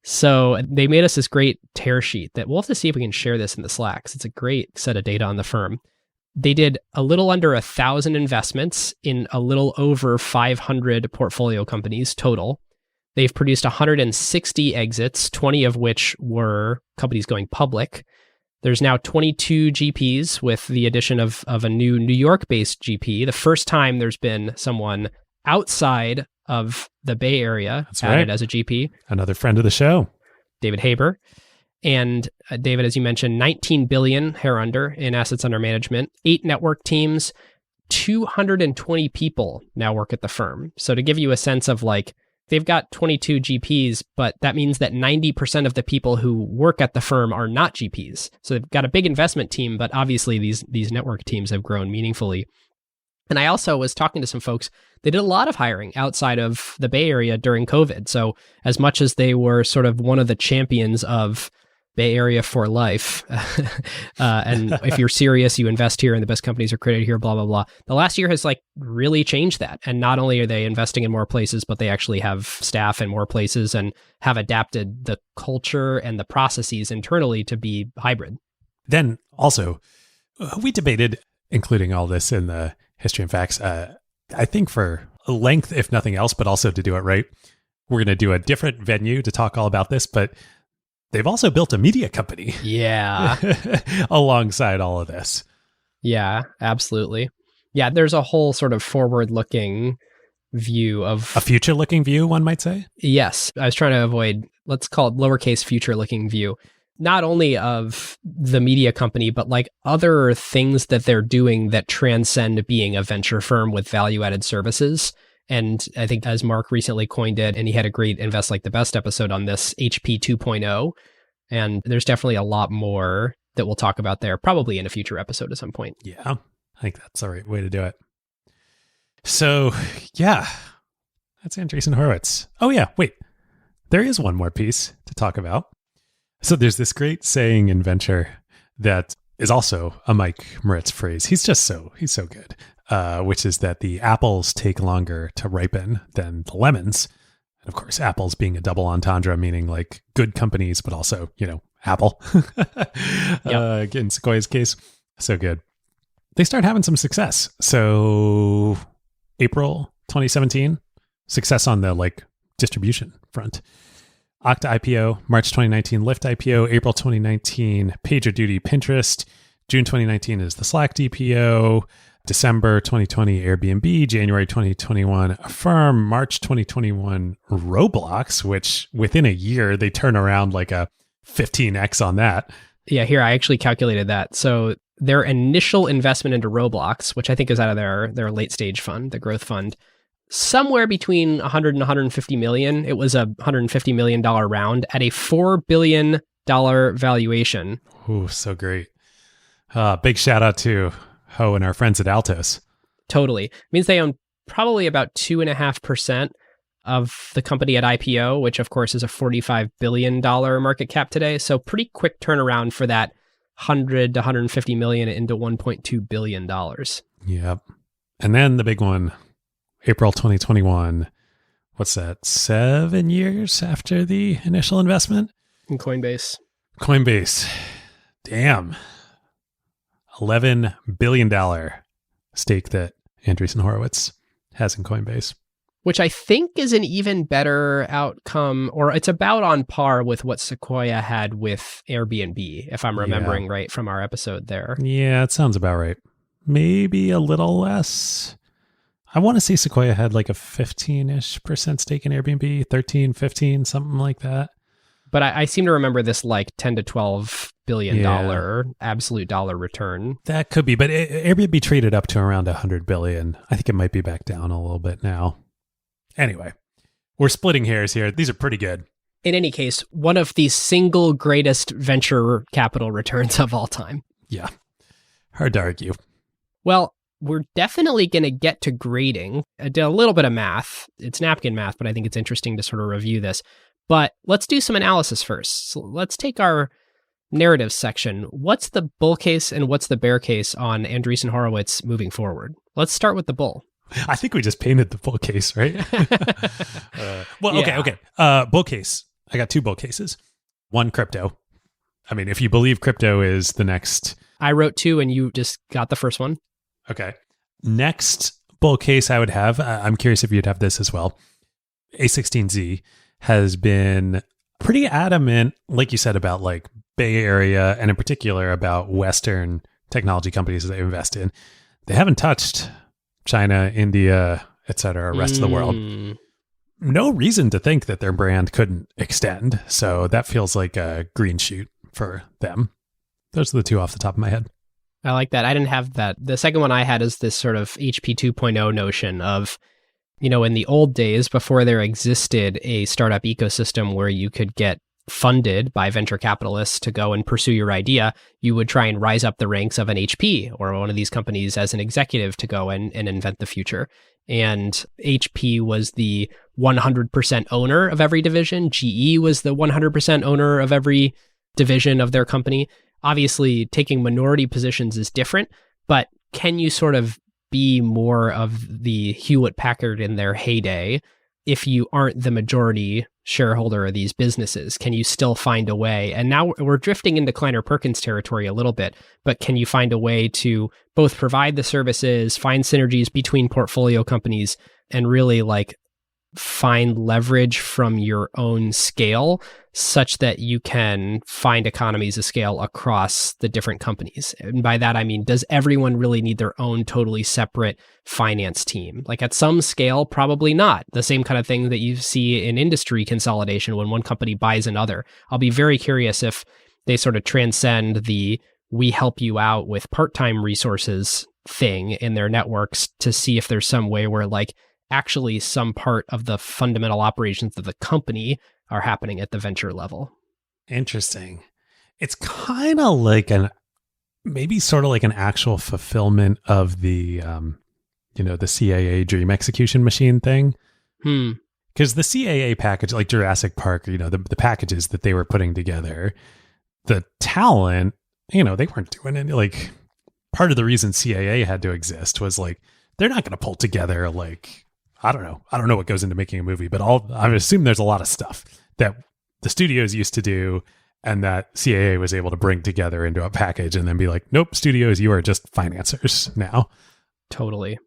So they made us this great tear sheet that we'll have to see if we can share this in the Slack, 'cause it's a great set of data on the firm. They did a little under 1,000 investments in a little over 500 portfolio companies total. They've produced 160 exits, 20 of which were companies going public. There's now 22 GPs with the addition of a new New York-based GP. The first time there's been someone outside of the Bay Area That's added right. as a GP. Another friend of the show. David Haber. And David, as you mentioned, 19 billion hair under in assets under management, 8 network teams, 220 people now work at the firm. So to give you a sense of like, they've got 22 GPs, but that means that 90% of the people who work at the firm are not GPs. So they've got a big investment team, but obviously these network teams have grown meaningfully. And I also was talking to some folks, they did a lot of hiring outside of the Bay Area during COVID. So as much as they were sort of one of the champions of Bay Area for life, and if you're serious, you invest here and the best companies are created here, blah, blah, blah. The last year has like really changed that. And not only are they investing in more places, but they actually have staff in more places and have adapted the culture and the processes internally to be hybrid. Then also, we debated including all this in the History and Facts, I think for length, if nothing else, but also to do it right. We're going to do a different venue to talk all about this, but they've also built a media company. Yeah. Alongside all of this. Yeah, absolutely. Yeah, there's a whole sort of forward-looking view of... A future-looking view, one might say? Yes. I was trying to avoid, let's call it lowercase future-looking view. Not only of the media company, but like other things that they're doing that transcend being a venture firm with value-added services. And I think as Mark recently coined it, and he had a great Invest Like the Best episode on this, HP 2.0. And there's definitely a lot more that we'll talk about there, probably in a future episode at some point. Yeah, I think that's the right way to do it. So, yeah, that's Andreessen Horowitz. Oh, yeah, wait, there is one more piece to talk about. So there's this great saying in venture that is also a Mike Moritz phrase. He's so good, which is that the apples take longer to ripen than the lemons. And of course, apples being a double entendre, meaning like good companies, but also, Apple. Yep. In Sequoia's case, so good. They start having some success. So April 2017, success on the distribution front. Okta IPO, March 2019 Lyft IPO, April 2019 PagerDuty Pinterest, June 2019 is the Slack DPO, December 2020 Airbnb, January 2021 Affirm, March 2021 Roblox, which within a year they turn around like a 15x on that. Yeah, here I actually calculated that. So their initial investment into Roblox, which I think is out of their late stage fund, the growth fund, somewhere between 100 and 150 million. It was a $150 million round at a $4 billion valuation. Ooh, so great. Big shout out to Ho and our friends at Altos. Totally. It means they own probably about 2.5% of the company at IPO, which of course is a $45 billion market cap today. So pretty quick turnaround for that 100 to 150 million into $1.2 billion. Yep. And then the big one, April 2021. What's that? 7 years after the initial investment? In Coinbase. Coinbase. Damn. $11 billion stake that Andreessen Horowitz has in Coinbase. Which I think is an even better outcome, or it's about on par with what Sequoia had with Airbnb, if I'm remembering right from our episode there. Yeah, it sounds about right. Maybe a little less. I want to say Sequoia had like a 15-ish% stake in Airbnb, 13, 15, something like that. But I seem to remember this like 10 to 12 billion dollar absolute dollar return. That could be, but Airbnb traded up to around 100 billion. I think it might be back down a little bit now. Anyway, we're splitting hairs here. These are pretty good. In any case, one of the single greatest venture capital returns of all time. Yeah, hard to argue. Well, we're definitely going to get to grading. I did a little bit of math. It's napkin math, but I think it's interesting to sort of review this. But let's do some analysis first. So let's take our narrative section. What's the bull case and what's the bear case on Andreessen Horowitz moving forward? Let's start with the bull. I think we just painted the bull case, right? Okay. Bull case. I got two bull cases. One, crypto. I mean, if you believe crypto is the next... I wrote two and you just got the first one. Okay. Next bull case I would have, I'm curious if you'd have this as well. A16Z has been pretty adamant, like you said, about like Bay Area and in particular about Western technology companies that they invest in. They haven't touched China, India, etc., rest of the world. No reason to think that their brand couldn't extend. So that feels like a green shoot for them. Those are the two off the top of my head. I like that. I didn't have that. The second one I had is this sort of HP 2.0 notion of, you know, in the old days, before there existed a startup ecosystem where you could get funded by venture capitalists to go and pursue your idea, you would try and rise up the ranks of an HP or one of these companies as an executive to go and invent the future. And HP was the 100% owner of every division. GE was the 100% owner of every division of their company. Obviously, taking minority positions is different, but can you sort of be more of the Hewlett-Packard in their heyday if you aren't the majority shareholder of these businesses? Can you still find a way? And now we're drifting into Kleiner-Perkins territory a little bit, but can you find a way to both provide the services, find synergies between portfolio companies, and really like find leverage from your own scale such that you can find economies of scale across the different companies? And by that, I mean, does everyone really need their own totally separate finance team? Like at some scale, probably not. The same kind of thing that you see in industry consolidation when one company buys another. I'll be very curious if they sort of transcend the we help you out with part-time resources thing in their networks to see if there's some way where like actually some part of the fundamental operations of the company are happening at the venture level. Interesting. It's kind of like maybe sort of like an actual fulfillment of the, the CAA dream execution machine thing. Because the CAA package, like Jurassic Park, the packages that they were putting together, the talent, they weren't doing it. Like part of the reason CAA had to exist was like, they're not going to pull together like, I don't know what goes into making a movie, but I assume there's a lot of stuff that the studios used to do and that CAA was able to bring together into a package and then be like, nope, studios, you are just financiers now. Totally.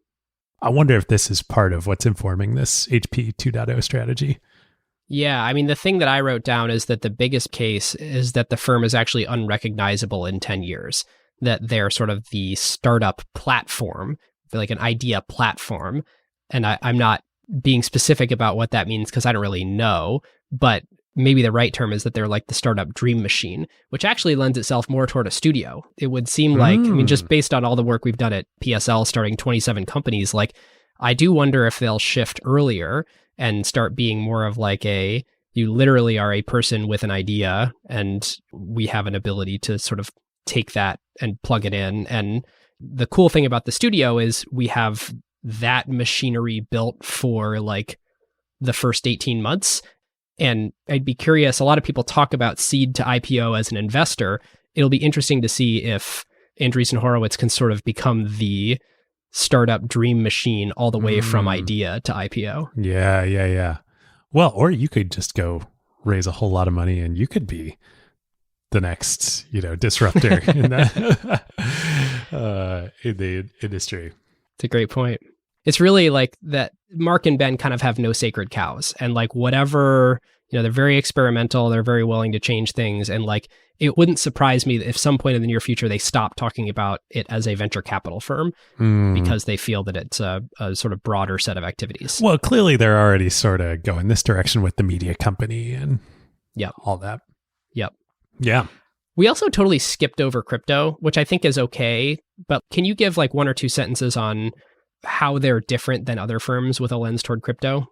I wonder if this is part of what's informing this HP 2.0 strategy. Yeah, I mean, the thing that I wrote down is that the biggest case is that the firm is actually unrecognizable in 10 years, that they're sort of the startup platform like an idea platform. And I'm not being specific about what that means because I don't really know, but maybe the right term is that they're like the startup dream machine, which actually lends itself more toward a studio. It would seem like, I mean, just based on all the work we've done at PSL, starting 27 companies, like I do wonder if they'll shift earlier and start being more of like you literally are a person with an idea and we have an ability to sort of take that and plug it in. And the cool thing about the studio is we have that machinery built for like the first 18 months. And I'd be curious, a lot of people talk about seed to IPO as an investor. It'll be interesting to see if Andreessen Horowitz can sort of become the startup dream machine all the way from idea to IPO. Yeah. Well, or you could just go raise a whole lot of money and you could be the next, disruptor in the industry. It's a great point. It's really like that Mark and Ben kind of have no sacred cows, and like whatever, they're very experimental. They're very willing to change things. And like, it wouldn't surprise me if some point in the near future, they stop talking about it as a venture capital firm because they feel that it's a sort of broader set of activities. Well, clearly they're already sort of going this direction with the media company and all that. Yep. Yeah. We also totally skipped over crypto, which I think is okay. But can you give like one or two sentences on how they're different than other firms with a lens toward crypto?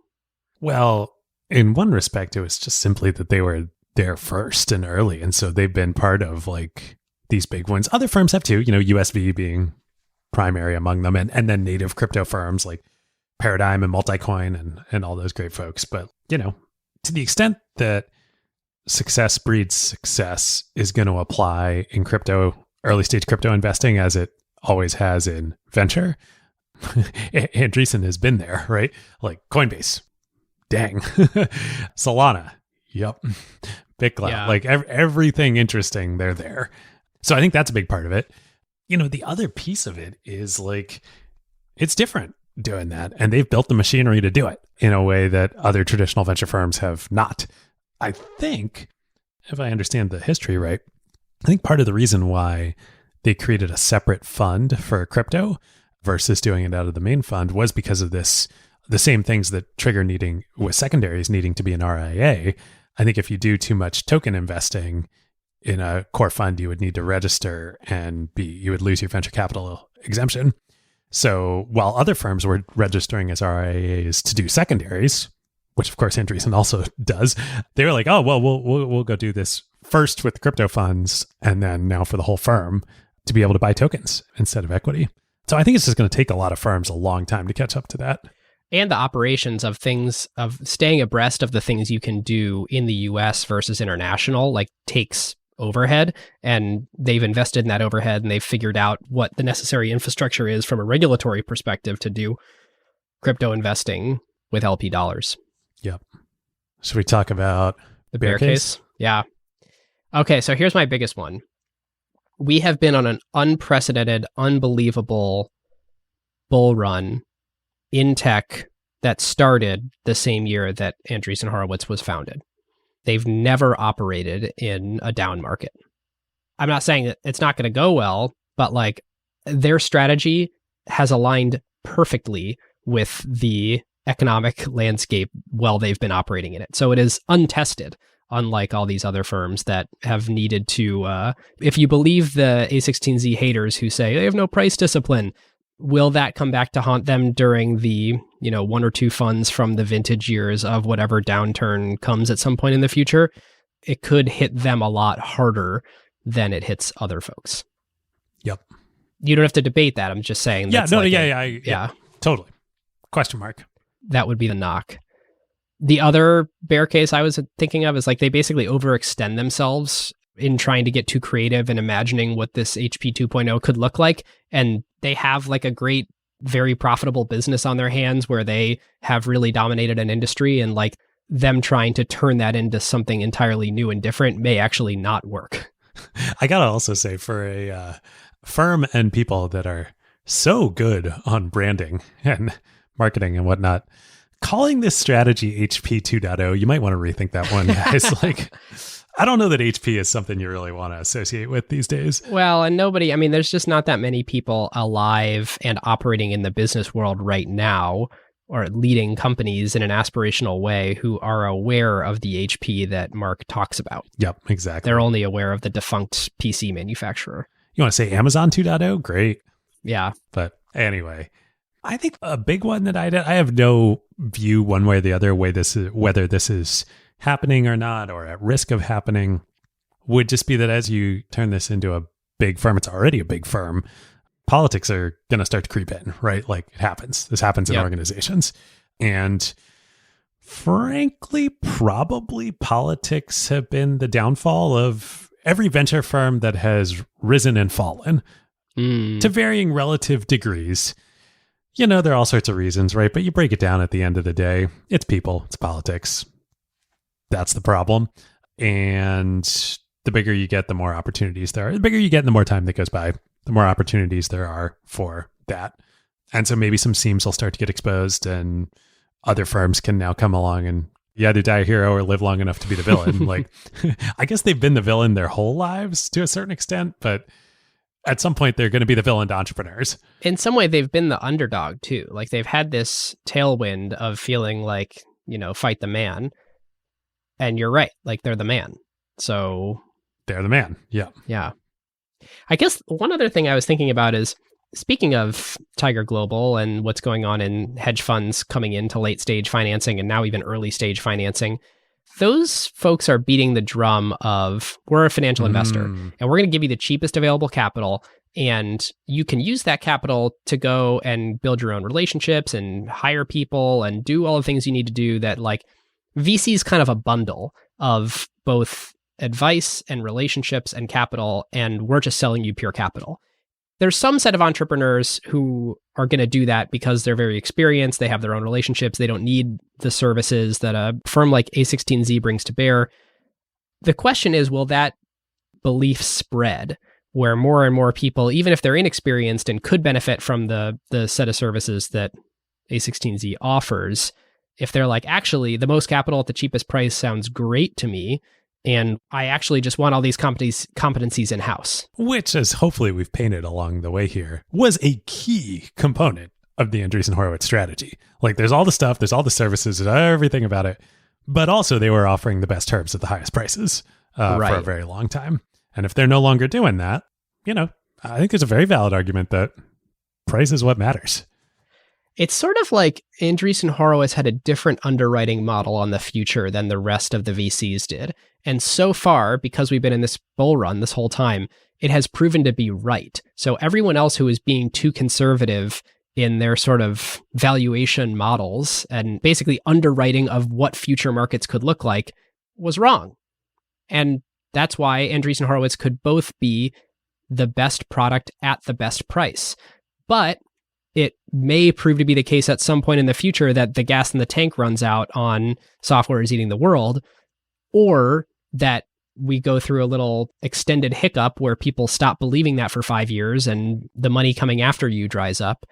Well, in one respect, it was just simply that they were there first and early. And so they've been part of like these big ones. Other firms have too, USV being primary among them, and then native crypto firms like Paradigm and Multicoin and all those great folks. But, to the extent that success breeds success is going to apply in crypto, early stage crypto investing, as it always has in venture. Andreessen has been there, right? Like Coinbase, dang. Solana, yep. BitCloud, like everything interesting, they're there. So I think that's a big part of it. The other piece of it is like, it's different doing that. And they've built the machinery to do it in a way that other traditional venture firms have not. I think, if I understand the history right, I think part of the reason why they created a separate fund for crypto versus doing it out of the main fund was because of the same things that trigger needing with secondaries needing to be an RIA. I think if you do too much token investing in a core fund, you would need to register and you would lose your venture capital exemption. So while other firms were registering as RIAs to do secondaries, which of course Andreessen also does, they were like, oh, well, we'll go do this first with crypto funds and then now for the whole firm to be able to buy tokens instead of equity. So I think it's just going to take a lot of firms a long time to catch up to that. And the operations of things, of staying abreast of the things you can do in the US versus international, like takes overhead. And they've invested in that overhead and they've figured out what the necessary infrastructure is from a regulatory perspective to do crypto investing with LP dollars. Yep. Should we talk about the bear case? Yeah. Okay, so here's my biggest one. We have been on an unprecedented, unbelievable bull run in tech that started the same year that Andreessen Horowitz was founded. They've never operated in a down market. I'm not saying that it's not going to go well, but like their strategy has aligned perfectly with the economic landscape while they've been operating in it. So it is untested, unlike all these other firms that have needed to, if you believe the A16Z haters who say they have no price discipline, will that come back to haunt them during the, one or two funds from the vintage years of whatever downturn comes at some point in the future? It could hit them a lot harder than it hits other folks. Yep. You don't have to debate that. I'm just saying. Yeah, totally. Question mark. That would be the knock. The other bear case I was thinking of is like they basically overextend themselves in trying to get too creative and imagining what this HP 2.0 could look like. And they have like a great, very profitable business on their hands where they have really dominated an industry, and like them trying to turn that into something entirely new and different may actually not work. I gotta also say, for a firm and people that are so good on branding and marketing and whatnot, calling this strategy HP 2.0, you might want to rethink that one, guys. Like, I don't know that HP is something you really want to associate with these days. Well, and nobody, I mean, there's just not that many people alive and operating in the business world right now, or leading companies in an aspirational way, who are aware of the HP that Mark talks about. Yep, exactly. They're only aware of the defunct PC manufacturer. You want to say Amazon 2.0? Great. Yeah. But anyway, I think a big one that I have no view one way or the other whether this is happening or not, or at risk of happening, would just be that as you turn this into a big firm, it's already a big firm, politics are going to start to creep in, right? Like it happens. This happens in organizations. And frankly, probably politics have been the downfall of every venture firm that has risen and fallen to varying relative degrees. You know, there are all sorts of reasons, right? But you break it down at the end of the day, it's people, it's politics. That's the problem. And the bigger you get, the more opportunities there are. The bigger you get and the more time that goes by, the more opportunities there are for that. And so maybe some seams will start to get exposed and other firms can now come along and you either die a hero or live long enough to be the villain. Like, I guess they've been the villain their whole lives to a certain extent, but at some point they're going to be the villain to entrepreneurs. In some way, they've been the underdog too. Like they've had this tailwind of feeling like, you know, fight the man. And you're right. Like they're the man. So they're the man. Yeah. Yeah. I guess one other thing I was thinking about is, speaking of Tiger Global and what's going on in hedge funds coming into late stage financing and now even early stage financing, those folks are beating the drum of, we're a financial investor and we're going to give you the cheapest available capital. And you can use that capital to go and build your own relationships and hire people and do all the things you need to do that, like, VC is kind of a bundle of both advice and relationships and capital, and we're just selling you pure capital. There's some set of entrepreneurs who are going to do that because they're very experienced, they have their own relationships, they don't need the services that a firm like A16Z brings to bear. The question is, will that belief spread where more and more people, even if they're inexperienced and could benefit from the set of services that A16Z offers, if they're like, actually, the most capital at the cheapest price sounds great to me, and I actually just want all these competencies in-house. Which, as hopefully we've painted along the way here, was a key component of the Andreessen Horowitz strategy. Like, there's all the stuff, there's all the services, there's everything about it, but also they were offering the best terms at the highest prices for a very long time. And if they're no longer doing that, you know, I think there's a very valid argument that price is what matters. It's sort of like Andreessen Horowitz had a different underwriting model on the future than the rest of the VCs did. And so far, because we've been in this bull run this whole time, it has proven to be right. So everyone else who is being too conservative in their sort of valuation models and basically underwriting of what future markets could look like was wrong. And that's why Andreessen Horowitz could both be the best product at the best price. But it may prove to be the case at some point in the future that the gas in the tank runs out on software is eating the world, or that we go through a little extended hiccup where people stop believing that for 5 years and the money coming after you dries up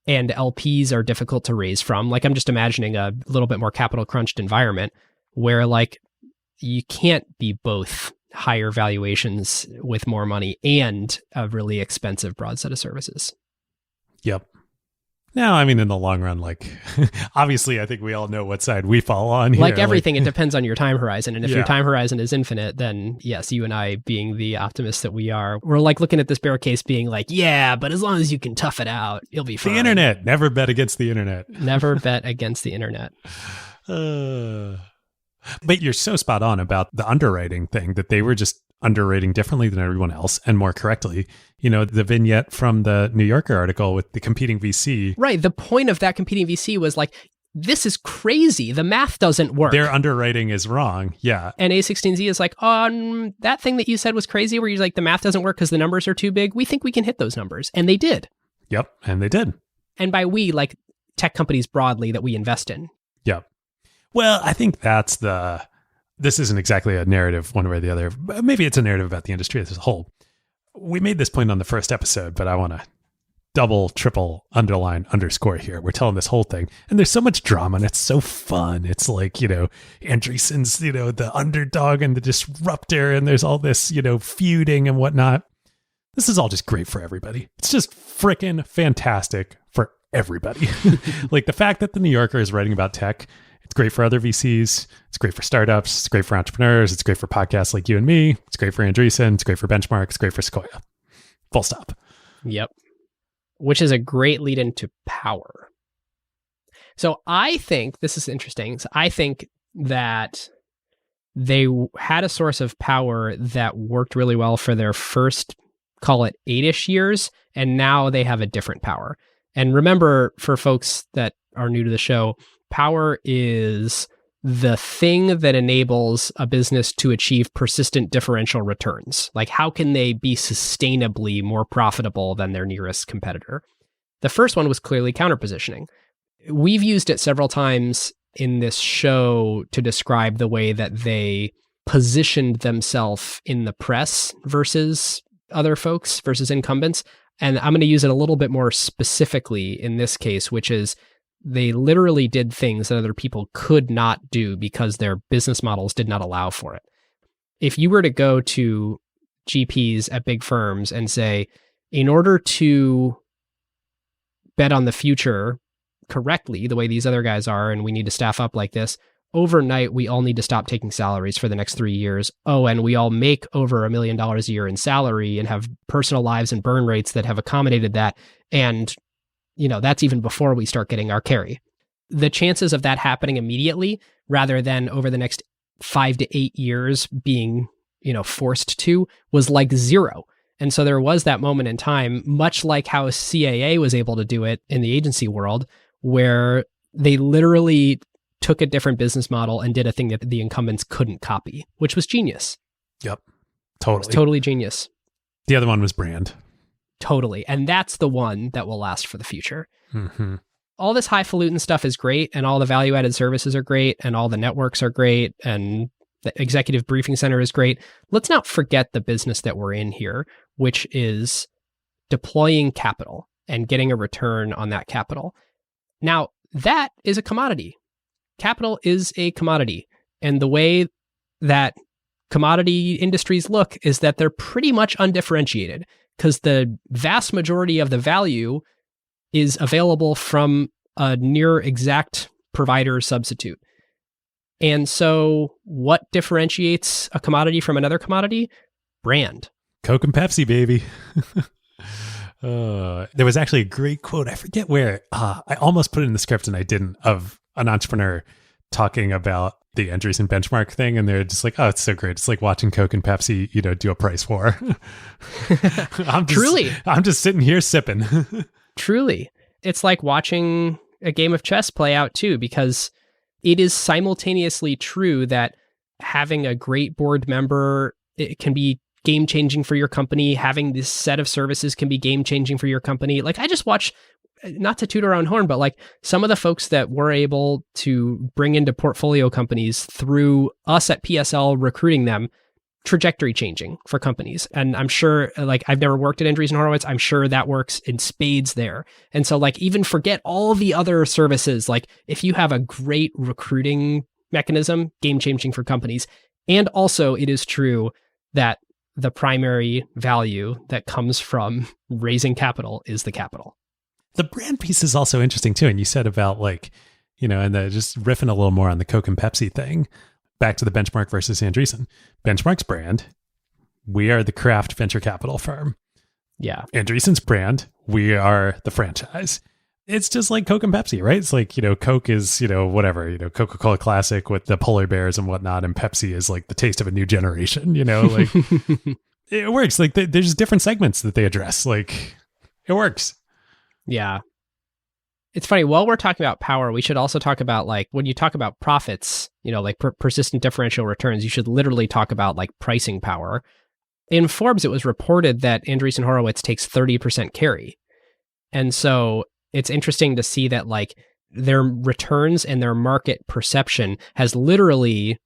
and LPs are difficult to raise from. Like, I'm just imagining a little bit more capital crunched environment where, like, you can't be both higher valuations with more money and a really expensive broad set of services. Yep. Now, I mean, in the long run, like, obviously, I think we all know what side we fall on here. Like everything, it depends on your time horizon. And if your time horizon is infinite, then yes, you and I, being the optimists that we are, we're like looking at this bear case being like, yeah, but as long as you can tough it out, you'll be fine. The internet. Never bet against the internet. Never bet against the internet. But you're so spot on about the underwriting thing, that they were just underwriting differently than everyone else and more correctly. You know, the vignette from the New Yorker article with the competing VC. Right. The point of that competing VC was like, this is crazy. The math doesn't work. Their underwriting is wrong. Yeah. And A16Z is like, that thing that you said was crazy, where you're like, the math doesn't work because the numbers are too big. We think we can hit those numbers. And they did. Yep. And they did. And by we, like tech companies broadly that we invest in. Yep. Well, I think this isn't exactly a narrative one way or the other. Maybe it's a narrative about the industry as a whole. We made this point on the first episode, but I want to double, triple, underline, underscore here. We're telling this whole thing. And there's so much drama and it's so fun. It's like, Andreessen's, the underdog and the disruptor. And there's all this, feuding and whatnot. This is all just great for everybody. It's just freaking fantastic for everybody. Like the fact that the New Yorker is writing about tech, it's great for other VCs. It's great for startups. It's great for entrepreneurs. It's great for podcasts like you and me. It's great for Andreessen. It's great for Benchmark. It's great for Sequoia. Full stop. Yep. Which is a great lead into power. So I think, this is interesting. So I think that they had a source of power that worked really well for their first, call it 8-ish years, and now they have a different power. And remember, for folks that are new to the show, power is the thing that enables a business to achieve persistent differential returns. Like, how can they be sustainably more profitable than their nearest competitor? The first one was clearly counterpositioning. We've used it several times in this show to describe the way that they positioned themselves in the press versus other folks, versus incumbents. And I'm going to use it a little bit more specifically in this case, which is they literally did things that other people could not do because their business models did not allow for it. If you were to go to GPs at big firms and say, in order to bet on the future correctly, the way these other guys are, and we need to staff up like this, overnight, we all need to stop taking salaries for the next 3 years. Oh, and we all make over $1 million a year in salary and have personal lives and burn rates that have accommodated that. And that's even before we start getting our carry. The chances of that happening immediately, rather than over the next 5 to 8 years being, forced to, was like zero. And so there was that moment in time, much like how CAA was able to do it in the agency world, where they literally took a different business model and did a thing that the incumbents couldn't copy, which was genius. Yep. Totally. Totally genius. The other one was brand. Totally. And that's the one that will last for the future. Mm-hmm. All this highfalutin stuff is great, and all the value-added services are great, and all the networks are great, and the executive briefing center is great. Let's not forget the business that we're in here, which is deploying capital and getting a return on that capital. Now, that is a commodity. Capital is a commodity. And the way that commodity industries look is that they're pretty much undifferentiated, because the vast majority of the value is available from a near exact provider substitute. And so what differentiates a commodity from another commodity? Brand. Coke and Pepsi, baby. There was actually a great quote. I forget where. I almost put it in the script and I didn't, of an entrepreneur talking about the Andreessen benchmark thing, and they're just like, "Oh, it's so great! It's like watching Coke and Pepsi, do a price war." Truly, I'm just sitting here sipping. Truly, it's like watching a game of chess play out too, because it is simultaneously true that having a great board member, it can be game changing for your company. Having this set of services can be game changing for your company. Like, I just watch, not to toot our own horn, but like some of the folks that we're able to bring into portfolio companies through us at PSL recruiting them, trajectory changing for companies. And I'm sure, like, I've never worked at Andreessen Horowitz. I'm sure that works in spades there. And so, like, even forget all the other services. Like, if you have a great recruiting mechanism, game changing for companies. And also, it is true that the primary value that comes from raising capital is the capital. The brand piece is also interesting too. And you said about like, and just riffing a little more on the Coke and Pepsi thing, back to the Benchmark versus Andreessen. Benchmark's brand, we are the craft venture capital firm. Yeah. Andreessen's brand, we are the franchise. It's just like Coke and Pepsi, right? It's like, Coke is, whatever, Coca-Cola Classic with the polar bears and whatnot. And Pepsi is like the taste of a new generation, like it works. Like there's different segments that they address. Like it works. Yeah. It's funny, while we're talking about power, we should also talk about, like, when you talk about profits, like persistent differential returns, you should literally talk about like pricing power. In Forbes, it was reported that Andreessen Horowitz takes 30% carry. And so it's interesting to see that like their returns and their market perception has literally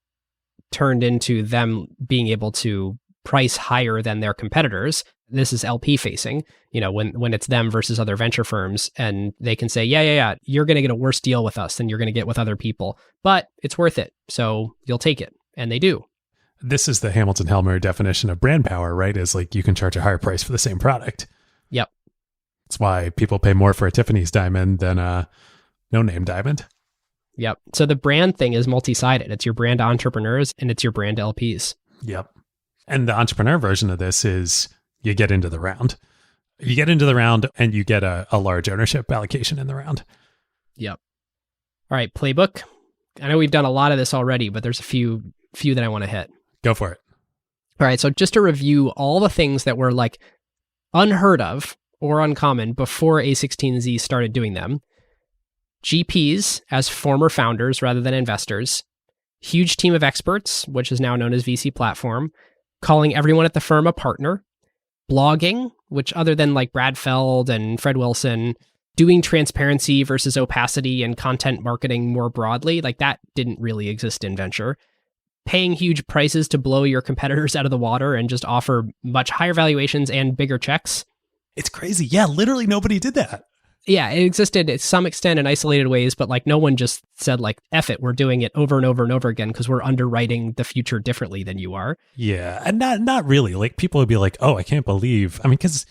turned into them being able to price higher than their competitors. This is LP facing, when it's them versus other venture firms, and they can say, yeah, you're going to get a worse deal with us than you're going to get with other people, but it's worth it. So you'll take it. And they do. This is the Hamilton-Helmer definition of brand power, right? Is like you can charge a higher price for the same product. Yep. That's why people pay more for a Tiffany's diamond than a no-name diamond. Yep. So the brand thing is multi-sided. It's your brand entrepreneurs and it's your brand LPs. Yep. And the entrepreneur version of this is you get into the round. You get into the round and you get a large ownership allocation in the round. Yep. All right, playbook. I know we've done a lot of this already, but there's a few that I want to hit. Go for it. All right, so just to review all the things that were like unheard of or uncommon before A16Z started doing them. GPs as former founders rather than investors. Huge team of experts, which is now known as VC platform. Calling everyone at the firm a partner. Blogging, which other than like Brad Feld and Fred Wilson, doing transparency versus opacity and content marketing more broadly, like that didn't really exist in venture. Paying huge prices to blow your competitors out of the water and just offer much higher valuations and bigger checks. It's crazy. Yeah, literally nobody did that. Yeah, it existed to some extent in isolated ways, but like no one just said like, F it, we're doing it over and over and over again because we're underwriting the future differently than you are. Yeah, and not really. Like people would be like, oh, I can't believe. I mean, because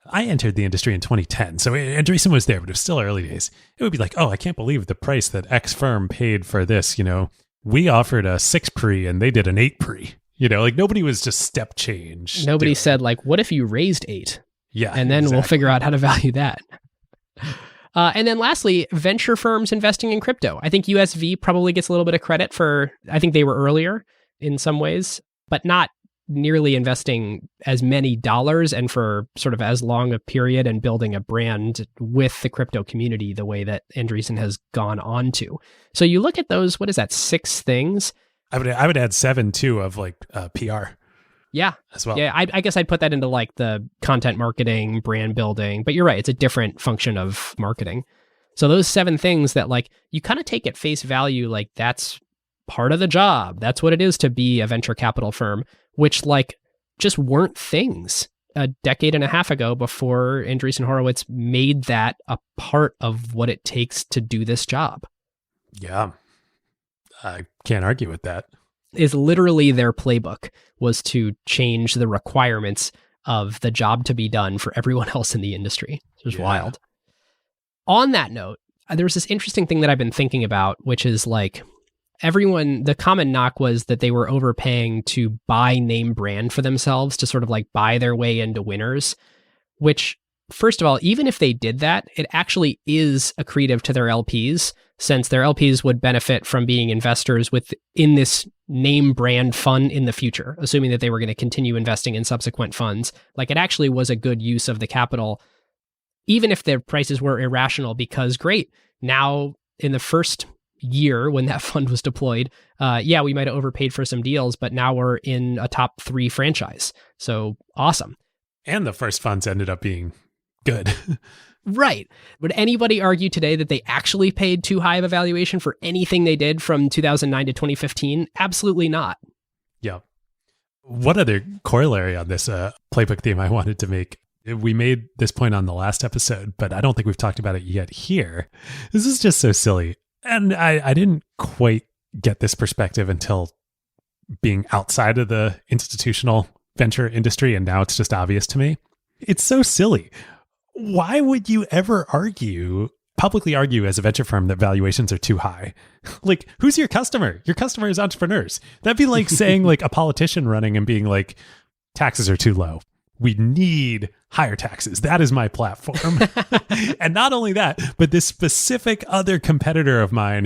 I entered the industry in 2010, so Andreessen was there, but it was still early days. It would be like, oh, I can't believe the price that X firm paid for this. We offered a 6 pre and they did an 8 pre. Like nobody was just step change. Nobody said like, what if you raised 8? Yeah, and then we'll figure out how to value that. And then lastly, venture firms investing in crypto. I think USV probably gets a little bit of credit for, I think they were earlier in some ways, but not nearly investing as many dollars and for sort of as long a period and building a brand with the crypto community the way that Andreessen has gone on to. So you look at those, what is that, 6 things? I would add 7 too of like PR. Yeah. As well. Yeah, I guess I'd put that into like the content marketing, brand building, but you're right, it's a different function of marketing. So those 7 things that like you kind of take at face value, like that's part of the job. That's what it is to be a venture capital firm, which like just weren't things a decade and a half ago before Andreessen Horowitz made that a part of what it takes to do this job. Yeah. I can't argue with that. Is literally their playbook was to change the requirements of the job to be done for everyone else in the industry. It was wild. On that note, there's this interesting thing that I've been thinking about, which is like the common knock was that they were overpaying to buy name brand for themselves to sort of like buy their way into winners, which first of all, even if they did that, it actually is accretive to their LPs, since their LPs would benefit from being investors in this name brand fund in the future, assuming that they were going to continue investing in subsequent funds. Like it actually was a good use of the capital, even if their prices were irrational, because great, now in the first year when that fund was deployed, we might have overpaid for some deals, but now we're in a top 3 franchise. So awesome. And the first funds ended up being good. Right. Would anybody argue today that they actually paid too high of a valuation for anything they did from 2009 to 2015? Absolutely not. Yeah. One other corollary on this playbook theme I wanted to make. We made this point on the last episode, but I don't think we've talked about it yet here. This is just so silly. And I didn't quite get this perspective until being outside of the institutional venture industry, and now it's just obvious to me. It's so silly. Why would you ever publicly argue as a venture firm that valuations are too high? Like, who's your customer? Your customer is entrepreneurs. That'd be like saying like a politician running and being like, taxes are too low. We need higher taxes. That is my platform. And not only that, but this specific other competitor of mine,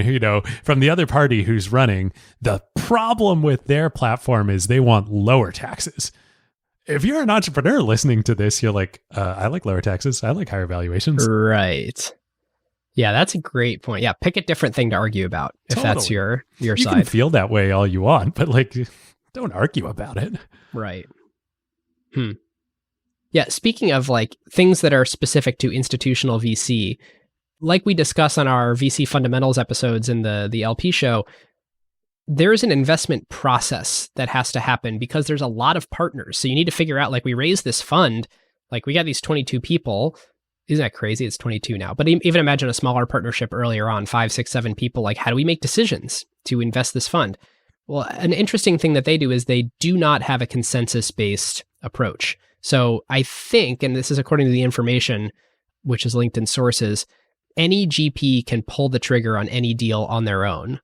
from the other party who's running, the problem with their platform is they want lower taxes. If you're an entrepreneur listening to this, you're like, I like lower taxes. I like higher valuations. Right. Yeah, that's a great point. Yeah, pick a different thing to argue about if that's your side. You can feel that way all you want, but like, don't argue about it. Right. Yeah, speaking of like things that are specific to institutional VC, like we discuss on our VC fundamentals episodes in the LP show, there's an investment process that has to happen because there's a lot of partners. So you need to figure out, like, we raised this fund, like we got these 22 people. Isn't that crazy? It's 22 now. But even imagine a smaller partnership earlier on, 5, 6, 7 people. Like, how do we make decisions to invest this fund? Well, an interesting thing that they do is they do not have a consensus-based approach. So I think, and this is according to the information, which is linked in sources, any GP can pull the trigger on any deal on their own.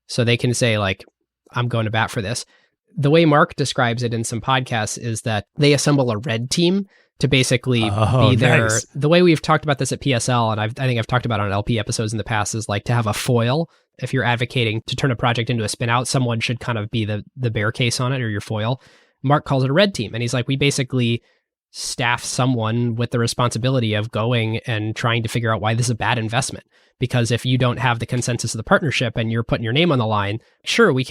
So they can say, like, I'm going to bat for this. The way Mark describes it in some podcasts is that they assemble a red team to basically be there. Nice. The way we've talked about this at PSL, and I think I've talked about it on LP episodes in the past, is like to have a foil. If you're advocating to turn a project into a spin out, someone should kind of be the bear case on it, or your foil. Mark calls it a red team. And he's like, we basically staff someone with the responsibility of going and trying to figure out why this is a bad investment. Because if you don't have the consensus of the partnership and you're putting your name on the line, sure, we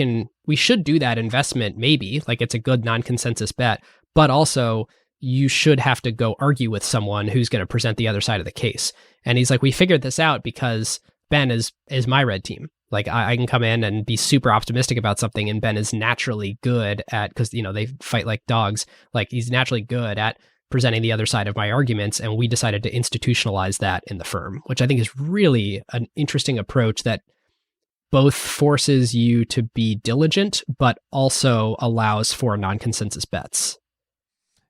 should do that investment, maybe, like it's a good non-consensus bet, but also you should have to go argue with someone who's going to present the other side of the case. And he's like, we figured this out because Ben is my red team. Like I can come in and be super optimistic about something, and Ben is naturally good at, because they fight like dogs. Like he's naturally good at presenting the other side of my arguments, and we decided to institutionalize that in the firm, which I think is really an interesting approach that both forces you to be diligent, but also allows for non-consensus bets.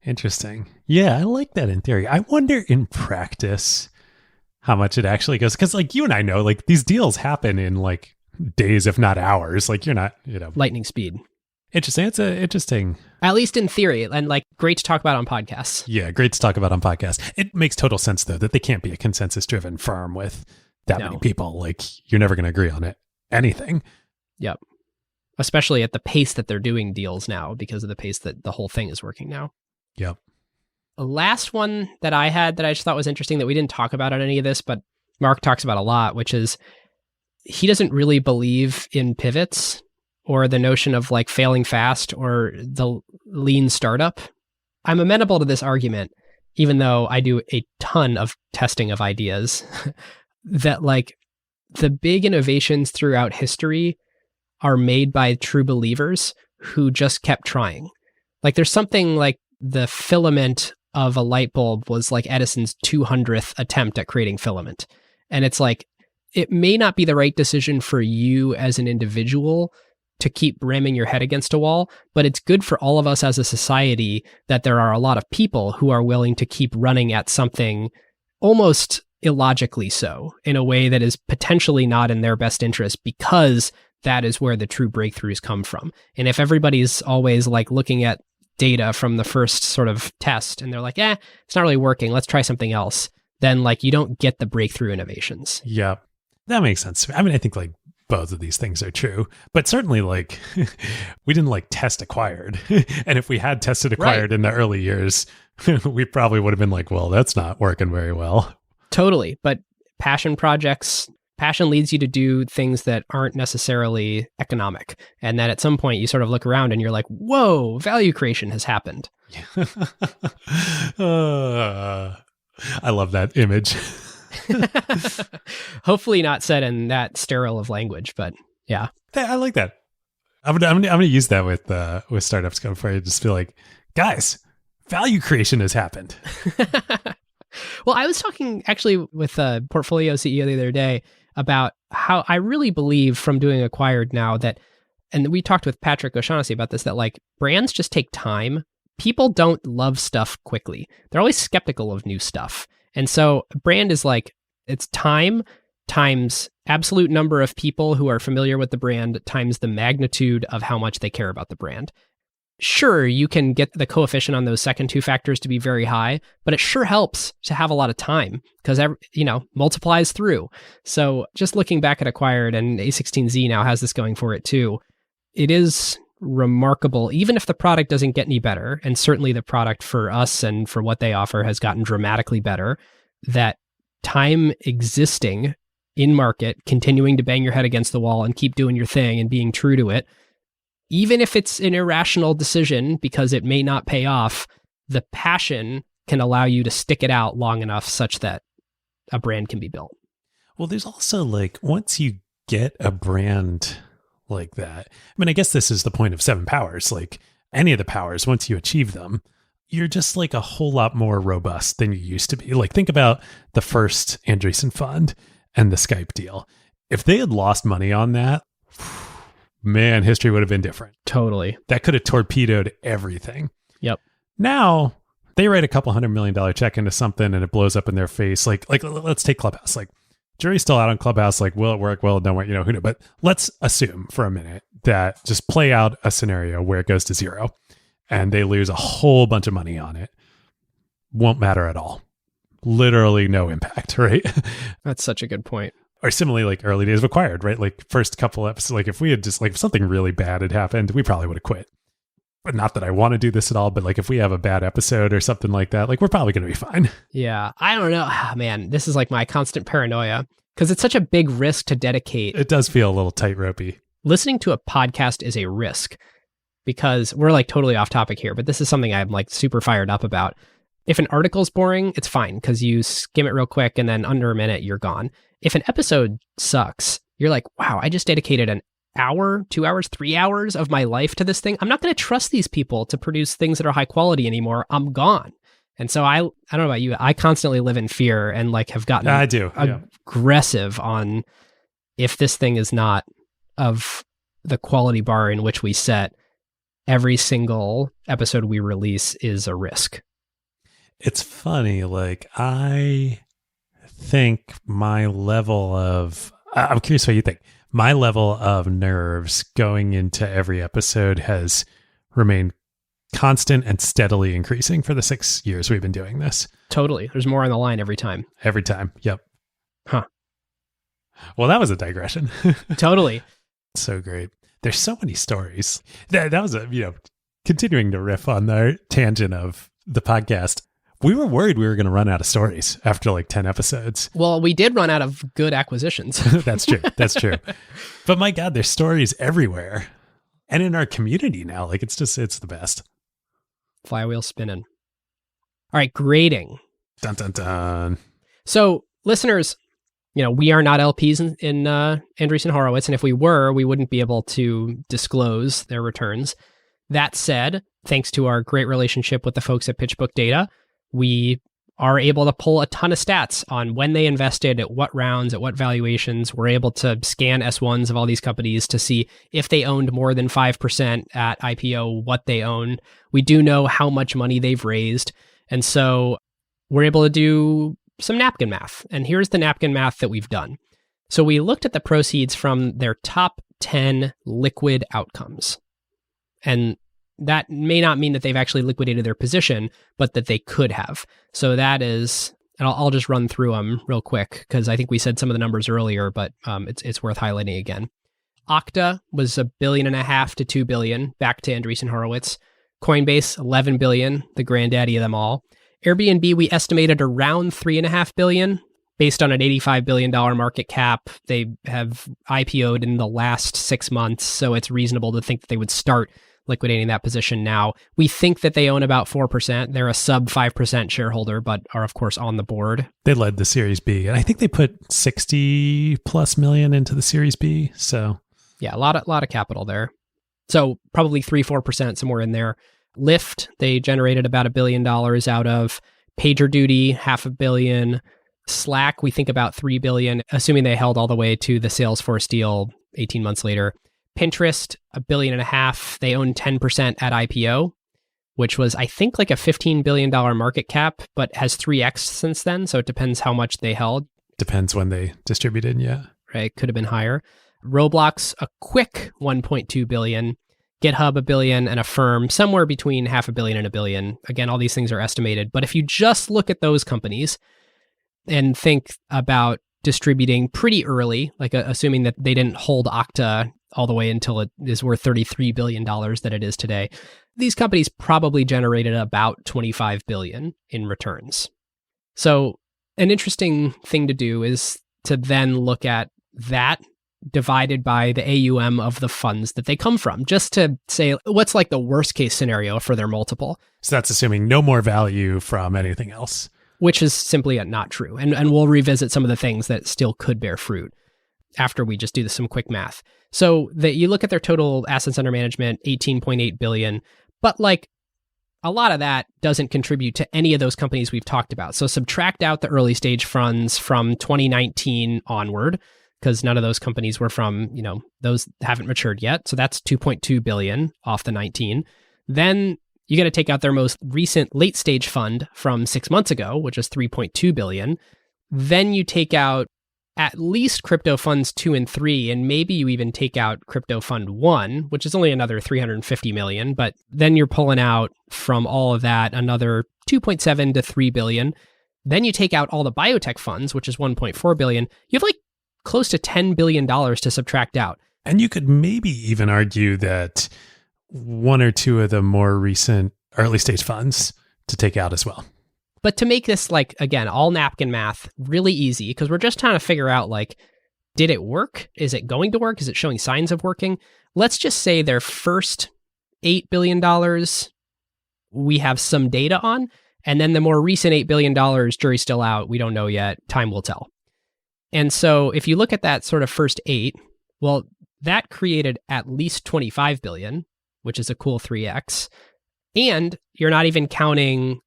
Interesting. Yeah, I like that in theory. I wonder in practice how much it actually goes. Because like you and I know, like these deals happen in like days, if not hours. Like you're not, lightning speed. Interesting. It's interesting. At least in theory, and like great to talk about on podcasts. Yeah, great to talk about on podcasts. It makes total sense though that they can't be a consensus-driven firm with that many people. Like you're never going to agree on anything. Yep. Especially at the pace that they're doing deals now, because of the pace that the whole thing is working now. Yep. The last one that I had that I just thought was interesting that we didn't talk about on any of this, but Mark talks about a lot, which is he doesn't really believe in pivots or the notion of like failing fast or the lean startup. I'm amenable to this argument, even though I do a ton of testing of ideas, that like the big innovations throughout history are made by true believers who just kept trying. Like there's something like the filament of a light bulb was like Edison's 200th attempt at creating filament. And it's like, it may not be the right decision for you as an individual to keep ramming your head against a wall, but it's good for all of us as a society that there are a lot of people who are willing to keep running at something almost illogically so, in a way that is potentially not in their best interest, because that is where the true breakthroughs come from. And if everybody's always like looking at data from the first sort of test and they're like, it's not really working, let's try something else, then like you don't get the breakthrough innovations. Yeah, that makes sense. I mean, I think like both of these things are true, but certainly like we didn't like test acquired. And if we had tested acquired in the early years, we probably would have been like, well, that's not working very well. Totally. But passion leads you to do things that aren't necessarily economic. And then at some point you sort of look around and you're like, whoa, value creation has happened. I love that image. Hopefully not said in that sterile of language, but yeah. I like that. I'm gonna use that with startups going forward. Just feel like, guys, value creation has happened. Well, I was talking actually with a portfolio CEO the other day about how I really believe from doing acquired now that, and we talked with Patrick O'Shaughnessy about this, that like brands just take time. People don't love stuff quickly. They're always skeptical of new stuff. And so brand is like, it's time times absolute number of people who are familiar with the brand times the magnitude of how much they care about the brand. Sure, you can get the coefficient on those second two factors to be very high, but it sure helps to have a lot of time because, multiplies through. So just looking back at acquired, and A16Z now has this going for it too, it is remarkable, even if the product doesn't get any better, and certainly the product for us and for what they offer has gotten dramatically better, that time existing in market, continuing to bang your head against the wall and keep doing your thing and being true to it, even if it's an irrational decision because it may not pay off, the passion can allow you to stick it out long enough such that a brand can be built. Well, there's also like, once you get a brand like that. I mean, I guess this is the point of 7 powers. Like any of the powers, once you achieve them, you're just like a whole lot more robust than you used to be. Like think about the first Andreessen fund and the Skype deal. If they had lost money on that, man, history would have been different. Totally. That could have torpedoed everything. Yep. Now they write a couple $100 million check into something and it blows up in their face. Like let's take Clubhouse. Like jury's still out on Clubhouse. Like, will it work? Well, it don't work. You know, who knows? But let's assume for a minute that just play out a scenario where it goes to zero and they lose a whole bunch of money on it. Won't matter at all. Literally no impact, right? That's such a good point. Or similarly, like early days of Acquired, right? Like first couple episodes, like if we had just like if something really bad had happened, we probably would have quit. But not that I want to do this at all, but like if we have a bad episode or something like that, like we're probably going to be fine. Yeah. I don't know. Man, this is like my constant paranoia because it's such a big risk to dedicate. It does feel a little tight-ropey. Listening to a podcast is a risk because we're like totally off topic here, but this is something I'm like super fired up about. If an article's boring, it's fine because you skim it real quick and then under a minute, you're gone. If an episode sucks, you're like, wow, I just dedicated an hour, 2 hours, 3 hours of my life to this thing. I'm not going to trust these people to produce things that are high quality anymore. I'm gone. And so I don't know about you. I constantly live in fear and like have gotten aggressive on if this thing is not of the quality bar in which we set, every single episode we release is a risk. It's funny. Like I think my level of, I'm curious what you think. My level of nerves going into every episode has remained constant and steadily increasing for the 6 years we've been doing this. Totally. There's more on the line every time. Every time. Yep. Huh. Well, that was a digression. Totally. So great. There's so many stories. That was a, continuing to riff on the tangent of the podcast. We were worried we were going to run out of stories after like 10 episodes. Well, we did run out of good acquisitions. That's true. That's true. But my God, there's stories everywhere. And in our community now, like it's the best. Flywheel spinning. All right, grading. Dun, dun, dun. So listeners, we are not LPs in Andreessen Horowitz. And if we were, we wouldn't be able to disclose their returns. That said, thanks to our great relationship with the folks at PitchBook Data, we are able to pull a ton of stats on when they invested, at what rounds, at what valuations. We're able to scan S1s of all these companies to see if they owned more than 5% at IPO, what they own. We do know how much money they've raised. And so we're able to do some napkin math. And here's the napkin math that we've done. So we looked at the proceeds from their top 10 liquid outcomes. And that may not mean that they've actually liquidated their position, but that they could have. So that is, and I'll just run through them real quick because I think we said some of the numbers earlier, but it's worth highlighting again. Okta was $1.5 billion to $2 billion back to Andreessen Horowitz. Coinbase, $11 billion, the granddaddy of them all. Airbnb, we estimated around $3.5 billion based on an $85 billion market cap. They have IPO'd in the last 6 months, so it's reasonable to think that they would start liquidating that position now. We think that they own about 4%. They're a sub 5% shareholder, but are of course on the board. They led the Series B, and I think they put 60 plus million into the Series B. So yeah, a lot of capital there. So probably 3-4%, somewhere in there. Lyft, they generated about $1 billion out of. PagerDuty, $500 million. Slack, we think about $3 billion, assuming they held all the way to the Salesforce deal 18 months later. Pinterest, $1.5 billion. They own 10% at IPO, which was, I think, like a $15 billion market cap, but has 3x since then. So it depends how much they held. Depends when they distributed, yeah. Right, could have been higher. Roblox, a quick $1.2 billion. GitHub, $1 billion, and Affirm, somewhere between $500 million and $1 billion. Again, all these things are estimated. But if you just look at those companies and think about distributing pretty early, like assuming that they didn't hold Okta all the way until it is worth $33 billion that it is today, these companies probably generated about $25 billion in returns. So an interesting thing to do is to then look at that divided by the AUM of the funds that they come from, just to say what's like the worst case scenario for their multiple. So that's assuming no more value from anything else. Which is simply not true. And we'll revisit some of the things that still could bear fruit. after we just do some quick math. So that you look at their total assets under management, 18.8 billion, but like a lot of that doesn't contribute to any of those companies we've talked about. So subtract out the early stage funds from 2019 onward, because none of those companies were from, those haven't matured yet. So that's 2.2 billion off the 19. Then you got to take out their most recent late stage fund from 6 months ago, which is 3.2 billion. Then you take out at least crypto funds 2 and 3, and maybe you even take out crypto fund 1, which is only another 350 million. But then you're pulling out from all of that another 2.7 to 3 billion. Then you take out all the biotech funds, which is 1.4 billion. You have like close to $10 billion to subtract out. And you could maybe even argue that one or two of the more recent early stage funds to take out as well. But to make this, like, again, all napkin math really easy, because we're just trying to figure out, like, did it work? Is it going to work? Is it showing signs of working? Let's just say their first $8 billion we have some data on, and then the more recent $8 billion, jury's still out. We don't know yet. Time will tell. And so if you look at that sort of first 8, well, that created at least 25 billion, which is a cool 3x. And you're not even counting,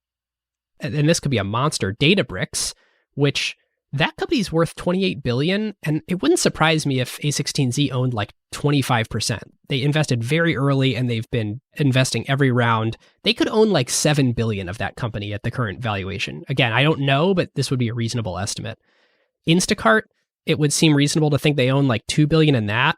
and this could be a monster, Databricks, which that company's worth 28 billion. And it wouldn't surprise me if A16Z owned like 25%. They invested very early and they've been investing every round. They could own like 7 billion of that company at the current valuation. Again, I don't know, but this would be a reasonable estimate. Instacart, it would seem reasonable to think they own like 2 billion in that.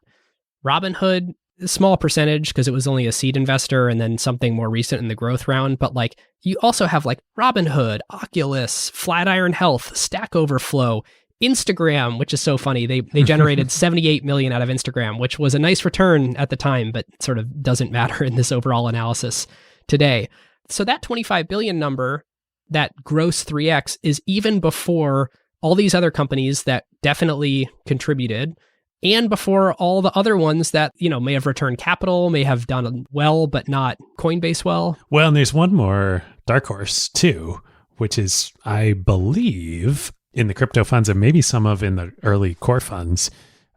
Robinhood, a small percentage because it was only a seed investor and then something more recent in the growth round. But like you also have like Robinhood, Oculus, Flatiron Health, Stack Overflow, Instagram, which is so funny. They generated 78 million out of Instagram, which was a nice return at the time, but sort of doesn't matter in this overall analysis today. So that 25 billion number, that gross 3x, is even before all these other companies that definitely contributed, and before all the other ones that, may have returned capital, may have done well, but not Coinbase well. Well, and there's one more dark horse too, which is, I believe, in the crypto funds and maybe some of in the early core funds,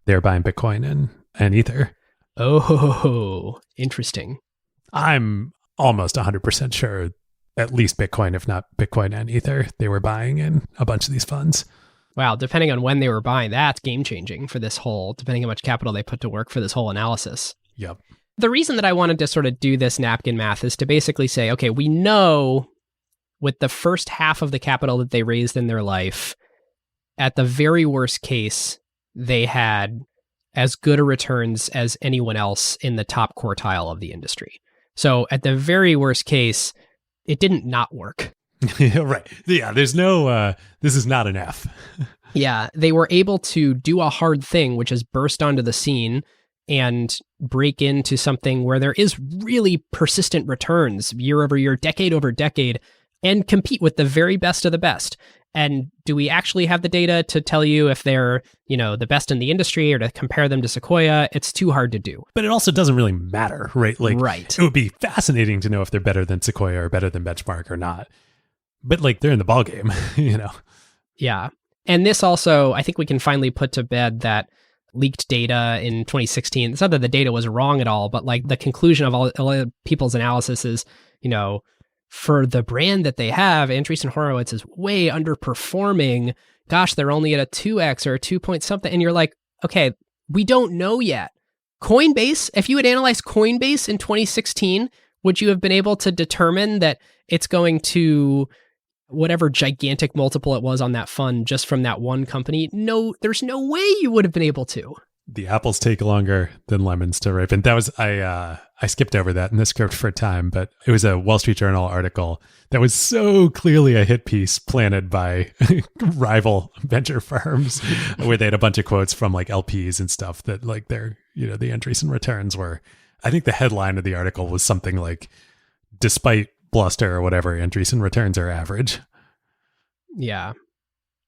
they're buying Bitcoin and Ether. Oh, interesting. I'm almost 100% sure at least Bitcoin, if not Bitcoin and Ether, they were buying in a bunch of these funds. Wow, depending on when they were buying, that's game-changing for this whole, depending on how much capital they put to work for this whole analysis. Yep. The reason that I wanted to sort of do this napkin math is to basically say, okay, we know with the first half of the capital that they raised in their life, at the very worst case, they had as good a returns as anyone else in the top quartile of the industry. So at the very worst case, it didn't not work. Right. Yeah, there's no, this is not an F. Yeah, they were able to do a hard thing, which is burst onto the scene and break into something where there is really persistent returns year over year, decade over decade, and compete with the very best of the best. And do we actually have the data to tell you if they're, the best in the industry or to compare them to Sequoia? It's too hard to do. But it also doesn't really matter, right? Right. It would be fascinating to know if they're better than Sequoia or better than Benchmark or not. But they're in the ballgame, Yeah. And this also, I think we can finally put to bed that leaked data in 2016. It's not that the data was wrong at all, but the conclusion of all people's analysis is, for the brand that they have, Andreessen Horowitz is way underperforming. Gosh, they're only at a 2x or a 2 point something. And you're like, okay, we don't know yet. Coinbase, if you had analyzed Coinbase in 2016, would you have been able to determine that it's going to whatever gigantic multiple it was on that fund just from that one company? No, there's no way you would have been able to. The apples take longer than lemons to ripen. That was, I skipped over that in the script for time, but it was a Wall Street Journal article that was so clearly a hit piece planted by rival venture firms where they had a bunch of quotes from LPs and stuff that their, the Andreessen returns were, I think the headline of the article was something like, despite bluster or whatever, Andreessen returns are average. Yeah.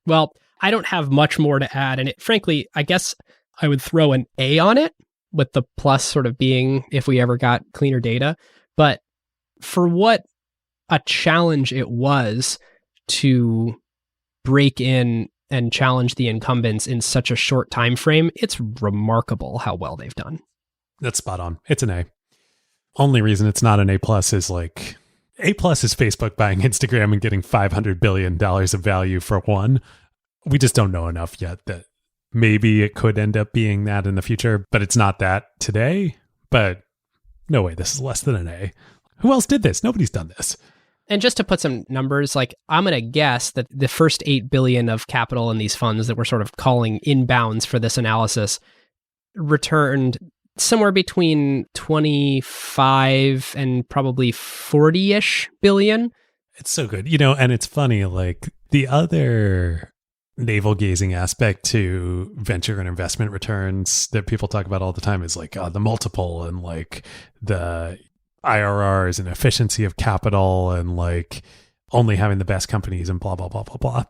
Well, I don't have much more to add. And frankly, I guess I would throw an A on it, with the plus sort of being if we ever got cleaner data. But for what a challenge it was to break in and challenge the incumbents in such a short time frame. It's remarkable how well they've done. That's spot on. It's an A. Only reason it's not an A+ is like A+ is Facebook buying Instagram and getting $500 billion of value for one. We just don't know enough yet that maybe it could end up being that in the future, but it's not that today. But no way, this is less than an A. Who else did this? Nobody's done this. And just to put some numbers, like I'm going to guess that the first $8 billion of capital in these funds that we're sort of calling inbounds for this analysis returned somewhere between 25 and probably 40-ish billion. It's so good. And it's funny, like the other navel-gazing aspect to venture and investment returns that people talk about all the time is like the multiple and like the IRRs and efficiency of capital and like only having the best companies and blah, blah, blah, blah, blah.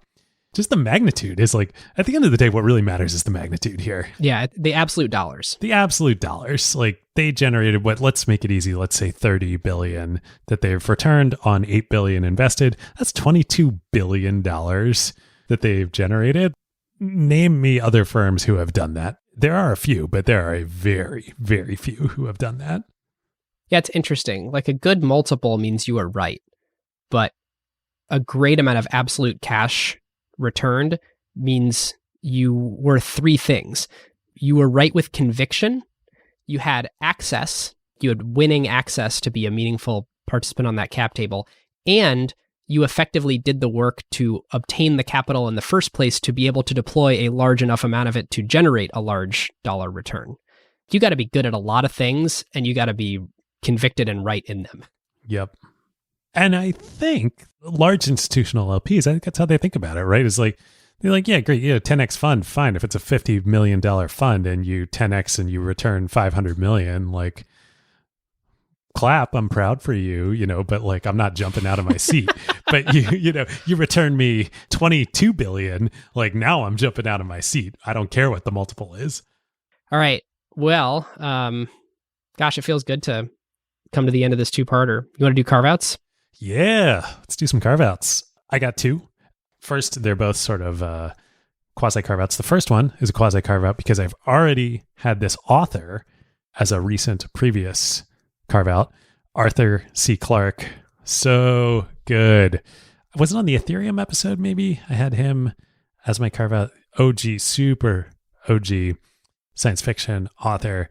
Just the magnitude is like, at the end of the day, what really matters is the magnitude here. Yeah, the absolute dollars. The absolute dollars. Like they generated let's make it easy. Let's say 30 billion that they've returned on 8 billion invested. That's $22 billion that they've generated. Name me other firms who have done that. There are a few, but there are a very, very few who have done that. Yeah, it's interesting. Like a good multiple means you are right, but a great amount of absolute cash returned means you were three things. You were right with conviction, you had access, you had winning access to be a meaningful participant on that cap table, and you effectively did the work to obtain the capital in the first place to be able to deploy a large enough amount of it to generate a large dollar return. You got to be good at a lot of things, and you got to be convicted and right in them. Yep. And I think large institutional LPs, I think that's how they think about it, right? It's like, they're like, yeah, great. 10x fund, fine. If it's a $50 million fund and you 10x and you return 500 million, like, clap, I'm proud for you, but like, I'm not jumping out of my seat. But you return me 22 billion, like now I'm jumping out of my seat. I don't care what the multiple is. All right. Well, gosh, it feels good to come to the end of this two-parter. You want to do Carve Outs? Yeah, let's do some Carve Outs. I got two. First, they're both sort of quasi Carve Outs. The first one is a quasi Carve Out because I've already had this author as a recent previous Carve Out, Arthur C. Clarke. So good. Was it on the Ethereum episode maybe? I had him as my Carve Out. OG, super OG science fiction author.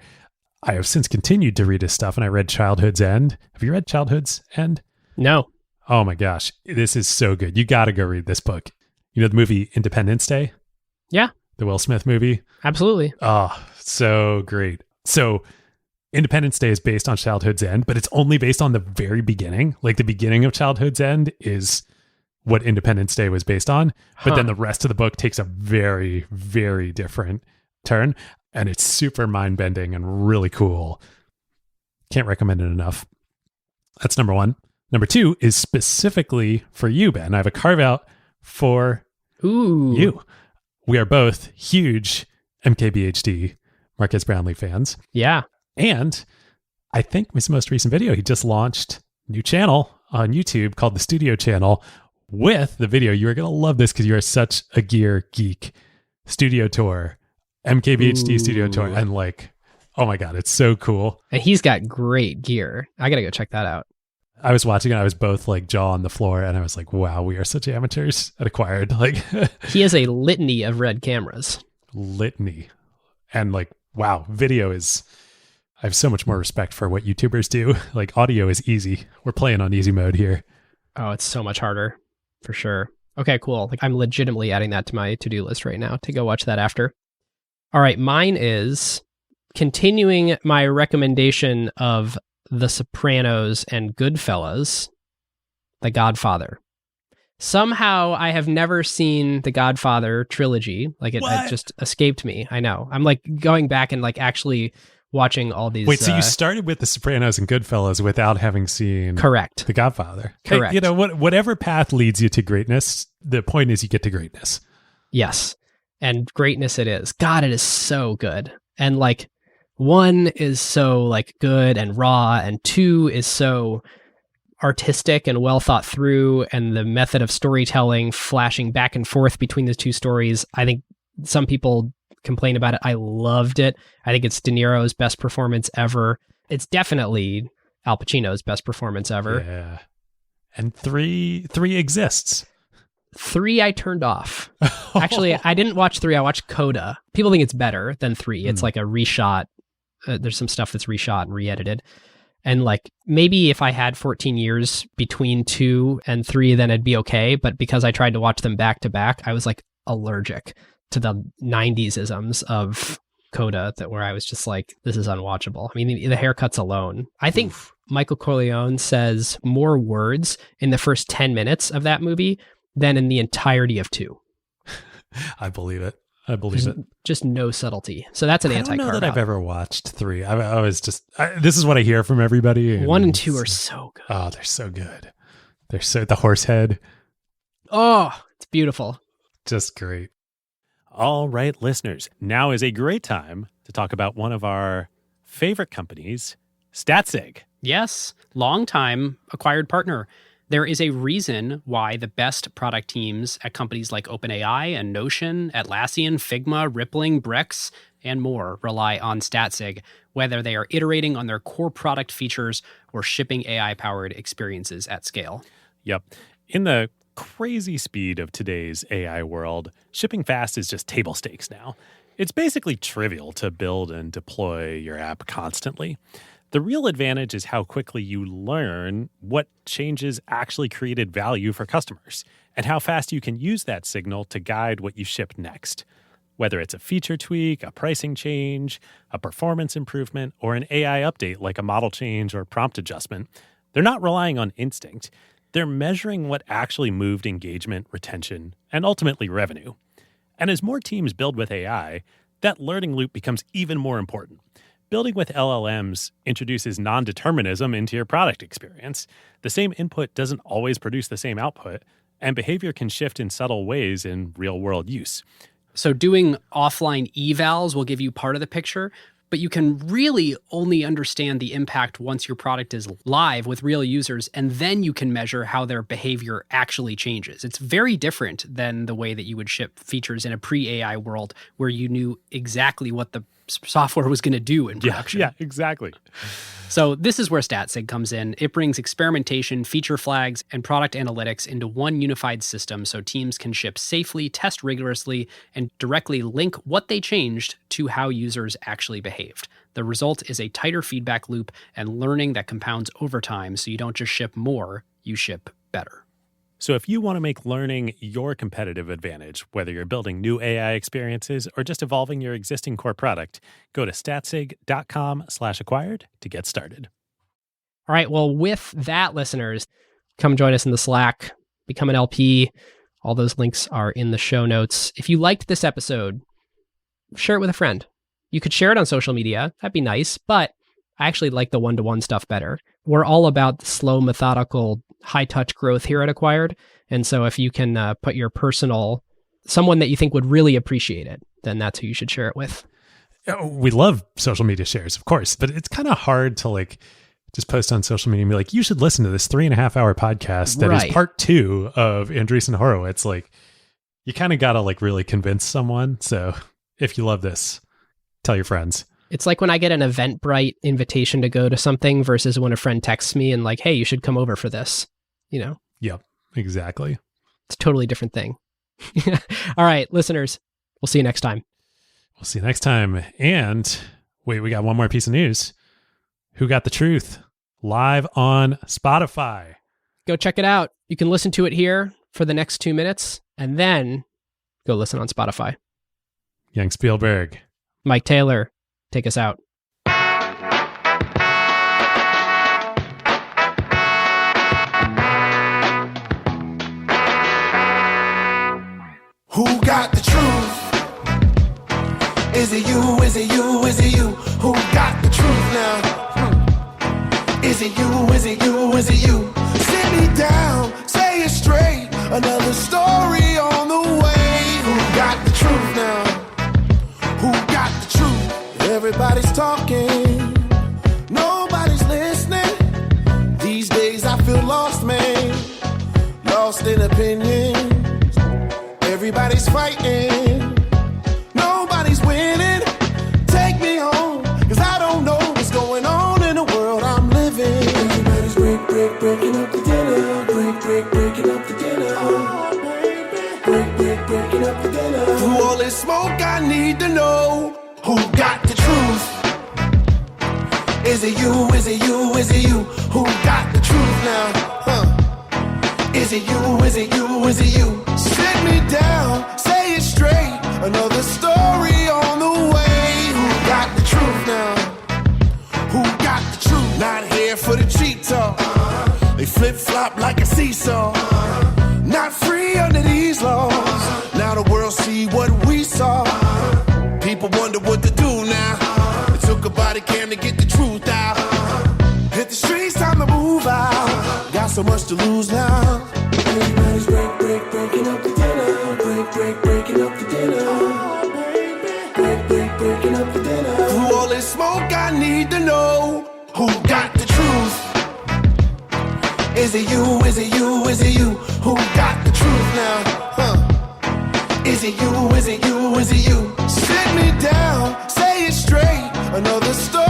I have since continued to read his stuff, and I read Childhood's End. Have you read Childhood's End? No. Oh my gosh. This is so good. You got to go read this book. You know the movie Independence Day? Yeah. The Will Smith movie? Absolutely. Oh, so great. So Independence Day is based on Childhood's End, but it's only based on the very beginning. Like the beginning of Childhood's End is what Independence Day was based on. But then the rest of the book takes a very, very different turn. And it's super mind-bending and really cool. Can't recommend it enough. That's number one. Number two is specifically for you, Ben. I have a Carve Out for you. We are both huge MKBHD Marquez Brownlee fans. Yeah. And I think his most recent video, he just launched a new channel on YouTube called the Studio Channel with the video. You are going to love this because you are such a gear geek. Studio Tour. MKBHD Studio Tour. And like, oh my God, it's so cool. And he's got great gear. I got to go check that out. I was watching it. I was both like jaw on the floor and I was like, wow, we are such amateurs at Acquired. Like he has a litany of red cameras. Litany. And like, wow, video is, I have so much more respect for what YouTubers do. Like audio is easy. We're playing on easy mode here. Oh, it's so much harder for sure. Okay, cool. Like I'm legitimately adding that to my to-do list right now to go watch that after. All right, mine is continuing my recommendation of The Sopranos and Goodfellas, The Godfather. Somehow I have never seen the Godfather trilogy. Like it just escaped me. I know. I'm like going back and like actually watching all these. Wait, so you started with The Sopranos and Goodfellas without having seen Correct. The Godfather. Correct. Hey, whatever path leads you to greatness, the point is you get to greatness. Yes. And greatness it is. God, it is so good. And like 1 is so like good and raw, and 2 is so artistic and well thought through, and the method of storytelling flashing back and forth between the two stories. I think some people complain about it. I loved it. I think it's De Niro's best performance ever. It's definitely Al Pacino's best performance ever. Yeah. And three exists. 3 I turned off. Actually, I didn't watch 3. I watched Coda. People think it's better than 3. It's like a reshot. There's some stuff that's reshot and re-edited. And like maybe if I had 14 years between 2 and 3, then it'd be okay. But because I tried to watch them back to back, I was like allergic to the 90s isms of Coda, that where I was just like, this is unwatchable. I mean, the haircuts alone. I think Michael Corleone says more words in the first 10 minutes of that movie than in the entirety of 2. I believe it. I believe it. Just no subtlety. So that's an anti-Carve Out. I don't know that I've ever watched 3. I was just, this is what I hear from everybody. 1 and 2 are so good. Oh, they're so good. They're so, the horse head. Oh, it's beautiful. Just great. All right, listeners, now is a great time to talk about one of our favorite companies, Statsig. Yes, long-time acquired partner. There is a reason why the best product teams at companies like OpenAI and Notion, Atlassian, Figma, Rippling, Brex, and more rely on Statsig, whether they are iterating on their core product features or shipping AI-powered experiences at scale. Yep. In the crazy speed of today's AI world, shipping fast is just table stakes now. It's basically trivial to build and deploy your app constantly. The real advantage is how quickly you learn what changes actually created value for customers and how fast you can use that signal to guide what you ship next. Whether it's a feature tweak, a pricing change, a performance improvement, or an AI update like a model change or prompt adjustment, they're not relying on instinct. They're measuring what actually moved engagement, retention, and ultimately revenue. And as more teams build with AI, that learning loop becomes even more important. Building with LLMs introduces non-determinism into your product experience. The same input doesn't always produce the same output, and behavior can shift in subtle ways in real-world use. So doing offline evals will give you part of the picture, but you can really only understand the impact once your product is live with real users, and then you can measure how their behavior actually changes. It's very different than the way that you would ship features in a pre-AI world where you knew exactly what the software was going to do in production. Yeah, exactly. So this is where Statsig comes in. It brings experimentation, feature flags, and product analytics into one unified system so teams can ship safely, test rigorously, and directly link what they changed to how users actually behaved. The result is a tighter feedback loop and learning that compounds over time, so you don't just ship more, you ship better. So if you want to make learning your competitive advantage, whether you're building new AI experiences or just evolving your existing core product, go to statsig.com/acquired to get started. All right. Well, with that, listeners, come join us in the Slack, become an LP. All those links are in the show notes. If you liked this episode, share it with a friend. You could share it on social media. That'd be nice, but I actually like the one-to-one stuff better. We're all about the slow, methodical, high-touch growth here at Acquired. And so if you can put your personal, someone that you think would really appreciate it, then that's who you should share it with. We love social media shares, of course, but it's kind of hard to like just post on social media and be like, you should listen to this 3.5-hour podcast that is part 2 of Andreessen Horowitz. Like, you kind of got to like really convince someone. So if you love this, tell your friends. It's like when I get an Eventbrite invitation to go to something versus when a friend texts me and like, hey, you should come over for this, you know? Yep, exactly. It's a totally different thing. All right, listeners, we'll see you next time. We'll see you next time. And wait, we got one more piece of news. Who Got the Truth? Live on Spotify. Go check it out. You can listen to it here for the next 2 minutes and then go listen on Spotify. Young Spielberg. Mike Taylor. Take us out. Who got the truth? Is it you? Is it you? Is it you? Who got the truth now? Is it you? Is it you? Is it you? Sit me down, say it straight. Another story on the way. Who got the truth now? Who got the truth? Everybody's talking, nobody's listening. These days I feel lost. lost in opinions. Everybody's fighting, nobody's winning. Take me home, cause I don't know what's going on in the world I'm living. Everybody's breaking up the dinner. Breaking up the dinner. Breaking up the dinner. Through all this smoke, I need to know who got the truth. Is it you, is it you, is it you? Who got the truth now? Is it you, is it you, is it you? Sit me down, say it straight. Another story on the way. Who got the truth now? Who got the truth? Not here for the cheap talk. They flip-flop like a seesaw. Not free under these laws. Now the world see what we saw. People wonder what to do now. It took a body cam to get the truth out. Hit the streets, time to move out. Got so much to lose now. Everybody's breaking up the dinner. Breaking up the dinner. Breaking up the dinner. Through all this smoke, I need to know who got the truth. Is it you, is it you, is it you? Who got the truth now? Is it you, is it you, is it you? Sit me down, say it straight. Another story.